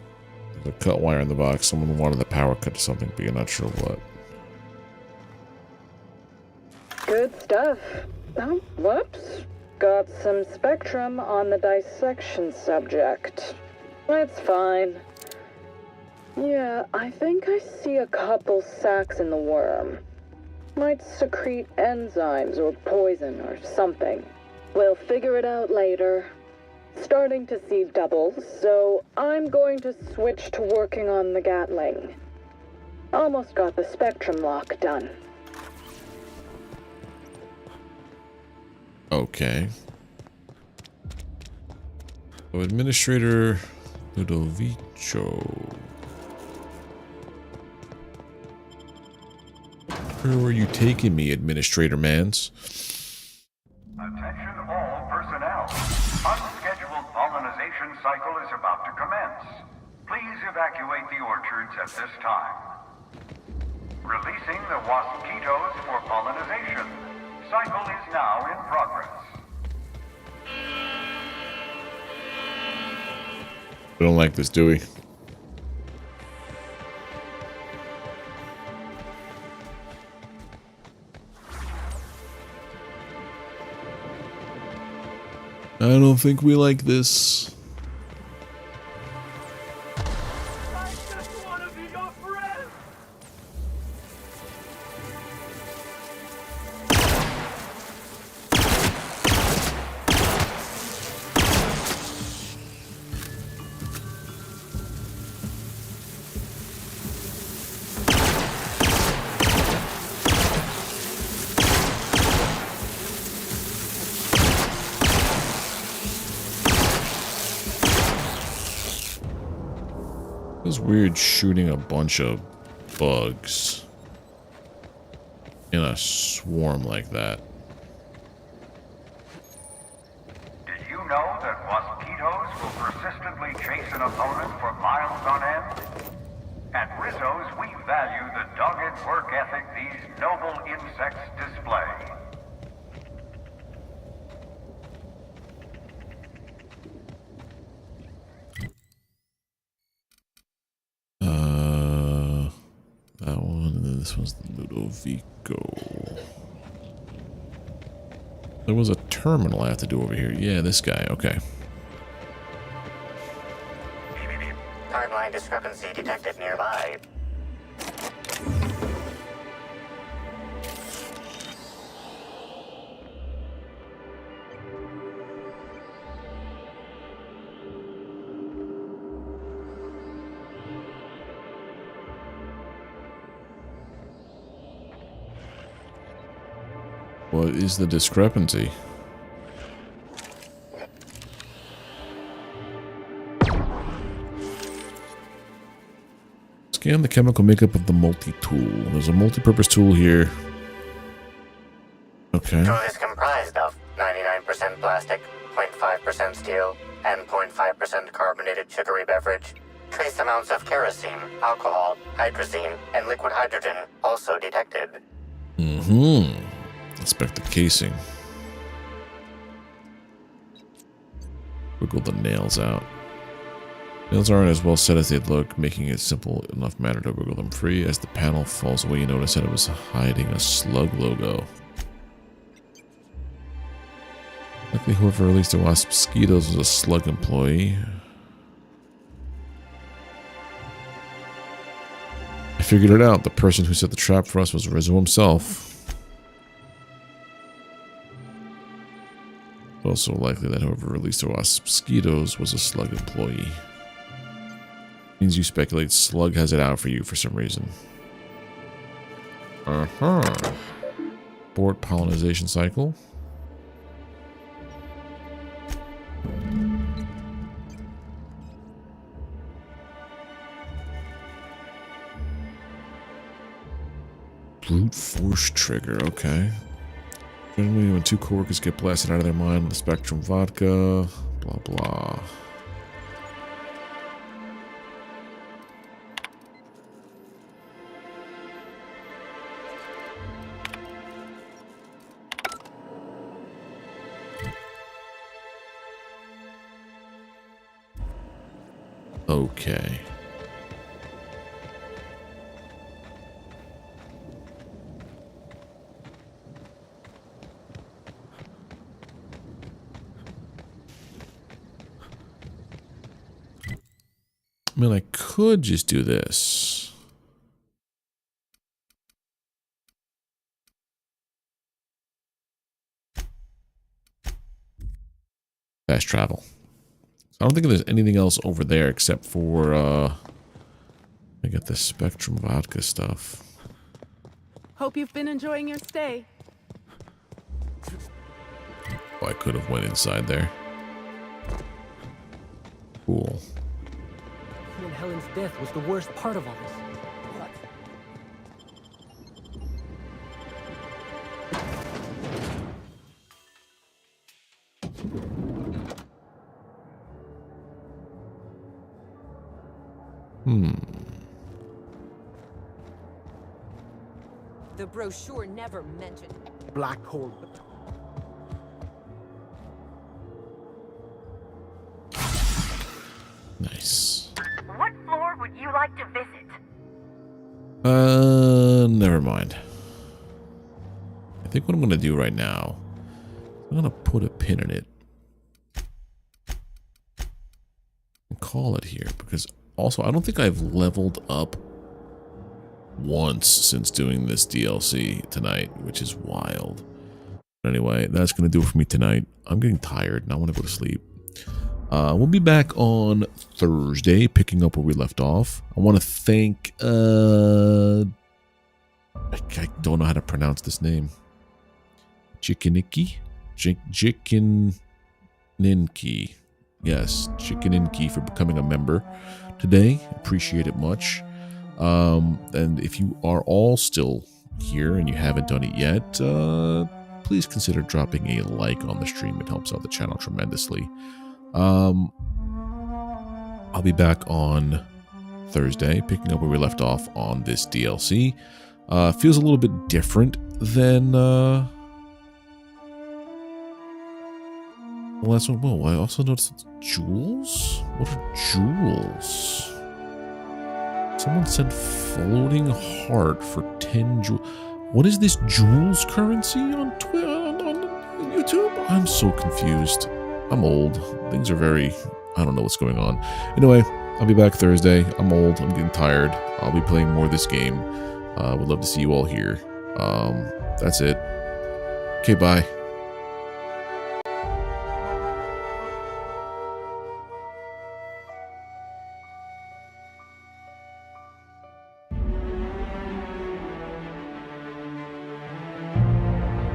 There's a cut wire in the box. Someone wanted the power cut to something, but you're not sure what. Good stuff. Oh, whoops. Got some spectrum on the dissection subject. It's fine. Yeah, I think I see a couple sacs in the worm. Might secrete enzymes or poison or something. We'll figure it out later. Starting to see doubles, so I'm going to switch to working on the Gatling. Almost got the spectrum lock done. Okay. So Administrator Ludovico. Where are you taking me, Administrator Mans? Attention all personnel. Unscheduled pollinization cycle is about to commence. Please evacuate the orchards at this time. Releasing the waspitos for pollinization. Cycle is now in progress. We don't like this, do we? I don't think we like this. It's weird shooting a bunch of bugs in a swarm like that. Did you know that waspitos will persistently chase an opponent for miles on end? At Rizzo's, we value the dogged work ethic these noble insects display. That one, and then this one's the Ludovico. There was a terminal I have to do over here. Yeah, this guy. Okay. Timeline discrepancy detected nearby. What is the discrepancy? Scan the chemical makeup of the multi-tool. There's a multi-purpose tool here. Okay. Tool is comprised of 99% plastic, 0.5% steel, and 0.5% carbonated sugary beverage. Trace amounts of kerosene, alcohol, hydrazine, and liquid hydrogen also detected. Mm-hmm. Inspect the casing. Wiggle the nails out. Nails aren't as well set as they'd look, making it simple enough matter to wiggle them free. As the panel falls away, you notice that it was hiding a slug logo. Likely whoever released the waspitos was a slug employee. I figured it out. The person who set the trap for us was Rizzo himself. Also likely that whoever released the waspitos was a slug employee. Means you speculate Slug has it out for you for some reason. Abort pollinization cycle. Brute force trigger, okay. Generally, when two coworkers get blasted out of their mind with the Spectrum vodka, blah blah. okay. I mean, I could just do this. Fast travel. I don't think there's anything else over there except for, I got the Spectrum vodka stuff. Hope you've been enjoying your stay. Oh, I could have went inside there. Cool. He and Helen's death was the worst part of all this. What? The brochure never mentioned Black hole. Nice. What floor would you like to visit? Never mind. I think what I'm gonna do right now, I'm gonna put a pin in it and call it here, because also I don't think I've leveled up once since doing this DLC tonight, which is wild. But anyway, that's gonna do it for me tonight. I'm getting tired and I want to go to sleep. We'll be back on Thursday, picking up where we left off. I want to thank, I don't know how to pronounce this name. Chickeninki? Chickeninki. Yes, Chickeninki for becoming a member today. Appreciate it much. And if you are all still here and you haven't done it yet, please consider dropping a like on the stream. It helps out the channel tremendously. I'll be back on Thursday, picking up where we left off on this DLC. Feels a little bit different than the last one. Whoa, I also noticed jewels? What are jewels? Someone said floating heart for 10 jewels. What is this jewels currency on Twitter, on YouTube? I'm so confused. I'm old. Things are very... I don't know what's going on. Anyway, I'll be back Thursday. I'm old. I'm getting tired. I'll be playing more of this game. Would love to see you all here. That's it. Okay, bye.